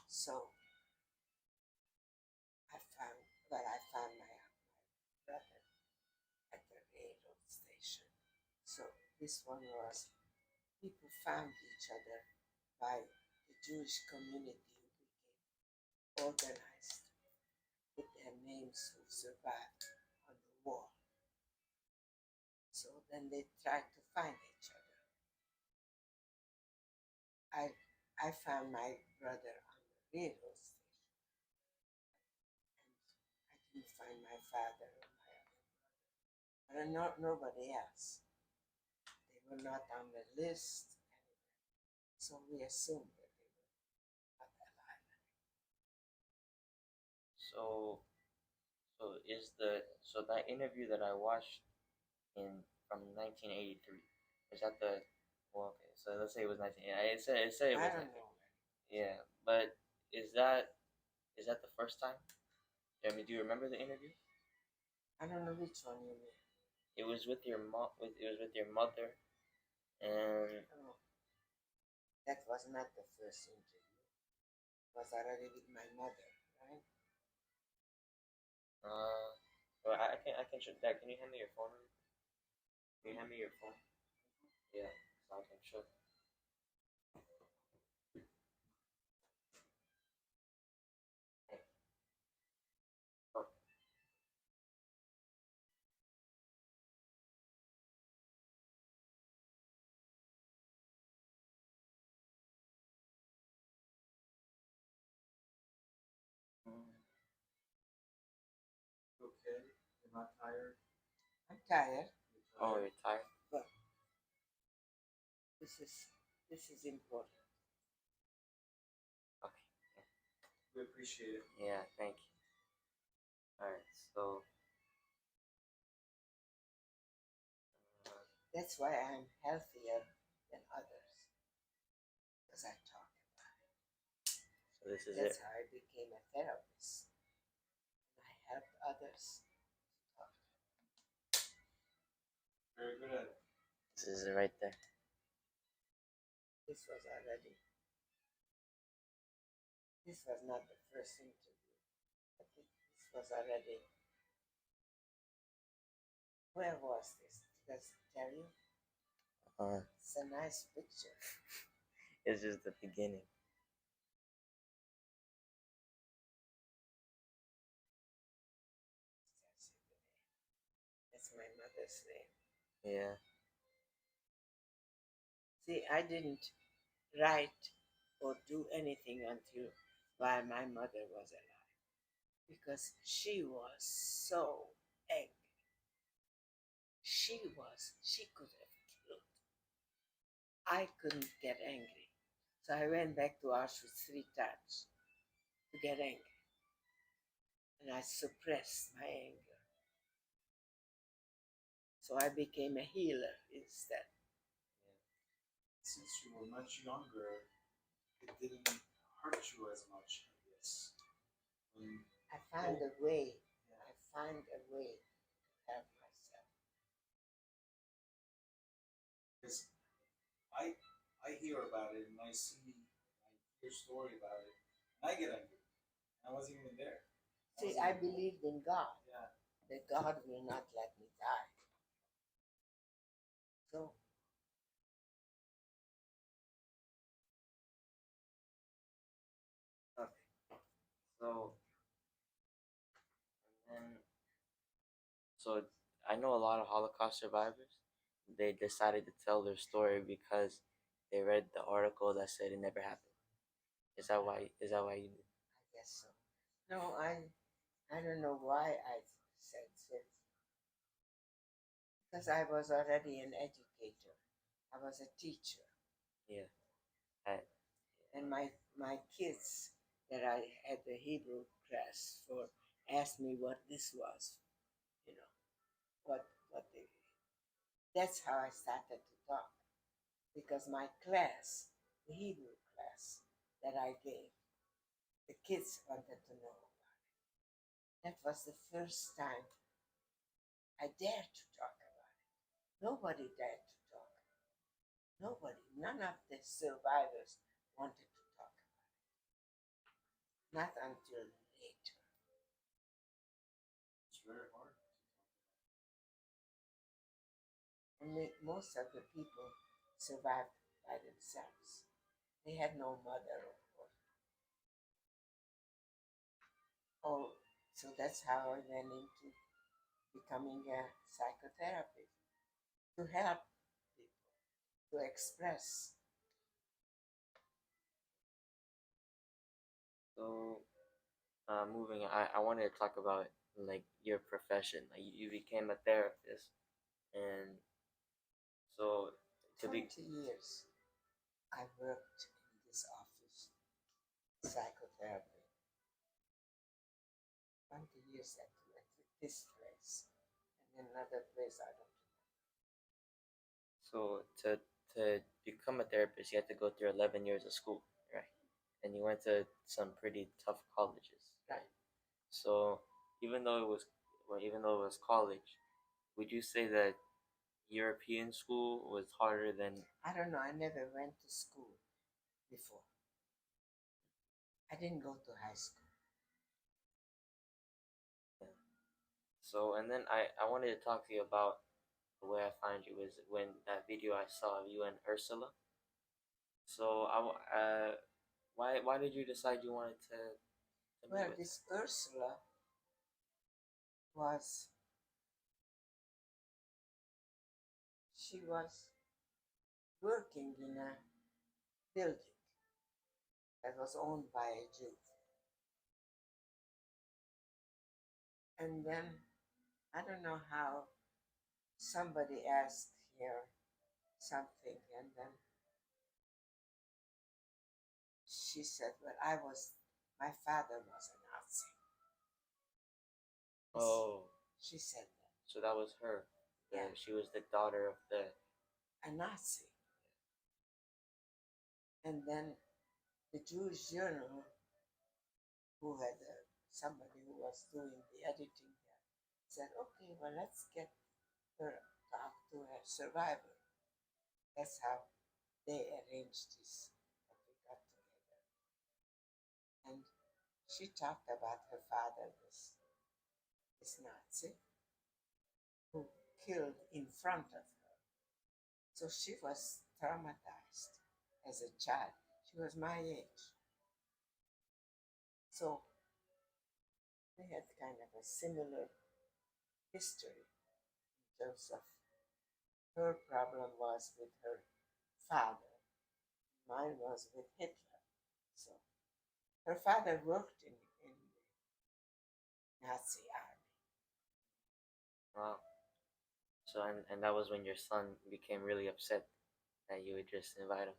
Speaker 2: So I found my brother at the railroad station. So this one was people found each other by the Jewish community who became organized with their names who survived on the war. So then they tried to find each other. I found my brother on the railroad station, and I didn't find my father or my other brother, but nobody else. They were not on the list anywhere, so we assumed that they were not alive.
Speaker 1: So so that interview that I watched in from 1983 is that the well okay so let's say it was 19 it said it
Speaker 2: I
Speaker 1: was
Speaker 2: don't
Speaker 1: 19
Speaker 2: know.
Speaker 1: yeah but is that the first time? I mean, do you remember the interview?
Speaker 2: I don't know which one you mean.
Speaker 1: It was with your mom. It was with your mother, and
Speaker 2: Oh, that was not the first interview. It was already with my mother, right?
Speaker 1: uh, well, I can show that. Can you hand me your phone? Can you hand me your phone? Yeah, so I can show. Oh,
Speaker 3: Okay, you're not tired?
Speaker 2: I'm tired,
Speaker 1: oh, you're tired.
Speaker 2: but this is this is important.
Speaker 1: Okay.
Speaker 3: We appreciate it.
Speaker 1: Yeah. Thank you. All right. So. Uh,
Speaker 2: That's why I'm healthier than others, because I talk about it.
Speaker 1: so this is it.
Speaker 2: That's how I became a therapist. And I helped others talk.
Speaker 3: Very good at it.
Speaker 1: This is it right there.
Speaker 2: This was already. This was not the first interview. I think this was already. Where was this? Did I tell you? It's a nice picture.
Speaker 1: It's just the beginning.
Speaker 2: That's my mother's name.
Speaker 1: Yeah.
Speaker 2: See, I didn't write or do anything until while my mother was alive, because she was so angry. She could have killed. I couldn't get angry. So I went back to Auschwitz 3 times to get angry. And I suppressed my anger. So I became a healer instead.
Speaker 3: Since you were much younger, it didn't hurt you as much, I guess.
Speaker 2: I found a way. I find a way to help myself.
Speaker 3: Because I hear about it and I hear a story about it, and I get angry. I wasn't even there.
Speaker 2: See, I believed in God.
Speaker 3: Yeah.
Speaker 2: that God will not let me die. So
Speaker 1: Okay. So and so I know a lot of Holocaust survivors. They decided to tell their story because they read the article that said it never happened. Is that why? Is that why you?
Speaker 2: I guess so. No, I don't know why I said so. Because I was already an educator. I was a teacher.
Speaker 1: Yeah. I,
Speaker 2: And my kids that I had the Hebrew class for asked me what this was, you know, what they that's how I started to talk. Because my class, the Hebrew class that I gave, the kids wanted to know about it. That was the first time I dared to talk about it. Nobody dared to talk. Nobody, none of the survivors wanted to talk about it. Not until later.
Speaker 3: It's very hard.
Speaker 2: And most of the people survived by themselves. They had no mother or so that's how I went into becoming a psychotherapist to help people to express.
Speaker 1: so moving, I wanted to talk about like your profession. Like you became a therapist, and so to be
Speaker 2: 20 years I worked in this office, psychotherapy. 20 years at this place and another place I don't
Speaker 1: so to become a therapist, you had to go through 11 years of school, right? And you went to some pretty tough colleges, right? So even though it was, well, even though it was college, would you say that European school was harder than?
Speaker 2: I don't know, I never went to school before. I didn't go to high school.
Speaker 1: So and then I wanted to talk to you about the way I find you was when that video I saw of you and Ursula. So why did you decide you wanted to meet
Speaker 2: Well,
Speaker 1: with
Speaker 2: this Ursula was, she was working in a building that was owned by a Jew. And then I don't know how somebody asked her something, and then she said, "Well, my father was a Nazi."
Speaker 1: her? Oh,
Speaker 2: She said that.
Speaker 1: so that was her.
Speaker 2: Yeah.
Speaker 1: She was the daughter of the.
Speaker 2: A Nazi. And then the Jewish journal, who had somebody who was doing the editing there, said, "Okay, well, let's get her talk to a survivor." That's how they arranged this, that we got together. And she talked about her father, this Nazi, who killed in front of her. So she was traumatized as a child. She was my age. So we had kind of a similar history in terms of her problem was with her father, mine was with Hitler. So her father worked in the Nazi army.
Speaker 1: Wow. So and that was when your son became really upset that you would just invite him,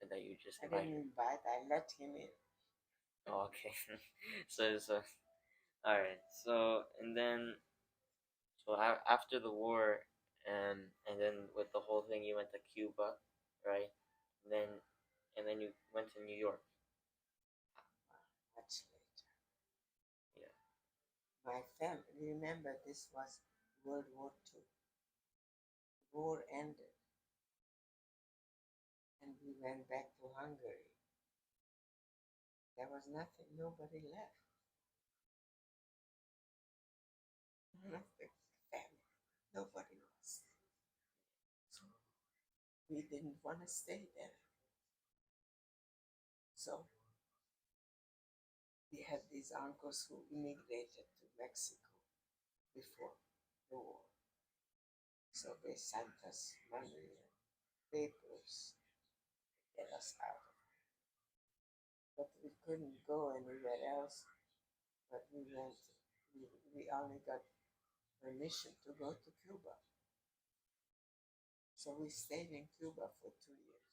Speaker 1: and that you just
Speaker 2: I
Speaker 1: invite
Speaker 2: didn't
Speaker 1: her.
Speaker 2: invite, I let him in.
Speaker 1: Oh, okay. So all right. So and then so after the war, and then with the whole thing, you went to Cuba, right? And then you went to New York.
Speaker 2: Much later.
Speaker 1: Yeah.
Speaker 2: My family, remember this was World War II. The war ended and we went back to Hungary. There was nothing, nobody left. none of the family. Nobody was. So we didn't want to stay there. So we had these uncles who immigrated to Mexico before the war. So they sent us money and papers to get us out of it. But we couldn't go anywhere else. But we only got permission to go to Cuba. So we stayed in Cuba for 2 years.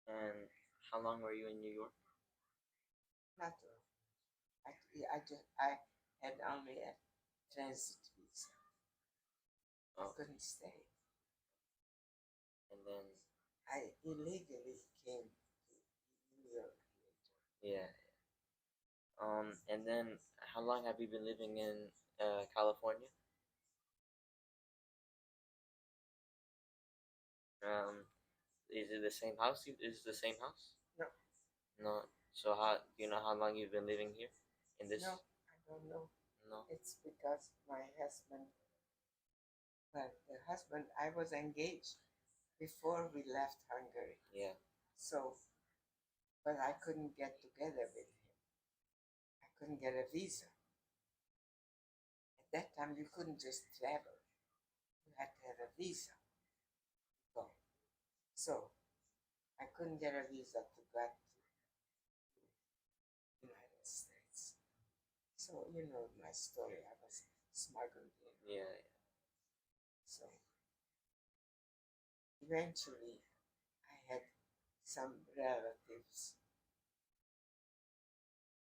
Speaker 1: And how long were you in New York?
Speaker 2: Not long. I had only a transit visa. I
Speaker 1: Oh,
Speaker 2: couldn't stay.
Speaker 1: and then
Speaker 2: I illegally came to New York later.
Speaker 1: yeah. And then how long have you been living in California? Is it the same house? Is it the same house?
Speaker 2: No,
Speaker 1: No. So how do you know how long you've been living here? In this?
Speaker 2: no, I don't know.
Speaker 1: No.
Speaker 2: It's because my husband, well, the husband, I was engaged before we left Hungary.
Speaker 1: Yeah.
Speaker 2: So, but I couldn't get together with him. I couldn't get a visa. At that time, you couldn't just travel. You had to have a visa to go. So, I couldn't get a visa to get to the United States. So, you know my story. I was smuggled in.
Speaker 1: Yeah.
Speaker 2: So, eventually, I had some relatives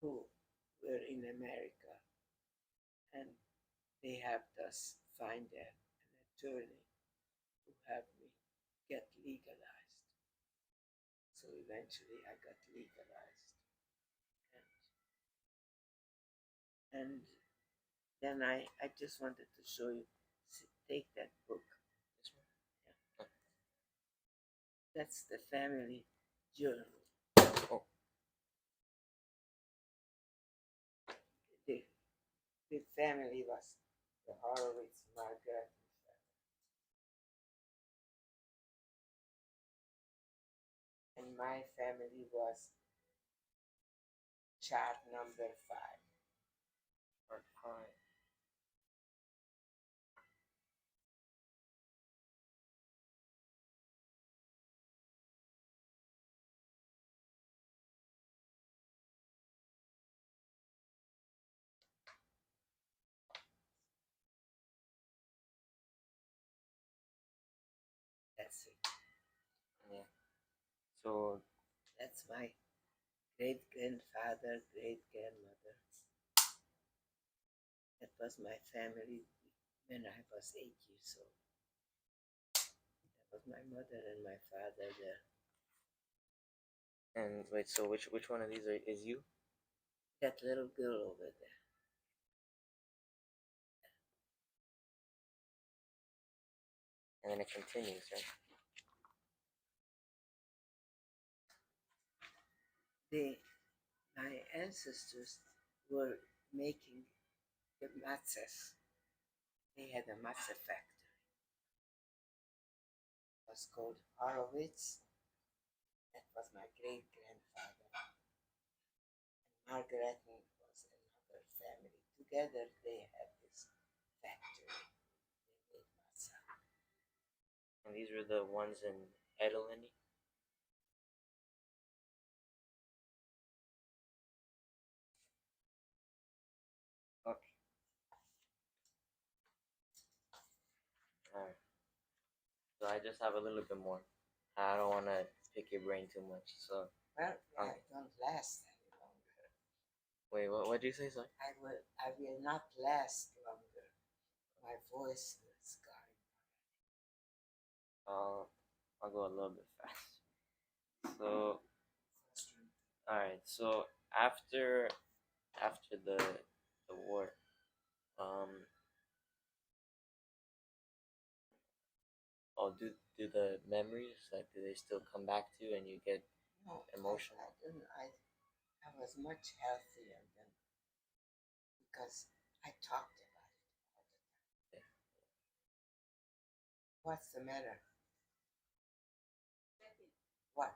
Speaker 2: who were in America, and they helped us find an attorney who helped me get legalized. So eventually I got legalized. And then I just wanted to show you, take that book.
Speaker 1: This one?
Speaker 2: Yeah. That's the family journal.
Speaker 1: Oh.
Speaker 2: The family was the Horowitz Margaret family. And my family was chart number 5.
Speaker 1: Part 5.
Speaker 2: That's it.
Speaker 1: Yeah. So
Speaker 2: That's my great grandfather, great grandmother. That was my family when I was 8 years old. That was my mother and my father there.
Speaker 1: and wait, so which one of these is you?
Speaker 2: That little girl over there.
Speaker 1: And then it continues, right?
Speaker 2: My ancestors were making the matzahs. They had a matzah factory. It was called Horowitz. That was my great grandfather. And Margaret was another family. Together they had this factory. They made matzah.
Speaker 1: And these were the ones in Edelini? Okay. Alright. So I just have a little bit more. I don't want to pick your brain too much. So
Speaker 2: Well, I don't last any longer.
Speaker 1: wait, what did you say, son?
Speaker 2: I will not last longer. My voice is gone.
Speaker 1: I'll go a little bit fast. So alright. So after the war, do the memories, like, do they still come back to you and you get
Speaker 2: No,
Speaker 1: emotional?
Speaker 2: I was much healthier then because I talked about it all the time. What's the matter?
Speaker 4: Checking.
Speaker 2: What?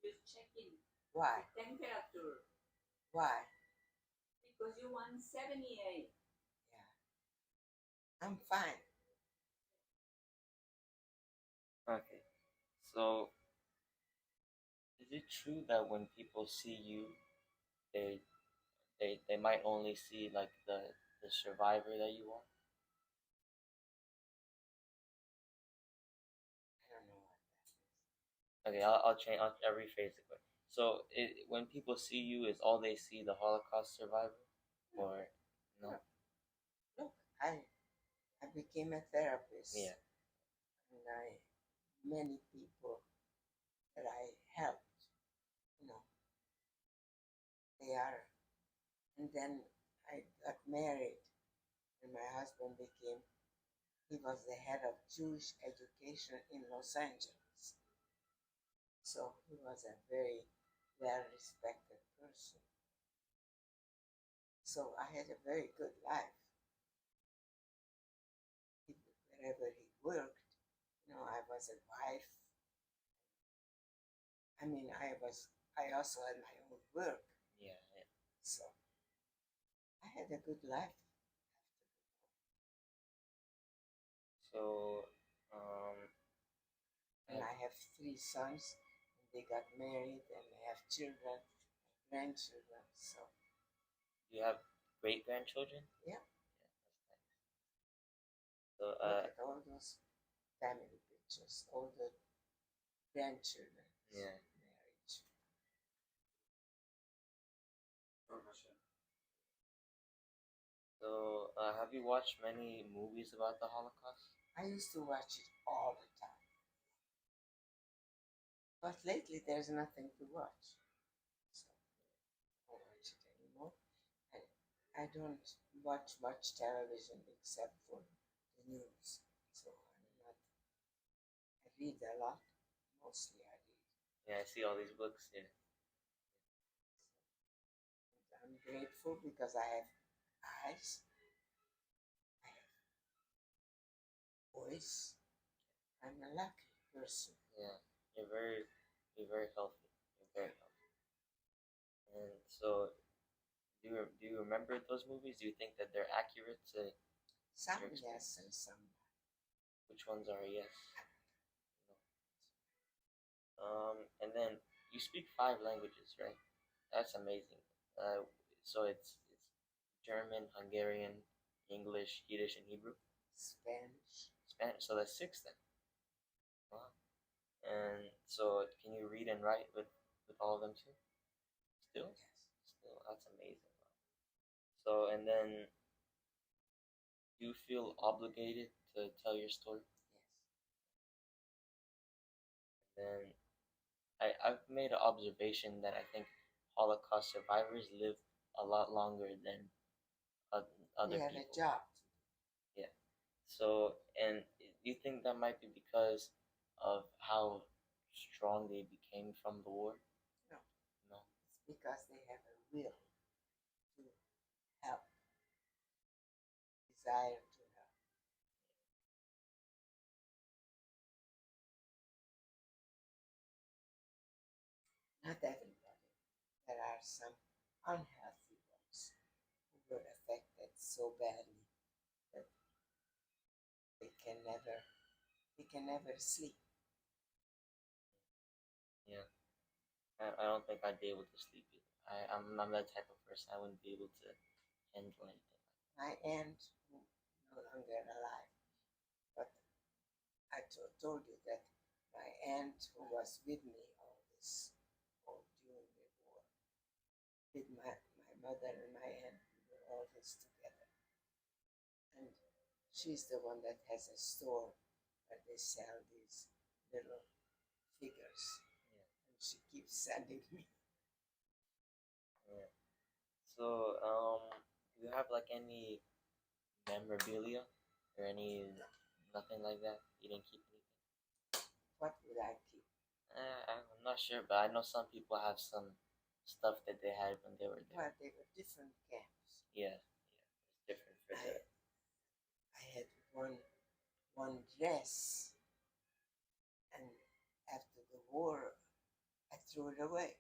Speaker 4: Just checking
Speaker 2: Why?
Speaker 4: the temperature
Speaker 2: Why?
Speaker 4: because you want 78.
Speaker 2: Yeah. I'm fine.
Speaker 1: Okay. So, is it true that when people see you, they might only see like the survivor that you are?
Speaker 2: I don't know what that is.
Speaker 1: Okay, I'll change. I'll rephrase it quick. So, when people see you, is all they see the Holocaust survivor, or no?
Speaker 2: Look, I became a therapist.
Speaker 1: Yeah.
Speaker 2: And many people that I helped, you know, they are. And then I got married, and my husband he was the head of Jewish education in Los Angeles. So he was a very well respected person. So I had a very good life. Wherever he worked, you know, I was a wife. I also had my own work.
Speaker 1: Yeah.
Speaker 2: So I had a good life.
Speaker 1: So,
Speaker 2: And I have 3 sons, and they got married, and they have children, grandchildren. So
Speaker 1: you have great grandchildren?
Speaker 2: yeah,
Speaker 1: That's nice. So,
Speaker 2: look at all those family pictures, all the grandchildren.
Speaker 1: yeah.
Speaker 2: Marriage.
Speaker 1: So, have you watched many movies about the Holocaust?
Speaker 2: I used to watch it all the time, but lately there's nothing to watch, so I don't watch it anymore. And I don't watch much television except for the news. So I'm not. I read a lot. Mostly I read.
Speaker 1: Yeah, I see all these books. Yeah.
Speaker 2: I'm grateful because I have eyes, I have voice. I'm a lucky person.
Speaker 1: Yeah. You're very healthy. You're very healthy. And so, do you remember those movies? Do you think that they're accurate to
Speaker 2: Some
Speaker 1: your
Speaker 2: yes
Speaker 1: experience?
Speaker 2: and some no.
Speaker 1: Which ones are yes? And then you speak 5 languages, right? That's amazing. So it's German, Hungarian, English, Yiddish, and Hebrew.
Speaker 2: Spanish.
Speaker 1: Spanish. So that's 6 then. Wow. And so can you read and write with all of them too? Still,
Speaker 2: Yes.
Speaker 1: still, that's amazing. So and then you feel obligated to tell your story.
Speaker 2: Yes.
Speaker 1: Then I've made an observation that I think Holocaust survivors live a lot longer than other
Speaker 2: We have
Speaker 1: people.
Speaker 2: a job.
Speaker 1: Yeah. So, and do you think that might be because of how strong they became from the war?
Speaker 2: No.
Speaker 1: No.
Speaker 2: It's because they have a will to help, desire to help. Not everybody. There are some unhealthy ones who were affected so badly that they can never sleep.
Speaker 1: Yeah. I don't think I'd be able to sleep either. I'm that type of person. I wouldn't be able to handle anything.
Speaker 2: My aunt, who no longer alive, but I told you that my aunt who was with me all during the war, with my mother and my aunt, we were always together. And she's the one that has a store where they sell these little figures.
Speaker 1: Yeah.
Speaker 2: And she keeps sending me.
Speaker 1: Yeah. So, do you have like any memorabilia or any nothing like that? You didn't keep anything?
Speaker 2: What would I keep?
Speaker 1: I'm not sure, but I know some people have some stuff that they had when they were there.
Speaker 2: Well, they were different camps.
Speaker 1: Yeah, yeah, it's different for the
Speaker 2: I had one dress, and after the war, I threw it away.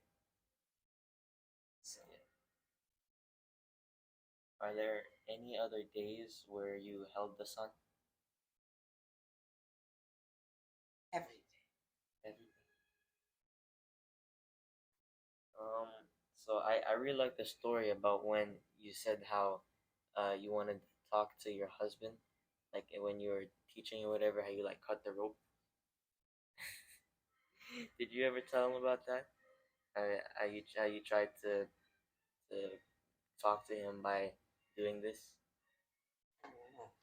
Speaker 2: So
Speaker 1: Are there any other days where you held the sun?
Speaker 2: every day.
Speaker 1: Every day. So I really like the story about when you said how you wanted to talk to your husband, like when you were teaching or whatever, how you like cut the rope. Did you ever tell him about that? How you tried to talk to him by doing this?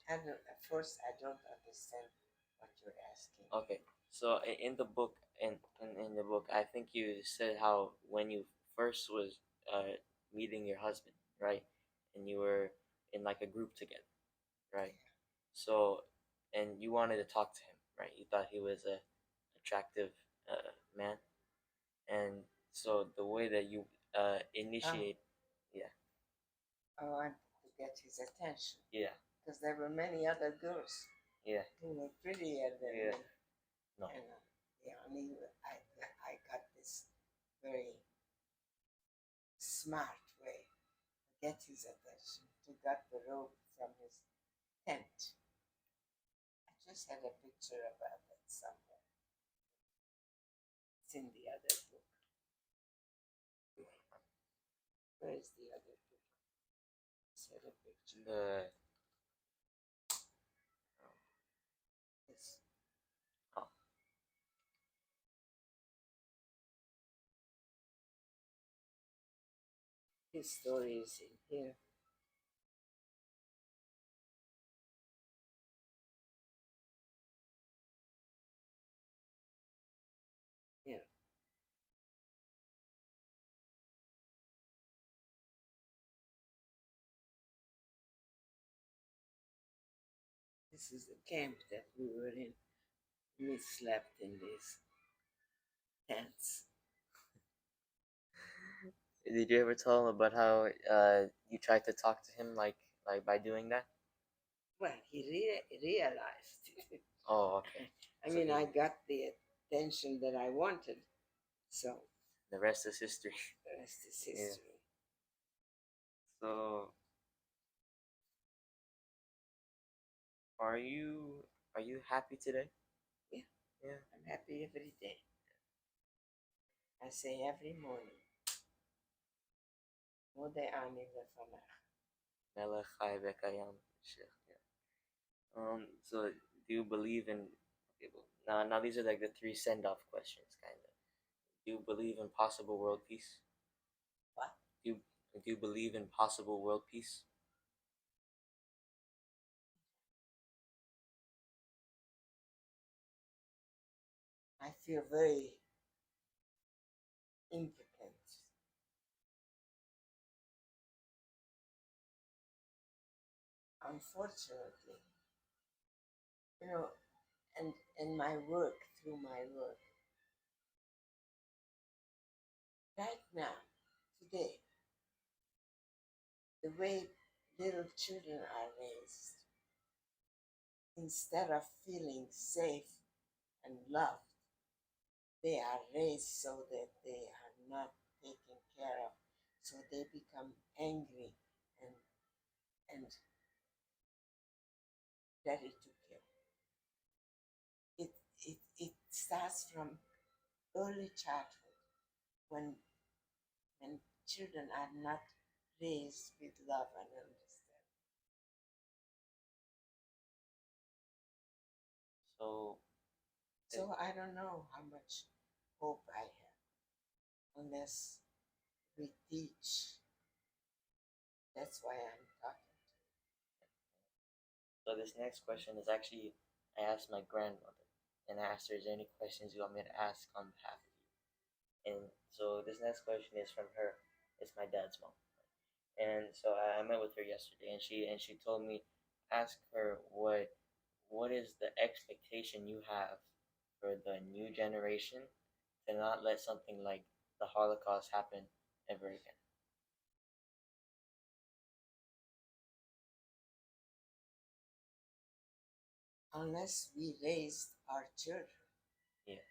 Speaker 2: At first, I don't understand what you're asking.
Speaker 1: Okay, so in the book, in the book, I think you said how when you first was meeting your husband, right, and you were in like a group together, right? So, and you wanted to talk to him, right? You thought he was a attractive man, and so the way that you initiate, yeah,
Speaker 2: I wanted to get his attention
Speaker 1: yeah,
Speaker 2: because there were many other girls
Speaker 1: yeah,
Speaker 2: who were prettier than
Speaker 1: yeah,
Speaker 2: me.
Speaker 1: no,
Speaker 2: And I got this very smart way to get his attention, to get the rope from his tent. I just had a picture about that somewhere. It's in the other book. Where is the other book? It's had a picture. Yes.
Speaker 1: oh,
Speaker 2: His story is in here. Here. This is the camp that we were in. We slept in these tents.
Speaker 1: Did you ever tell him about how you tried to talk to him like by doing that?
Speaker 2: Well, he realized.
Speaker 1: Oh, okay.
Speaker 2: I
Speaker 1: So
Speaker 2: mean,
Speaker 1: he-
Speaker 2: I got the attention that I wanted. So
Speaker 1: The rest is history.
Speaker 2: the rest is
Speaker 1: Yeah.
Speaker 2: history.
Speaker 1: So, are you happy today?
Speaker 2: Yeah.
Speaker 1: Yeah.
Speaker 2: I'm happy every day. I say every morning. Mode ani lefanach.
Speaker 1: Melech Chai V'Kayam, Sheikh, yeah. So do you believe in okay, well, now these are like the three send-off questions, kind of. Do you believe in possible world peace?
Speaker 2: What?
Speaker 1: Do you believe in possible world peace?
Speaker 2: I feel very impotent. Unfortunately, you know, and in my work, through my work, right now, today, the way little children are raised, instead of feeling safe and loved, they are raised so that they are not taken care of, so they become angry and ready to kill. It starts from early childhood when children are not raised with love and understanding.
Speaker 1: So
Speaker 2: So I don't know how much hope I have unless we teach. That's why I'm talking to you.
Speaker 1: so this next question is actually I asked my grandmother and I asked her, is there any questions you want me to ask on behalf of you? And so this next question is from her. It's my dad's mom. And so I met with her yesterday, and she told me ask her what is the expectation you have for the new generation to not let something like the Holocaust happen ever again.
Speaker 2: unless we raised our children,
Speaker 1: Yeah.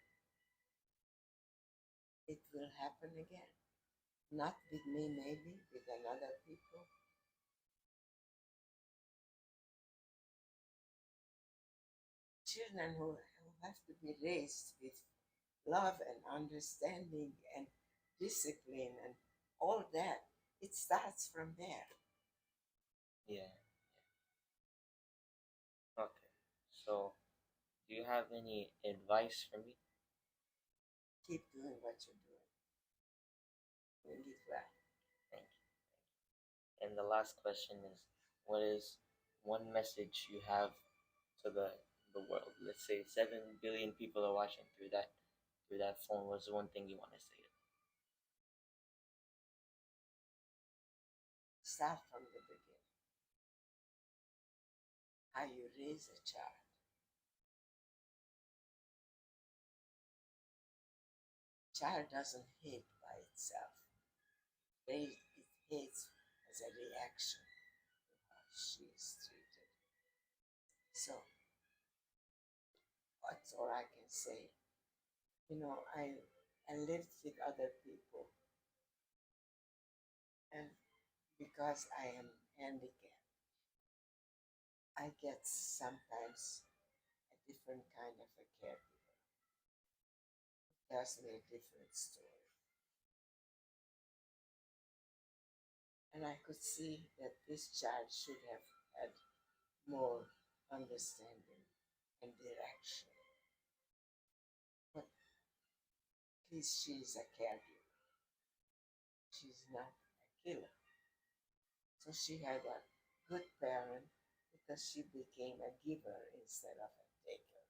Speaker 2: it will happen again. Not with me, maybe, with another people. Children who have to be raised with love and understanding and discipline and all that, it starts from there.
Speaker 1: Yeah. Okay. So, do you have any advice for me?
Speaker 2: Keep doing what you're doing. Doing it well.
Speaker 1: Thank you. And the last question is, what is one message you have to the world? Let's say 7 billion people are watching through that phone. What's the one thing you want to say?
Speaker 2: Start from the beginning. How you raise a child. Child doesn't hate by itself. It hates as a reaction to how she is treated. So that's all I can say. You know, I lived with other people, and because I am handicapped, I get sometimes a different kind of a caregiver. It tells me a different story. And I could see that this child should have had more understanding and direction. But at least she's a caregiver. She's not a killer. So she had a good parent because she became a giver instead of a taker.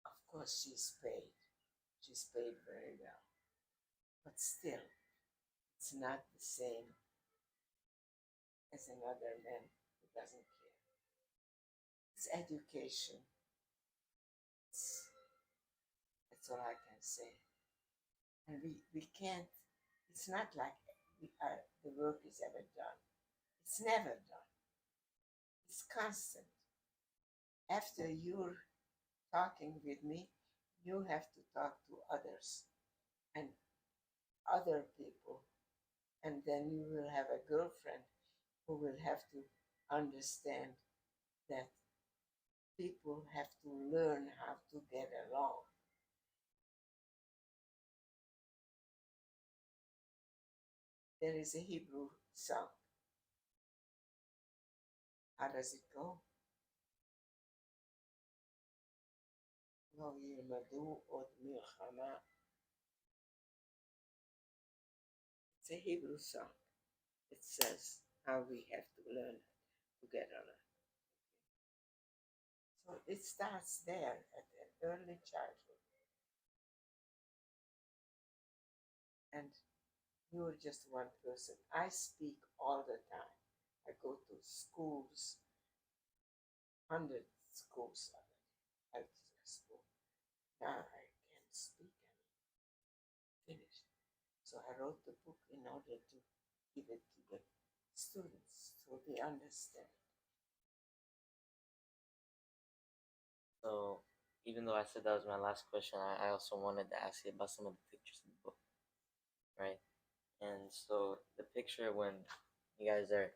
Speaker 2: Of course, she's paid. She's paid very well. But still, it's not the same as another man who doesn't care. It's education. That's all I can say. And we can't, it's not like the work is ever done. It's never done. It's constant. After you're talking with me, you have to talk to others and other people. And then you will have a girlfriend who will have to understand that people have to learn how to get along. There is a Hebrew song. How does it go? לא ילמדו עוד מלחמה. It's a Hebrew song. It says how we have to learn to get along. So it starts there at an early childhood. And you're just one person. I speak all the time. I go to schools, 100 schools at school. Now I can't speak anymore. Finished. So I wrote the book in order to give it to the students so they understand.
Speaker 1: So, even though I said that was my last question, I also wanted to ask you about some of the pictures in the book, right? And so, the picture when you guys are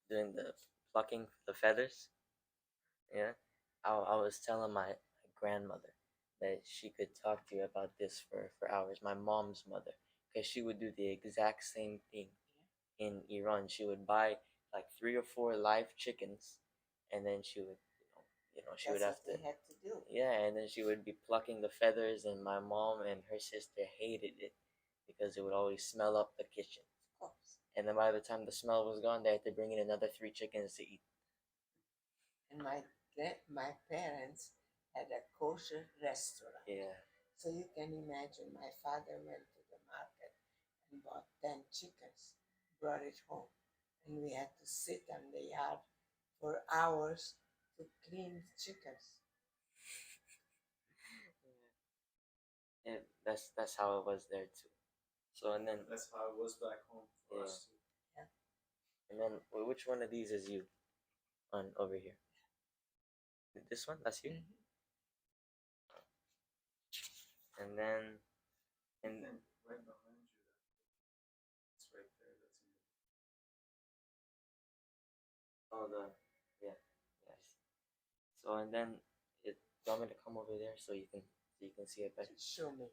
Speaker 1: doing the plucking the feathers, yeah, I was telling my grandmother that she could talk to you about this for hours. My mom's mother, because she would do the exact same thing in Iran. She would buy like 3 or 4 live chickens, and then she would, she would
Speaker 2: That's
Speaker 1: have
Speaker 2: what
Speaker 1: to,
Speaker 2: they had to do.
Speaker 1: yeah, and then she would be plucking the feathers, and my mom and her sister hated it because it would always smell up the kitchen.
Speaker 2: Of course.
Speaker 1: And then by the time the smell was gone, they had to bring in another 3 chickens to eat.
Speaker 2: And my parents had a kosher restaurant.
Speaker 1: Yeah.
Speaker 2: So you can imagine my father went to the market and bought 10 chickens, brought it home, and we had to sit on the yard for hours to clean chickens.
Speaker 1: Yeah, that's how it was there too. So and then
Speaker 3: That's how it was back home for us too.
Speaker 1: and then which one of these is you on over here? This one, that's you.
Speaker 2: Mhm.
Speaker 1: And then, and
Speaker 3: And right behind you, it's right there. That's in
Speaker 1: oh the yeah, yes. So and then it you want me to come over there so you can see it better.
Speaker 2: Just show me.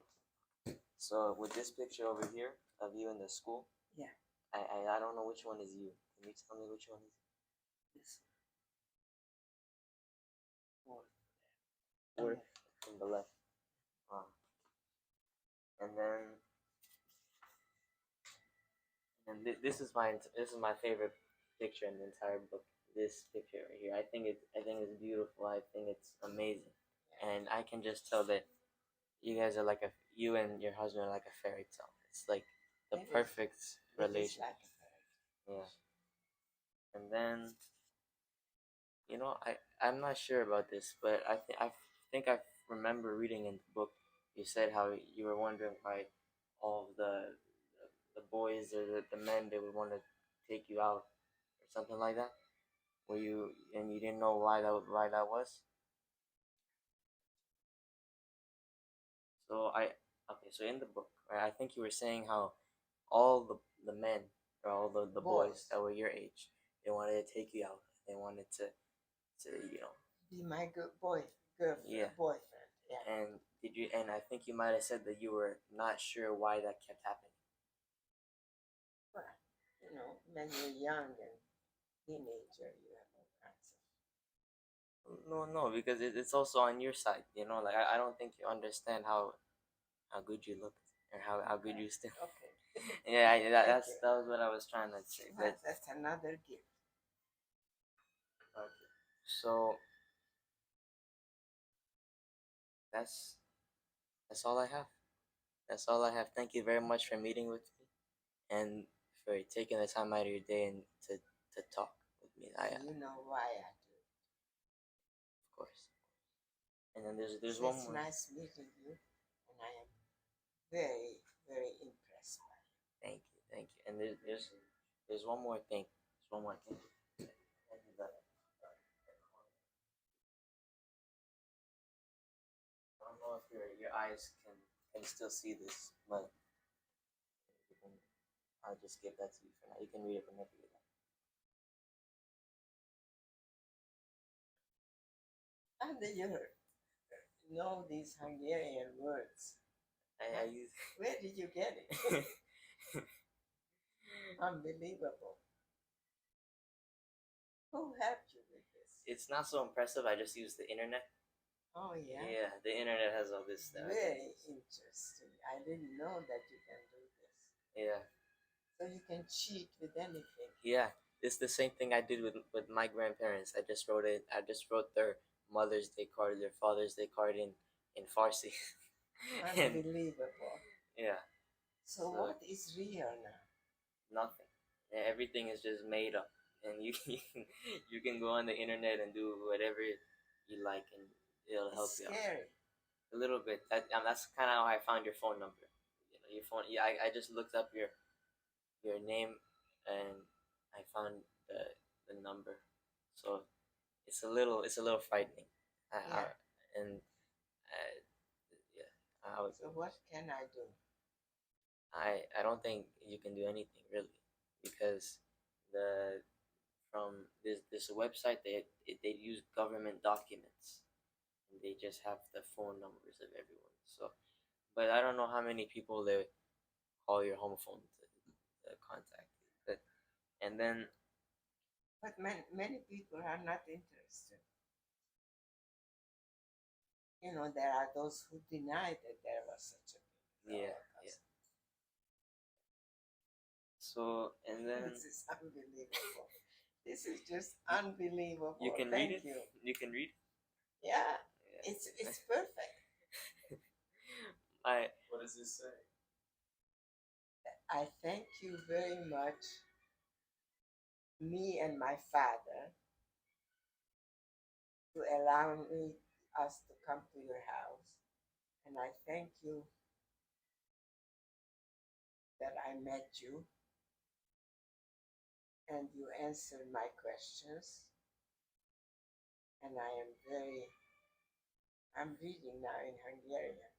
Speaker 1: So with this picture over here of you in the school,
Speaker 2: Yeah,
Speaker 1: I don't know which one is you. Can you tell me which one is
Speaker 2: this one.
Speaker 1: fourth from the left? Ah. And then this is my favorite picture in the entire book. This picture right here. I think it's beautiful. I think it's amazing, and I can just tell that you guys are like you and your husband are like a fairy tale. It's like the
Speaker 2: It is.
Speaker 1: perfect
Speaker 2: It is
Speaker 1: relation.
Speaker 2: like a bird.
Speaker 1: Yeah. And then I'm not sure about this, but I think I remember reading in the book you said how you were wondering why all of the boys or the men they would want to take you out or something like that. Were you and you didn't know why that was? So so in the book, right, I think you were saying how all the men or all the boys that were your age, they wanted to take you out. They wanted to
Speaker 2: Be my good girlfriend,
Speaker 1: Yeah.
Speaker 2: boyfriend. Yeah.
Speaker 1: And and I think you might have said that you were not sure why that kept happening.
Speaker 2: Well, when you're young and teenager, you have all kinds of.
Speaker 1: No, because it's also on your side. Like I don't think you understand how good you looked or how good you still.
Speaker 2: Okay.
Speaker 1: Yeah,
Speaker 2: Thank you.
Speaker 1: that was what I was trying to say.
Speaker 2: Well,
Speaker 1: But
Speaker 2: that's another gift.
Speaker 1: okay, so that's that's all I have. That's all I have. Thank you very much for meeting with me and for taking the time out of your day and to talk with me.
Speaker 2: You know why I do.
Speaker 1: Of course. And then there's
Speaker 2: So
Speaker 1: one
Speaker 2: it's
Speaker 1: more.
Speaker 2: nice meeting you, and I am very, very impressed by you.
Speaker 1: Thank you. And there's one more thing. There's one more thing. I don't know if your eyes can still see this, but you can, I'll just give that to you for now. You can read it whenever you like.
Speaker 2: And then you know these Hungarian words.
Speaker 1: I use.
Speaker 2: Where did you get it? Unbelievable. Who helped you with this?
Speaker 1: It's not so impressive. I just use the internet.
Speaker 2: Oh, yeah?
Speaker 1: Yeah, the internet has all this stuff.
Speaker 2: Very interesting. I didn't know that you can do this.
Speaker 1: Yeah.
Speaker 2: So you can cheat with anything.
Speaker 1: Yeah. It's the same thing I did with my grandparents. I just wrote it. I just wrote their Mother's Day card, their Father's Day card in Farsi. And
Speaker 2: Unbelievable.
Speaker 1: yeah,
Speaker 2: So what is real now?
Speaker 1: nothing. Yeah, everything is just made up, and you can go on the internet and do whatever you like, and it'll help
Speaker 2: It's
Speaker 1: you out
Speaker 2: scary.
Speaker 1: a little bit. That's kind of how I found your phone number. Your phone. Yeah, I just looked up your name, and I found the number. So it's a little frightening.
Speaker 2: Yeah.
Speaker 1: And yeah, I was.
Speaker 2: So what can I do?
Speaker 1: I don't think you can do anything really because the from this website they use government documents and they just have the phone numbers of everyone. So, but I don't know how many people they call your home phone to contact you. But and then
Speaker 2: But many people are not interested. There are those who deny that there was such a thing.
Speaker 1: yeah. So and then
Speaker 2: This is unbelievable. This is just unbelievable.
Speaker 1: you can
Speaker 2: Thank
Speaker 1: read it.
Speaker 2: you.
Speaker 1: You can read.
Speaker 2: Yeah,
Speaker 1: Yeah.
Speaker 2: it's perfect.
Speaker 3: What does this say?
Speaker 2: I thank you very much, me and my father, to allow us to come to your house. And I thank you that I met you and you answered my questions. and I'm reading now in Hungarian,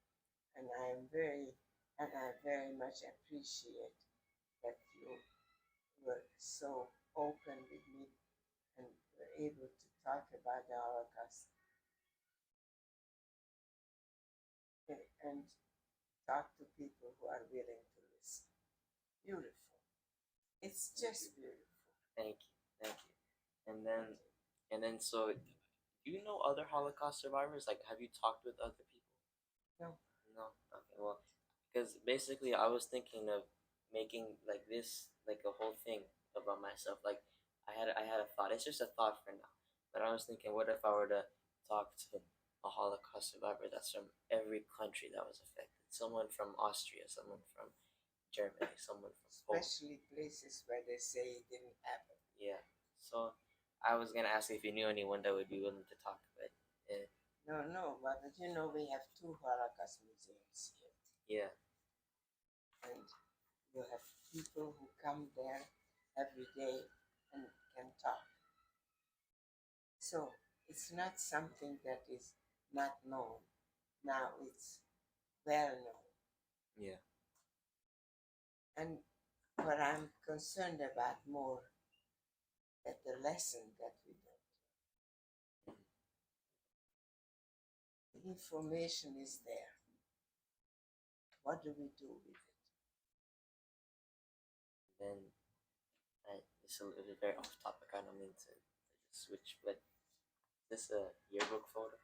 Speaker 2: and I very much appreciate that you were so open with me and were able to talk about the Holocaust and talk to people who are willing to listen. Beautiful. It's just beautiful.
Speaker 1: Thank you, thank you. And then, so do you know other Holocaust survivors? Like, have you talked with other people?
Speaker 2: No.
Speaker 1: No. Okay. Well, because basically, I was thinking of making like this, like a whole thing about myself. Like, I had a thought. It's just a thought for now. But I was thinking, what if I were to talk to a Holocaust survivor that's from every country that was affected? Someone from Austria, someone from Germany, someone from Poland.
Speaker 2: Especially places where they say it didn't happen.
Speaker 1: Yeah. So I was gonna ask if you knew anyone that would be willing to talk, but
Speaker 2: No, but you know we have 2 Holocaust museums here,
Speaker 1: yeah,
Speaker 2: and you have people who come there every day and can talk. So it's not something that is not known. Now it's well known.
Speaker 1: yeah,
Speaker 2: And what I'm concerned about more that the lesson that we learned, the information is there. What do we do with it?
Speaker 1: then it's a very off topic. I don't mean to just switch, but is this a yearbook photo?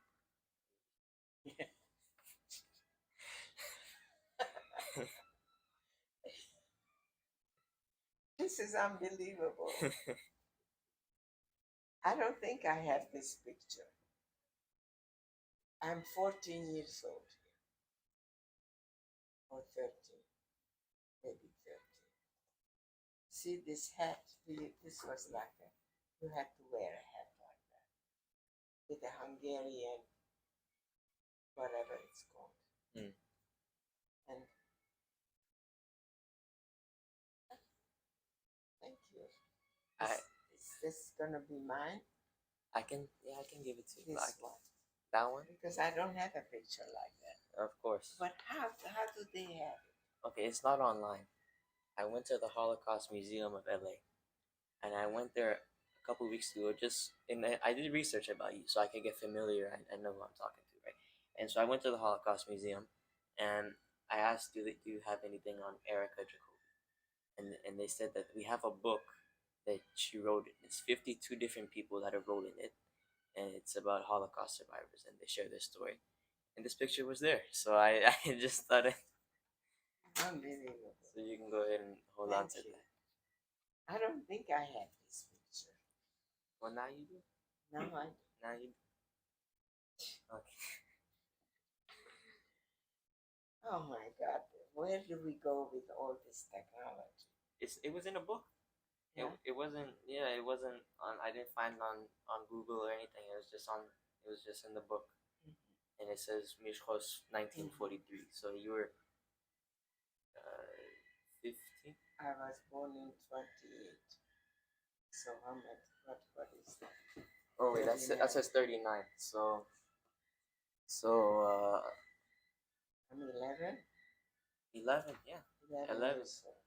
Speaker 2: This is unbelievable. I don't think I have this picture. I'm 14 years old here, or 13, maybe 13. See this hat? This was like you had to wear a hat like that with a Hungarian, whatever it's called.
Speaker 1: Mm.
Speaker 2: And thank you. Is this gonna be mine?
Speaker 1: I can give it to you.
Speaker 2: This one.
Speaker 1: That one?
Speaker 2: Because I don't have a picture like that.
Speaker 1: Of course.
Speaker 2: But how do they have it?
Speaker 1: Okay, it's not online. I went to the Holocaust Museum of LA, and I went there a couple weeks ago. I did research about you, so I could get familiar. I know who I'm talking to, right? And so I went to the Holocaust Museum, and I asked, do you have anything on Erika Jacoby? And they said that we have a book that she wrote. It's 52 different people that have wrote in it, and it's about Holocaust survivors, and they share their story. And this picture was there, so I just thought it.
Speaker 2: Unbelievable.
Speaker 1: So you can go ahead and hold on to
Speaker 2: Thank you.
Speaker 1: that.
Speaker 2: I don't think I have this picture.
Speaker 1: Well, now you do.
Speaker 2: No, I
Speaker 1: Now you do. Okay.
Speaker 2: Oh my God. Where do we go with all this technology?
Speaker 1: It was in a book.
Speaker 2: Yeah.
Speaker 1: It wasn't. Yeah, it wasn't on. I didn't find it on Google or anything. It was just on. It was just in the book, and it says Mishkos 1943. So you were 15.
Speaker 2: I was born in 28. So how much? What is that?
Speaker 1: Oh wait, that says 39. So
Speaker 2: I'm 11.
Speaker 1: 11. Yeah. 11.
Speaker 2: years old.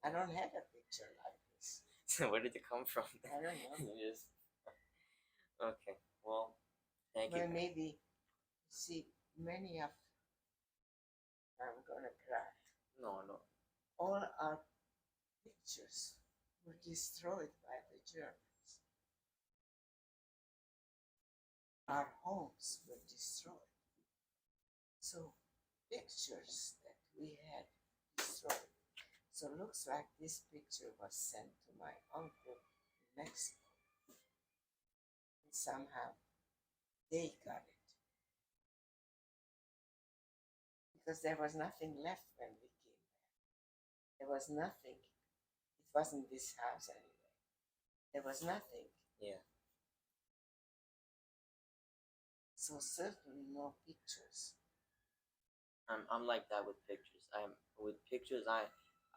Speaker 2: I don't have a picture like this.
Speaker 1: So where did it come from?
Speaker 2: I don't know.
Speaker 1: You just. Okay. Well, thank
Speaker 2: Well,
Speaker 1: you.
Speaker 2: maybe, see, many of, I'm gonna cry.
Speaker 1: No.
Speaker 2: All our pictures were destroyed by the Germans. Our homes were destroyed. So pictures that we had destroyed. So looks like this picture was sent to my uncle in Mexico. And somehow they got it. Because there was nothing left when we came back. There was nothing. It wasn't this house anyway. There was nothing.
Speaker 1: Yeah.
Speaker 2: So certainly no pictures.
Speaker 1: I'm like that with pictures. With pictures. I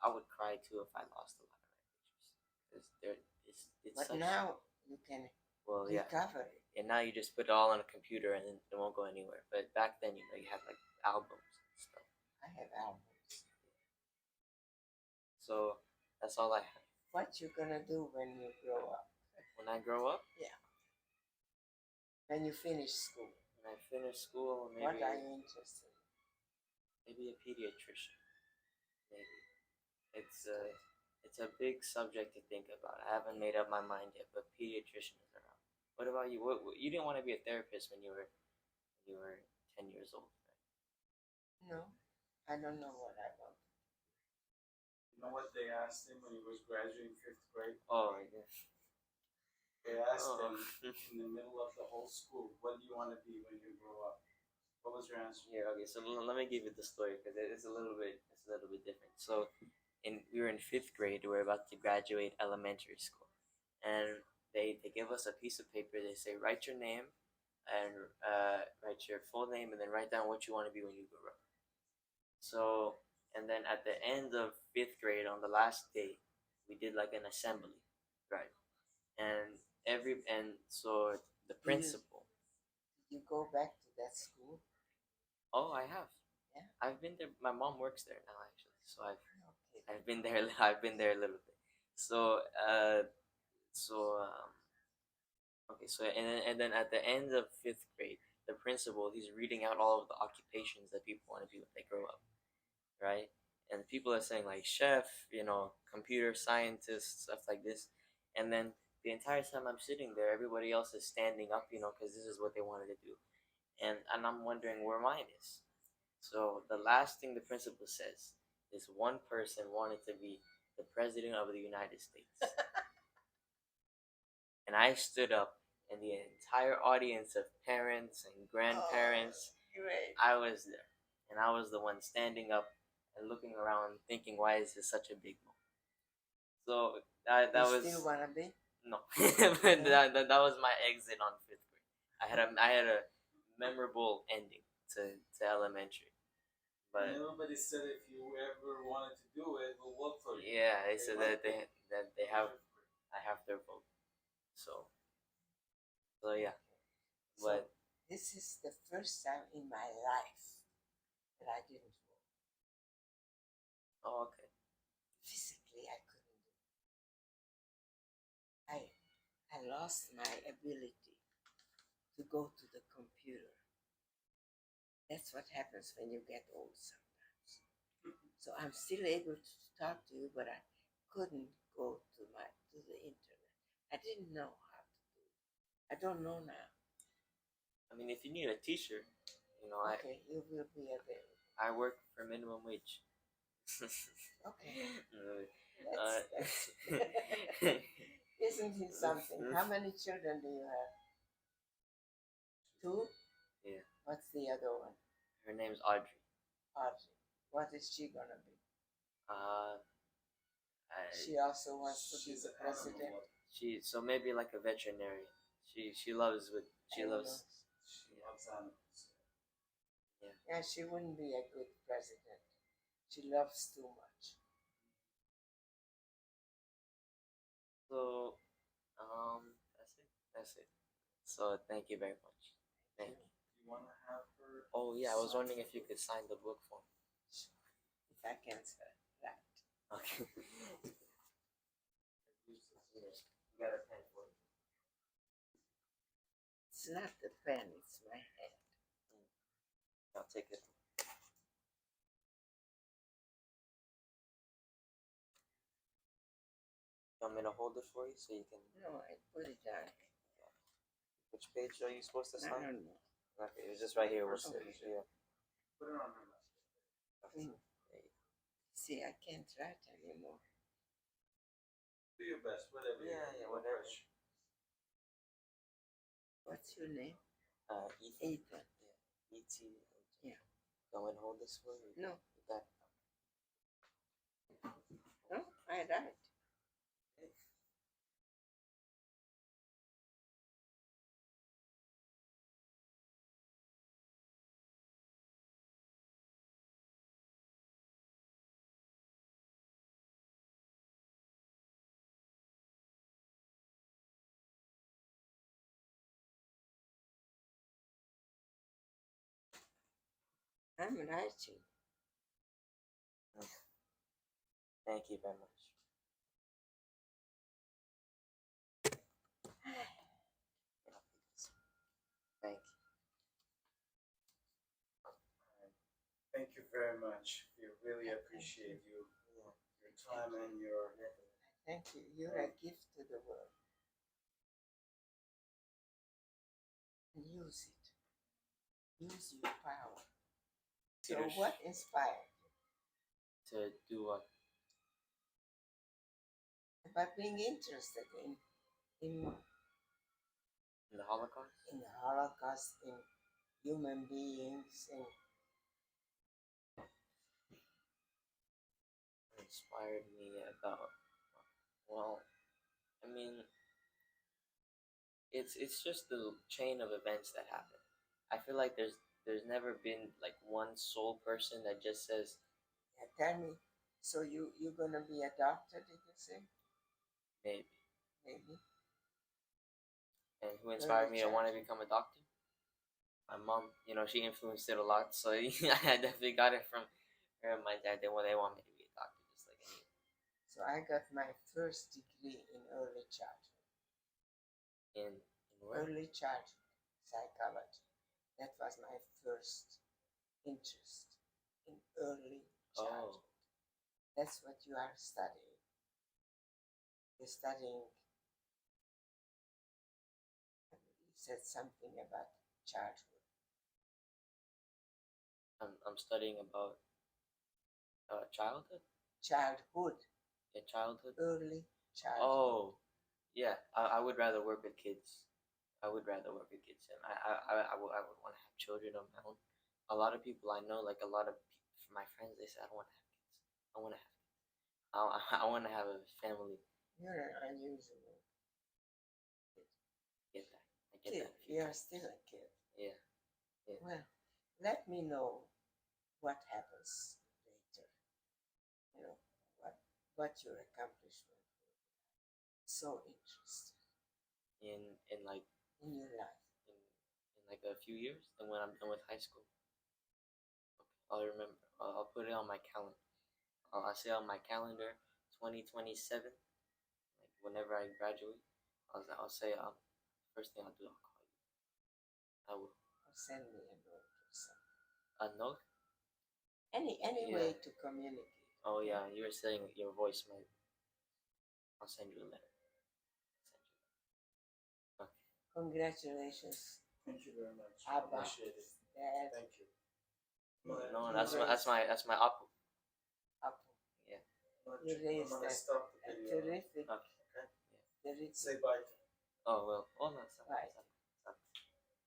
Speaker 1: would cry too if I lost a lot of my pictures because it's
Speaker 2: But
Speaker 1: such.
Speaker 2: now you can
Speaker 1: Well, yeah.
Speaker 2: recovery.
Speaker 1: And now you just put it all on a computer and then it won't go anywhere. But back then, you know, you had like albums and stuff.
Speaker 2: I have albums.
Speaker 1: So that's all I have.
Speaker 2: What you gonna do when you grow up?
Speaker 1: When I grow up,
Speaker 2: When you finish school?
Speaker 1: when I finish school,
Speaker 2: What
Speaker 1: maybe
Speaker 2: are you interested in?
Speaker 1: maybe a pediatrician. Maybe it's a big subject to think about. I haven't made up my mind yet, but pediatrician is around. What about you? What you didn't want to be a therapist when you were 10 years old, right?
Speaker 2: No, I don't know what I want.
Speaker 3: You know what they asked him when he was graduating 5th grade?
Speaker 1: Oh, I guess.
Speaker 3: They asked
Speaker 1: Oh.
Speaker 3: him in the middle of the whole school, what do you want to be when you grow up? What was your answer?
Speaker 1: Yeah, okay. So let me give you the story because it's a little bit different. So, we were in 5th grade. We were about to graduate elementary school, and they give us a piece of paper. They say write your name, and write your full name, and then write down what you want to be when you grow up. So, and then at the end of 5th grade, on the last day, we did like an assembly, right? And so the principal.
Speaker 2: Did you go back to that school?
Speaker 1: Oh, I have.
Speaker 2: Yeah.
Speaker 1: I've been there. My mom works there now, actually. So
Speaker 2: Okay.
Speaker 1: I've been there. I've been there a little bit. So okay. So and then at the end of 5th grade, the principal, he's reading out all of the occupations that people want to be when they grow up, right? And people are saying like chef, you know, computer scientist, stuff like this. And then the entire time I'm sitting there, everybody else is standing up, you know, because this is what they wanted to do. And I'm wondering where mine is. So the last thing the principal says is one person wanted to be the president of the United States. And I stood up, and the entire audience of parents and grandparents,
Speaker 2: Great.
Speaker 1: I was there. And I was the one standing up and looking around thinking, why is this such a big moment? So that
Speaker 2: You
Speaker 1: was
Speaker 2: still wanna be?
Speaker 1: no, but that was my exit on 5th grade. I had a memorable ending to elementary, but
Speaker 3: And everybody said if you ever wanted to do it, we'll work for you.
Speaker 1: yeah, they said that they have I have their vote. So yeah,
Speaker 2: So
Speaker 1: but
Speaker 2: this is the first time in my life that I didn't vote.
Speaker 1: oh, okay.
Speaker 2: Physically, I couldn't do it. I lost my ability to go to the computer. That's what happens when you get old sometimes. So I'm still able to talk to you, but I couldn't go to the internet. I didn't know how to do it. I don't know now.
Speaker 1: I mean, if you need a T-shirt, you know,
Speaker 2: Okay, you will be available.
Speaker 1: I work for minimum wage.
Speaker 2: Okay.
Speaker 1: Uh,
Speaker 2: Isn't it something? How many children do you have? 2?
Speaker 1: Yeah.
Speaker 2: What's the other one?
Speaker 1: Her name's Audrey.
Speaker 2: Audrey. What is she gonna be? She also wants to be
Speaker 3: She's
Speaker 2: the
Speaker 3: an animal
Speaker 2: president.
Speaker 3: lover.
Speaker 1: So maybe like a veterinarian. She loves she loves.
Speaker 3: She loves animals.
Speaker 2: Yeah, she wouldn't be a good president. She loves too much.
Speaker 1: So that's it. So thank you very much. Thank you.
Speaker 3: You want to have her?
Speaker 1: Oh yeah, I was wondering if you could sign the book for me.
Speaker 2: If I can say that.
Speaker 1: Okay. You got a pen for me?
Speaker 2: It's not the pen, it's my hand.
Speaker 1: I'll take it. You want me to hold it for you so you can?
Speaker 2: No, I put it down.
Speaker 1: Which page are you supposed to
Speaker 2: I
Speaker 1: sign?
Speaker 2: don't know.
Speaker 1: Okay, it's just right here. We'll
Speaker 3: Okay.
Speaker 1: yeah.
Speaker 3: Put it on her lap.
Speaker 2: See, I can't write anymore.
Speaker 3: Do your best, whatever.
Speaker 1: Yeah,
Speaker 3: you
Speaker 1: yeah, whatever.
Speaker 3: push.
Speaker 2: What's your name?
Speaker 1: Ethan.
Speaker 2: Ethan.
Speaker 1: Yeah. E.T.
Speaker 2: Yeah.
Speaker 1: You want me to hold this for you?
Speaker 2: No.
Speaker 1: That.
Speaker 2: No, I write. I'm writing.
Speaker 1: Thank you very much. Thank you.
Speaker 3: Thank you very much. We really appreciate your time and your.
Speaker 2: Thank you. You're a gift to the world. And use it. Use your power. So
Speaker 1: Leadership.
Speaker 2: what inspired you?
Speaker 1: To do what?
Speaker 2: About being interested in
Speaker 1: In the Holocaust?
Speaker 2: in the Holocaust, in human beings, in
Speaker 1: Inspired me about, well, I mean, it's just the chain of events that happen. I feel like there's never been like one sole person that just says
Speaker 2: yeah, tell me. So you're gonna be a doctor, did you say?
Speaker 1: maybe.
Speaker 2: Maybe.
Speaker 1: And who inspired me to want to
Speaker 2: childhood.
Speaker 1: become a doctor? My mom. You know, she influenced it a lot. So I definitely got it from her and my dad. They want me to be a doctor, just like me.
Speaker 2: So I got my first degree in early childhood.
Speaker 1: In where?
Speaker 2: Early childhood psychology. That was my first interest in early childhood. That's what you are studying. You're studying. You said something about childhood.
Speaker 1: I'm studying about childhood.
Speaker 2: Childhood.
Speaker 1: Yeah, childhood.
Speaker 2: Early childhood.
Speaker 1: Oh, yeah. I would rather work with kids. I would rather work with kids, and I would want to have children of my own. A lot of people I know, like a lot of my friends, they say I don't want to have kids. I want to have kids. I want to have a family.
Speaker 2: You're an unusual kid.
Speaker 1: Get that? I get
Speaker 2: Kid.
Speaker 1: that.
Speaker 2: You're still a kid.
Speaker 1: Yeah.
Speaker 2: Well, let me know what happens later. You know, what your accomplishment will be. So interested
Speaker 1: In like
Speaker 2: in your life.
Speaker 1: in like a few years, and when I'm done with high school, I'll remember. I'll put it on my calendar. I'll say on my calendar, 2027. Like whenever I graduate, I'll say first thing I'll do, I'll call you. I will.
Speaker 2: Or send me a note or something.
Speaker 1: A note?
Speaker 2: Any
Speaker 1: Yeah.
Speaker 2: way to communicate.
Speaker 1: Oh yeah, you were saying your voice might. I'll send you a letter. Okay.
Speaker 2: Congratulations,
Speaker 3: Thank you very much.
Speaker 2: Abba,
Speaker 3: Appreciate it.
Speaker 2: Dad,
Speaker 3: Thank you.
Speaker 1: No,
Speaker 2: You
Speaker 1: that's my apple.
Speaker 2: Apple.
Speaker 1: Yeah.
Speaker 2: You raised
Speaker 3: I'm gonna
Speaker 2: that
Speaker 3: stop the
Speaker 2: a
Speaker 3: video.
Speaker 2: terrific,
Speaker 1: Okay.
Speaker 2: terrific.
Speaker 3: Say bye.
Speaker 1: Oh well. Oh no. Stop.
Speaker 2: Right.
Speaker 1: Stop.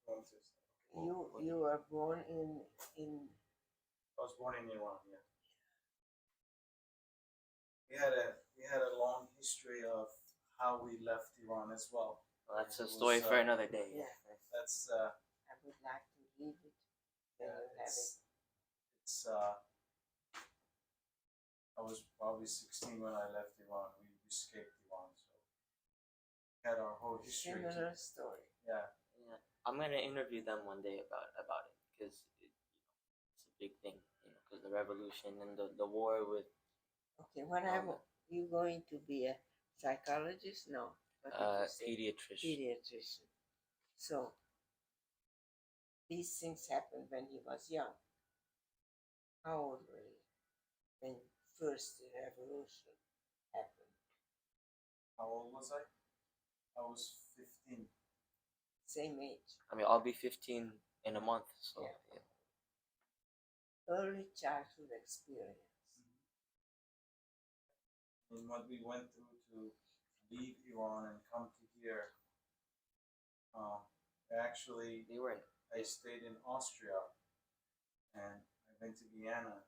Speaker 3: One, two, three.
Speaker 2: You were born in
Speaker 3: I was born in Iran. Yeah. We had a long history of how we left Iran as well.
Speaker 1: Well, that's a
Speaker 3: It was,
Speaker 1: story for another day.
Speaker 2: yeah.
Speaker 3: That's
Speaker 2: I would like to read it. Then
Speaker 3: yeah,
Speaker 2: you have it.
Speaker 3: it's I was probably 16 when I left Iran. We escaped Iran, so we had our whole history.
Speaker 2: Similar story.
Speaker 3: Yeah.
Speaker 1: Yeah. I'm gonna interview them one day about it because it's a big thing. You know, because the revolution and the war with
Speaker 2: Okay, you going to be a psychologist? No. What did you say?
Speaker 1: pediatrician.
Speaker 2: Pediatrician. So these things happened when he was young. How old were you when first the revolution happened?
Speaker 3: How old was I? I was 15.
Speaker 2: Same age.
Speaker 1: I mean, I'll be 15 in a month, so
Speaker 2: Yeah.
Speaker 1: yeah.
Speaker 2: Early childhood experience.
Speaker 3: And what we went through to leave Iran and come to here. Actually,
Speaker 1: They were
Speaker 3: I stayed in Austria, and I went to Vienna,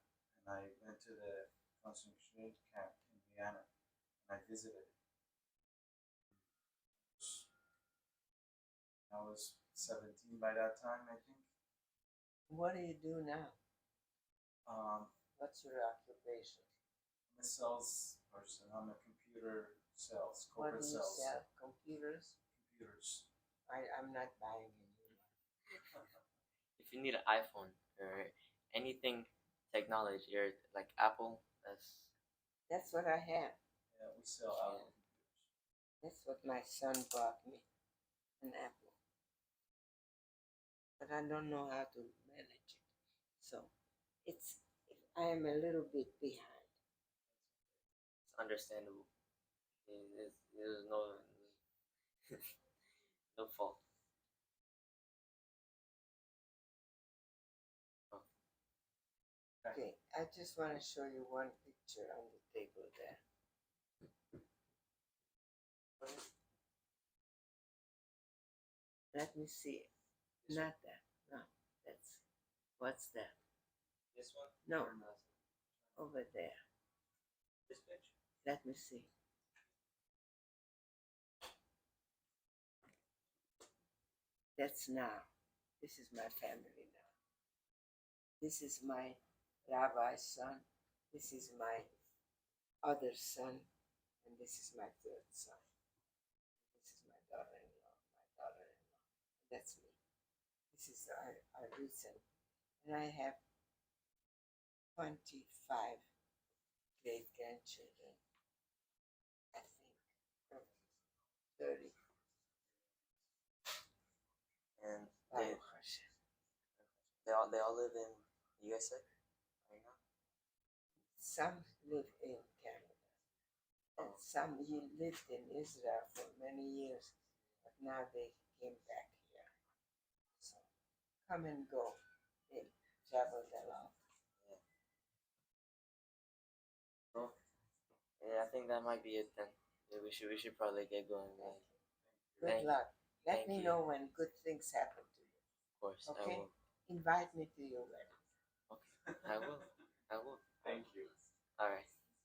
Speaker 3: and I went to the concentration camp in Vienna, and I visited. I was 17 by that time, I think.
Speaker 2: What do you do now?
Speaker 3: I'm
Speaker 2: What's your occupation?
Speaker 3: a sales person. I'm a computer sales,
Speaker 2: What
Speaker 3: corporate
Speaker 2: do you
Speaker 3: sales.
Speaker 2: sell? Computers?
Speaker 3: Computers.
Speaker 2: I'm not buying any.
Speaker 1: if you need an iPhone or anything technology or like Apple.
Speaker 2: That's what I have.
Speaker 3: Yeah, we sell Apple.
Speaker 2: That's what my son bought me, an Apple. But I don't know how to manage it. So I am a little bit behind.
Speaker 1: It's understandable. There's no no fault. Oh.
Speaker 2: Okay, I just want to show you one picture on the table there. Let me see. Not that. No, that's. What's that?
Speaker 1: This one?
Speaker 2: No,
Speaker 1: Or not?
Speaker 2: over there.
Speaker 1: This picture?
Speaker 2: Let me see. That's now. This is my family now. This is my rabbi's son. This is my other son. And this is my third son. This is my daughter-in-law. That's me. This is our recent. And I have 25 great grandchildren. I think. Or 30.
Speaker 1: And
Speaker 2: Baruch Hashem.
Speaker 1: they all live in USA right now.
Speaker 2: Some live in Canada. And some lived in Israel for many years, but now they came back here. So come and go. They traveled a lot.
Speaker 1: Well, yeah, I think that might be it then. Yeah, we should probably get going. Man.
Speaker 2: Good
Speaker 1: Thank you.
Speaker 2: luck. Let
Speaker 1: Thank
Speaker 2: me
Speaker 1: you.
Speaker 2: know when good things happen to you.
Speaker 1: Of course,
Speaker 2: Okay?
Speaker 1: I will.
Speaker 2: Invite me to your wedding.
Speaker 1: Okay, I will. I will.
Speaker 3: Thank you.
Speaker 1: All right.